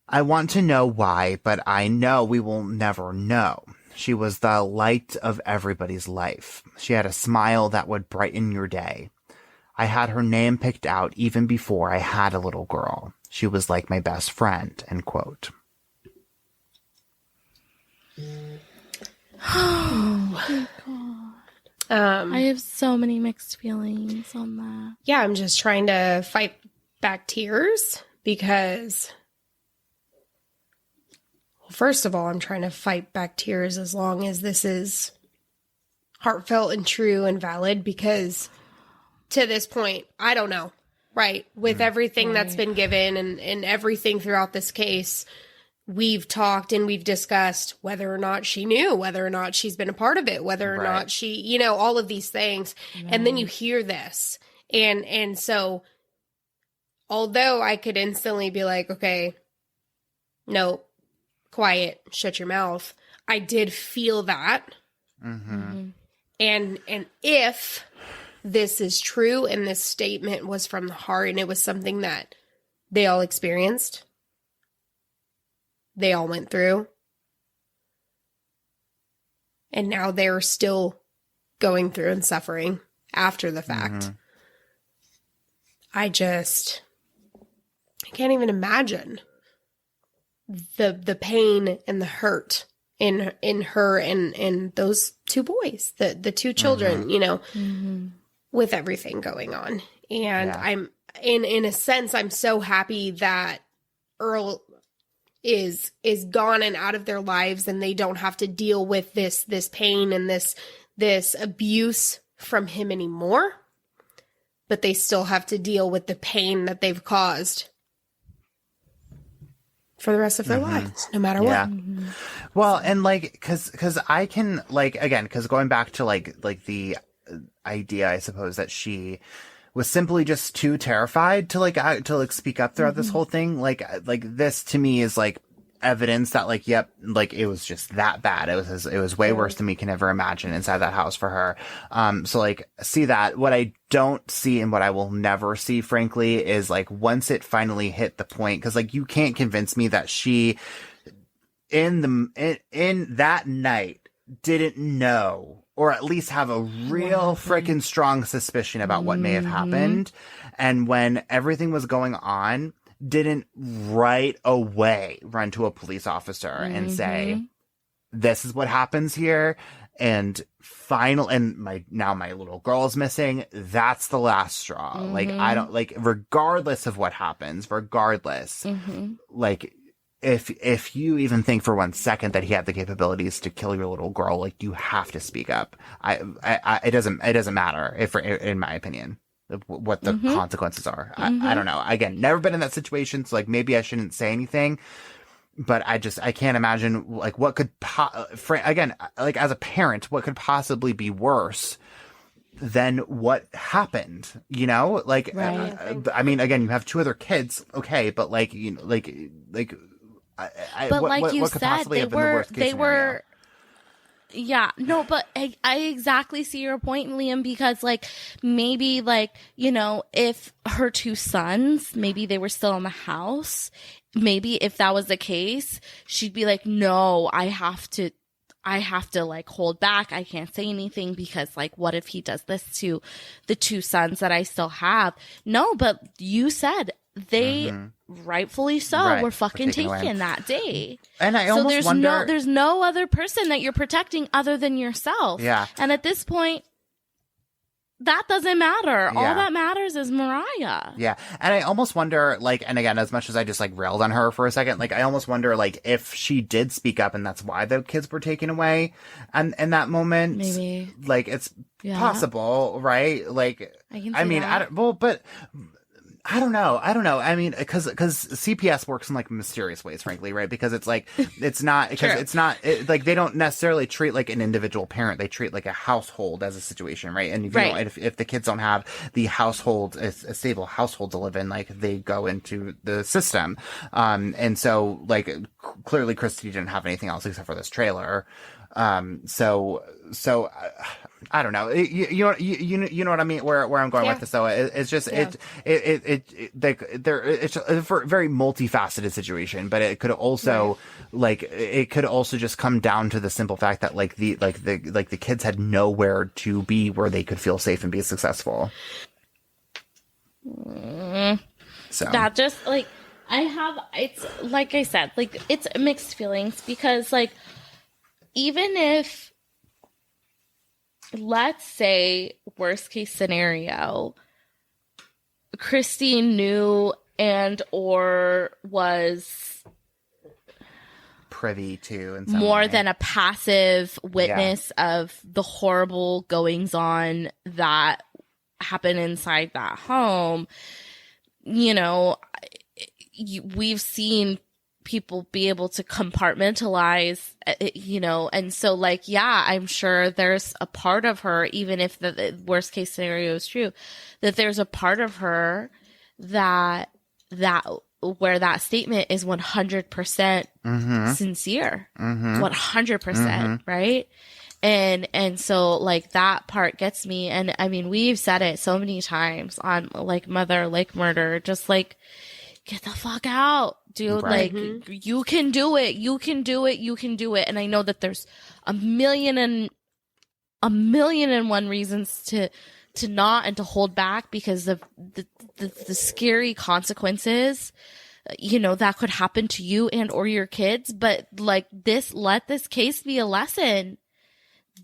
S3: I want to know why, but I know we will never know. She was the light of everybody's life. She had a smile that would brighten your day. I had her name picked out even before I had a little girl. She was like my best friend," end quote.
S2: Oh my God. I have so many mixed feelings on that.
S1: Yeah, I'm just trying to fight back tears because, well, first of all, I'm trying to fight back tears as long as this is heartfelt and true and valid, because to this point, I don't know, right? With everything that's been given and everything throughout this case, we've talked and we've discussed whether or not she knew, whether or not she's been a part of it, whether or not she, you know, all of these things. And then you hear this. And so, although I could instantly be like, okay, no, quiet, shut your mouth, I did feel that. And if this is true and this statement was from the heart and it was something that they all experienced, they all went through, and now they're still going through and suffering after the fact. I can't even imagine the pain and the hurt in her and those two boys, the two children, you know, with everything going on. And I'm in a sense, I'm so happy that Earl is gone and out of their lives, and they don't have to deal with this pain and this abuse from him anymore. But they still have to deal with the pain that they've caused for the rest of their lives, no matter what.
S3: Well, and like, cause I can, like, again, cause going back to like the idea, I suppose, that she was simply just too terrified to speak up throughout this whole thing. Like this to me is like evidence that like, yep, like it was just that bad. It was way worse than we can ever imagine inside that house for her. So like, see that. What I don't see and what I will never see, frankly, is like once it finally hit the point, cause like you can't convince me that she in that night didn't know, or at least have a real freaking strong suspicion about what may have happened. And when everything was going on, didn't right away run to a police officer and say, this is what happens here. And my little girl is missing. That's the last straw. Like, I don't, like, regardless of what happens, like, if you even think for 1 second that he had the capabilities to kill your little girl, like, you have to speak up. It doesn't matter in my opinion, what the consequences are. I don't know. Again, never been in that situation. So like, maybe I shouldn't say anything, but I can't imagine like what could, again, like as a parent, what could possibly be worse than what happened, you know? Like, I mean, again, you have 2 other kids. Okay. But like, you know, like,
S2: but like
S3: what
S2: you
S3: could
S2: said,
S3: possibly have been the worst case scenario?
S2: Yeah, no, but I exactly see your point, Liam, because like maybe like, you know, if her 2 sons, maybe they were still in the house, maybe if that was the case, she'd be like, no, I have to like hold back. I can't say anything because like, what if he does this to the 2 sons that I still have? No, but you said they rightfully so were fucking taken that day. And I almost wonder, there's no other person that you're protecting other than yourself. Yeah. And at this point, that doesn't matter. Yeah. All that matters is Mariah. Yeah. And I almost wonder, like, and again, as much as I just like railed on her for a second, like, I almost wonder, like, if she did speak up and that's why the kids were taken away and in that moment, maybe, like, it's possible, right? Like, I mean, but I don't know. I mean, because CPS works in like mysterious ways, frankly, right? Because it's like, it's not, because it's not, like, they don't necessarily treat like an individual parent. They treat like a household as a situation, right? And if, you know, if the kids don't have the household, a stable household to live in, like, they go into the system. And so, like, clearly Christy didn't have anything else except for this trailer. So I don't know. You know what I mean? Where I'm going with this, though, it's just it's a very multifaceted situation, but it could also just come down to the simple fact that the kids had nowhere to be where they could feel safe and be successful. So that just like it's like I said, like, it's mixed feelings because like, even if let's say worst case scenario, Christine knew and or was
S3: privy to in some
S2: more
S3: way.
S2: than a passive witness of the horrible goings on that happen inside that home. You know, we've seen people be able to compartmentalize, you know, and so like, yeah, I'm sure there's a part of her, even if the worst case scenario is true, that there's a part of her that where that statement is 100% sincere, 100%, right? And so like that part gets me. And I mean, we've said it so many times on like Mother Like Murder, just like, get the fuck out, dude.
S3: Right.
S2: Like you can do it. You can do it. You can do it. And I know that there's a million and one reasons to not and to hold back because of the scary consequences, you know, that could happen to you and or your kids. But like let this case be a lesson.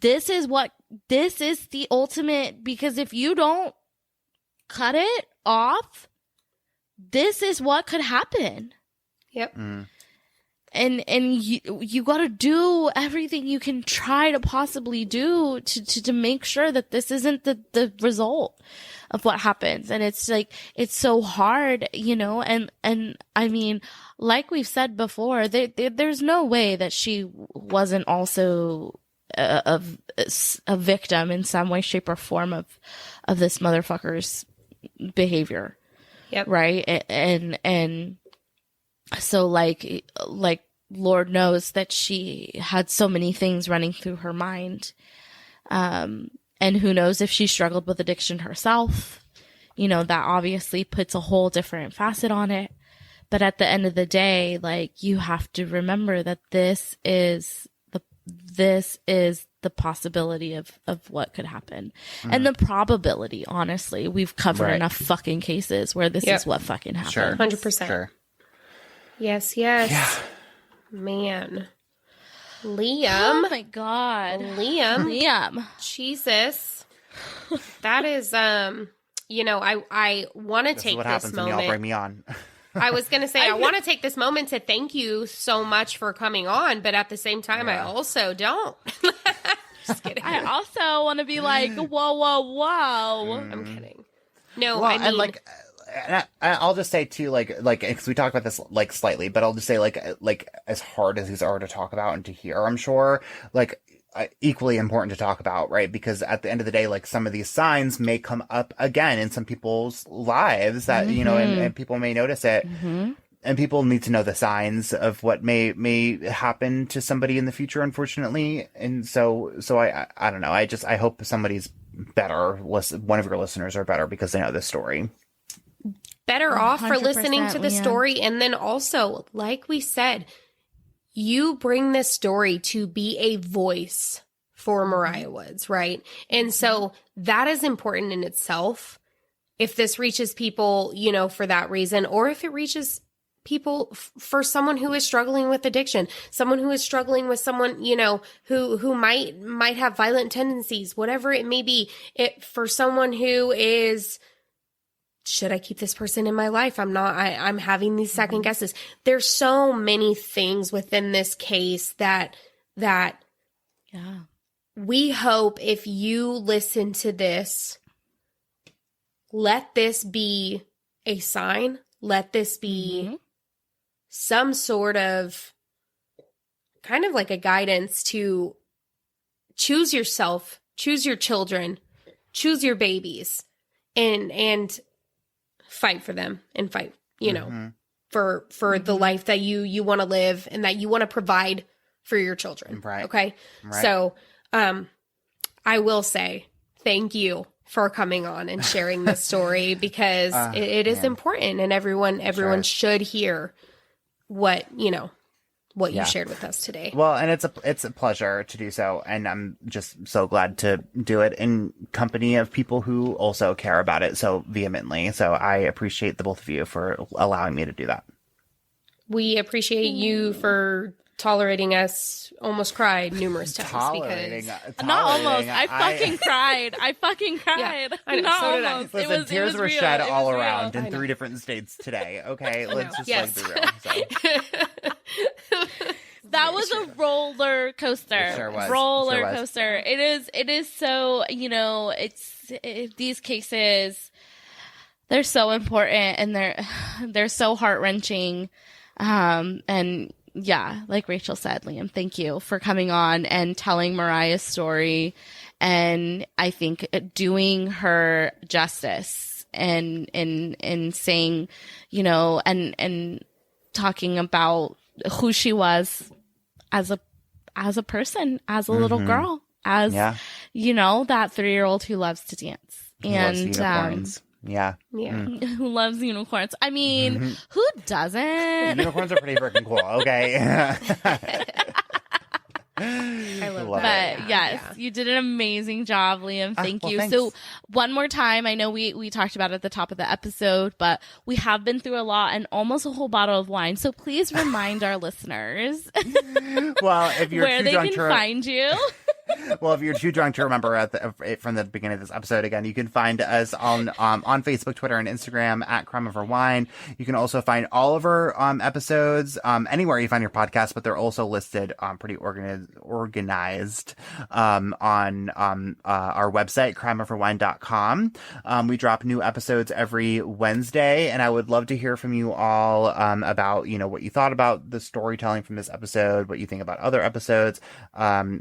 S2: This is the ultimate, because if you don't cut it off, this is what could happen.
S1: Yep.
S2: And you got to do everything you can try to possibly do to make sure that this isn't the result of what happens. And it's like, it's so hard, you know, and I mean, like we've said before, there's no way that she wasn't also a victim in some way, shape or form of this motherfucker's behavior.
S1: Yep.
S2: Right. And so like Lord knows that she had so many things running through her mind. And who knows if she struggled with addiction herself, you know, that obviously puts a whole different facet on it. But at the end of the day, like, you have to remember that this is the possibility of what could happen. And the probability, honestly, we've covered enough fucking cases where this is what fucking happened.
S3: Sure.
S1: 100%.
S3: Sure.
S1: Yes. Yeah. Man. Liam.
S2: Oh my God.
S1: Liam. Jesus. That is, you know, I want to take
S3: what
S1: this
S3: happens when y'all
S1: moment.
S3: bring me on.
S1: I was going to say, I want to take this moment to thank you so much for coming on, but at the same time, I also don't. Just kidding.
S2: I also want to be like, whoa.
S1: I'm kidding. No,
S3: Well,
S1: I mean,
S3: and like, I'll just say too, like, because we talked about this like slightly, but I'll just say like as hard as these are to talk about and to hear, I'm sure, like, equally important to talk about, right? Because at the end of the day, like, some of these signs may come up again in some people's lives that, you know, and people may notice it. And people need to know the signs of what may happen to somebody in the future, unfortunately. And so I don't know. I hope somebody's better. One of your listeners are better because they know this story.
S1: better off for listening to the
S2: Leanne.
S1: story. And then also, like we said, you bring this story to be a voice for Mariah Woods, right? And so that is important in itself. If this reaches people, you know, for that reason, or if it reaches people for someone who is struggling with addiction, someone who is struggling with someone, you know, who might have violent tendencies, whatever it may be, for someone who is, should I keep this person in my life? I'm having these second guesses. There's so many things within this case that we hope if you listen to this, let this be a sign. Let this be some sort of kind of like a guidance to choose yourself, choose your children, choose your babies, and fight for them and fight, you know, for the life that you want to live and that you want to provide for your children.
S3: Right.
S1: Okay.
S3: Right.
S1: So, I will say thank you for coming on and sharing this story because it is important and everyone should hear what you shared with us today.
S3: Well, and it's a pleasure to do so, and I'm just so glad to do it in company of people who also care about it so vehemently. So I appreciate the both of you for allowing me to do that.
S1: We appreciate you for tolerating us, almost cried numerous times.
S3: Tolerating.
S2: Not almost. I fucking cried. I fucking cried.
S1: Yeah, I know,
S2: Not
S1: so did I.
S2: almost.
S3: Listen, tears were
S2: real.
S3: shed
S2: It
S3: all
S2: was real.
S3: around in
S1: I know.
S3: 3 different states today. Okay, let's just
S1: Yes.
S3: be real. So.
S2: That was a roller coaster.
S3: It sure was.
S2: Roller
S3: Sure was.
S2: coaster. It is so, these cases, they're so important and they're so heart-wrenching. And yeah, like Rachel said, Liam, thank you for coming on and telling Mariah's story. And I think doing her justice and saying, and talking about who she was as a person, as a little girl, as, that 3-year-old who loves to dance.
S3: Loves
S2: And,
S3: unicorns. Yeah.
S2: who loves unicorns. I mean, who doesn't?
S3: Unicorns are pretty freaking cool. Okay.
S1: I love
S3: Love
S1: that.
S2: But yes, you did an amazing job, Liam. Thank
S3: well,
S2: you.
S3: thanks.
S2: So one more time, I know we talked about it at the top of the episode, but we have been through a lot and almost a whole bottle of wine. So please remind our listeners
S3: Well, if you're
S2: where
S3: too
S2: they
S3: drunk
S2: can find you.
S3: Well, if you're too drunk to remember from the beginning of this episode, again, you can find us on Facebook, Twitter, and Instagram at Crime Over Wine. You can also find all of our episodes anywhere you find your podcast, but they're also listed pretty organized on our website, crimeoverwine.com. We drop new episodes every Wednesday, and I would love to hear from you all about what you thought about the storytelling from this episode, what you think about other episodes.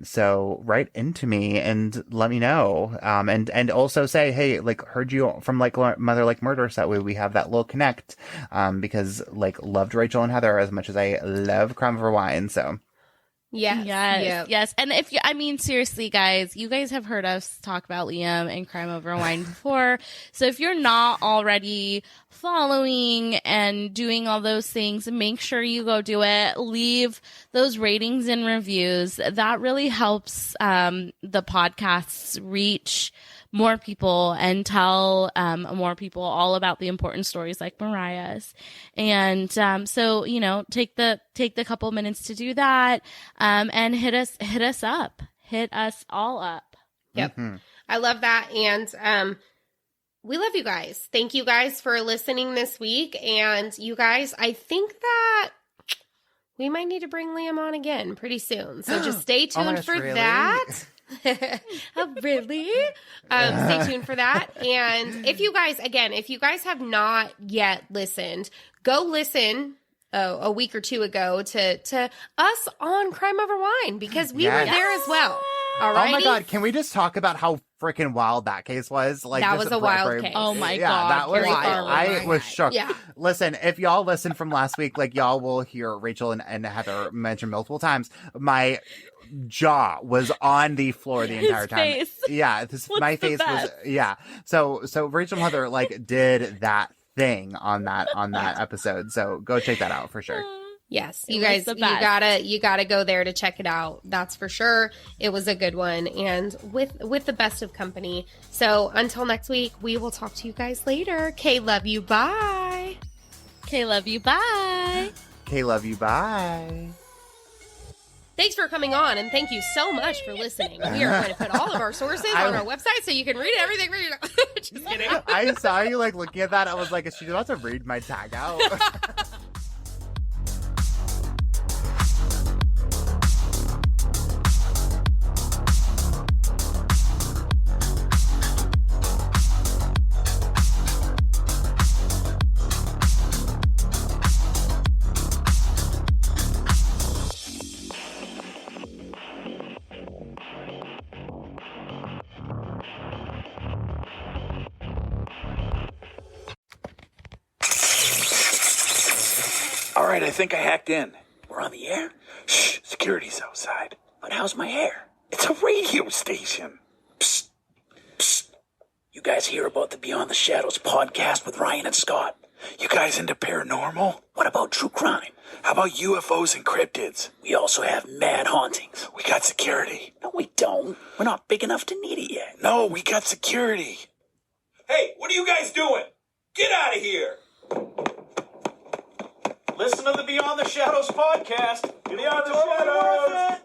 S3: So write into me and let me know. And also say, hey, heard you from Mother Like Murder, so that way we have that little connect. Because loved Rachel and Heather as much as I love Crime Over Wine. So
S2: Yes. And seriously, guys, you guys have heard us talk about Liam and Crime Over Wine before. So if you're not already following and doing all those things, make sure you go do it. Leave those ratings and reviews. That really helps the podcasts reach more people and tell more people all about the important stories like Mariah's. And so take the couple minutes to do that, and hit us all up.
S1: Yep. I love that. And we love you guys. Thank you guys for listening this week. And you guys, I think that we might need to bring Liam on again pretty soon. So just stay tuned for that. Oh, really? Stay tuned for that. And if you guys have not yet listened, go listen a week or two ago to us on Crime Over Wine, because we were there as well. All right.
S3: Oh my God, can we just talk about how freaking wild that case was?
S1: That was a wild case.
S2: Oh my God.
S3: That was
S2: wild.
S3: I was shook.
S1: Yeah.
S3: Listen, if y'all listened from last week, y'all will hear Rachel and Heather mention multiple times. My jaw was on the floor the entire time.
S2: Face.
S3: Yeah, my face was So Rachel and Heather did that thing on that episode. So go check that out for sure.
S1: Yes, you guys, you gotta go there to check it out. That's for sure. It was a good one, and with the best of company. So until next week, we will talk to you guys later. Kay, love you. Bye.
S2: Okay, love you. Bye.
S3: Okay, love you. Bye.
S1: Thanks for coming on, and thank you so much for listening. We are going to put all of our sources on our website so you can read everything for yourself. Just kidding.
S3: I saw you looking at that. I was like, is she about to read my tag out?
S8: All right, I think I hacked in. We're on the air? Shh, security's outside. But how's my hair? It's a radio station. Psst, psst. You guys hear about the Beyond the Shadows podcast with Ryan and Scott? You guys into paranormal? What about true crime? How about UFOs and cryptids? We also have mad hauntings. We got security. No, we don't. We're not big enough to need it yet. No, we got security.
S9: Hey, what are you guys doing? Get out of here!
S8: Listen to the Beyond the Shadows podcast. Beyond the Shadows!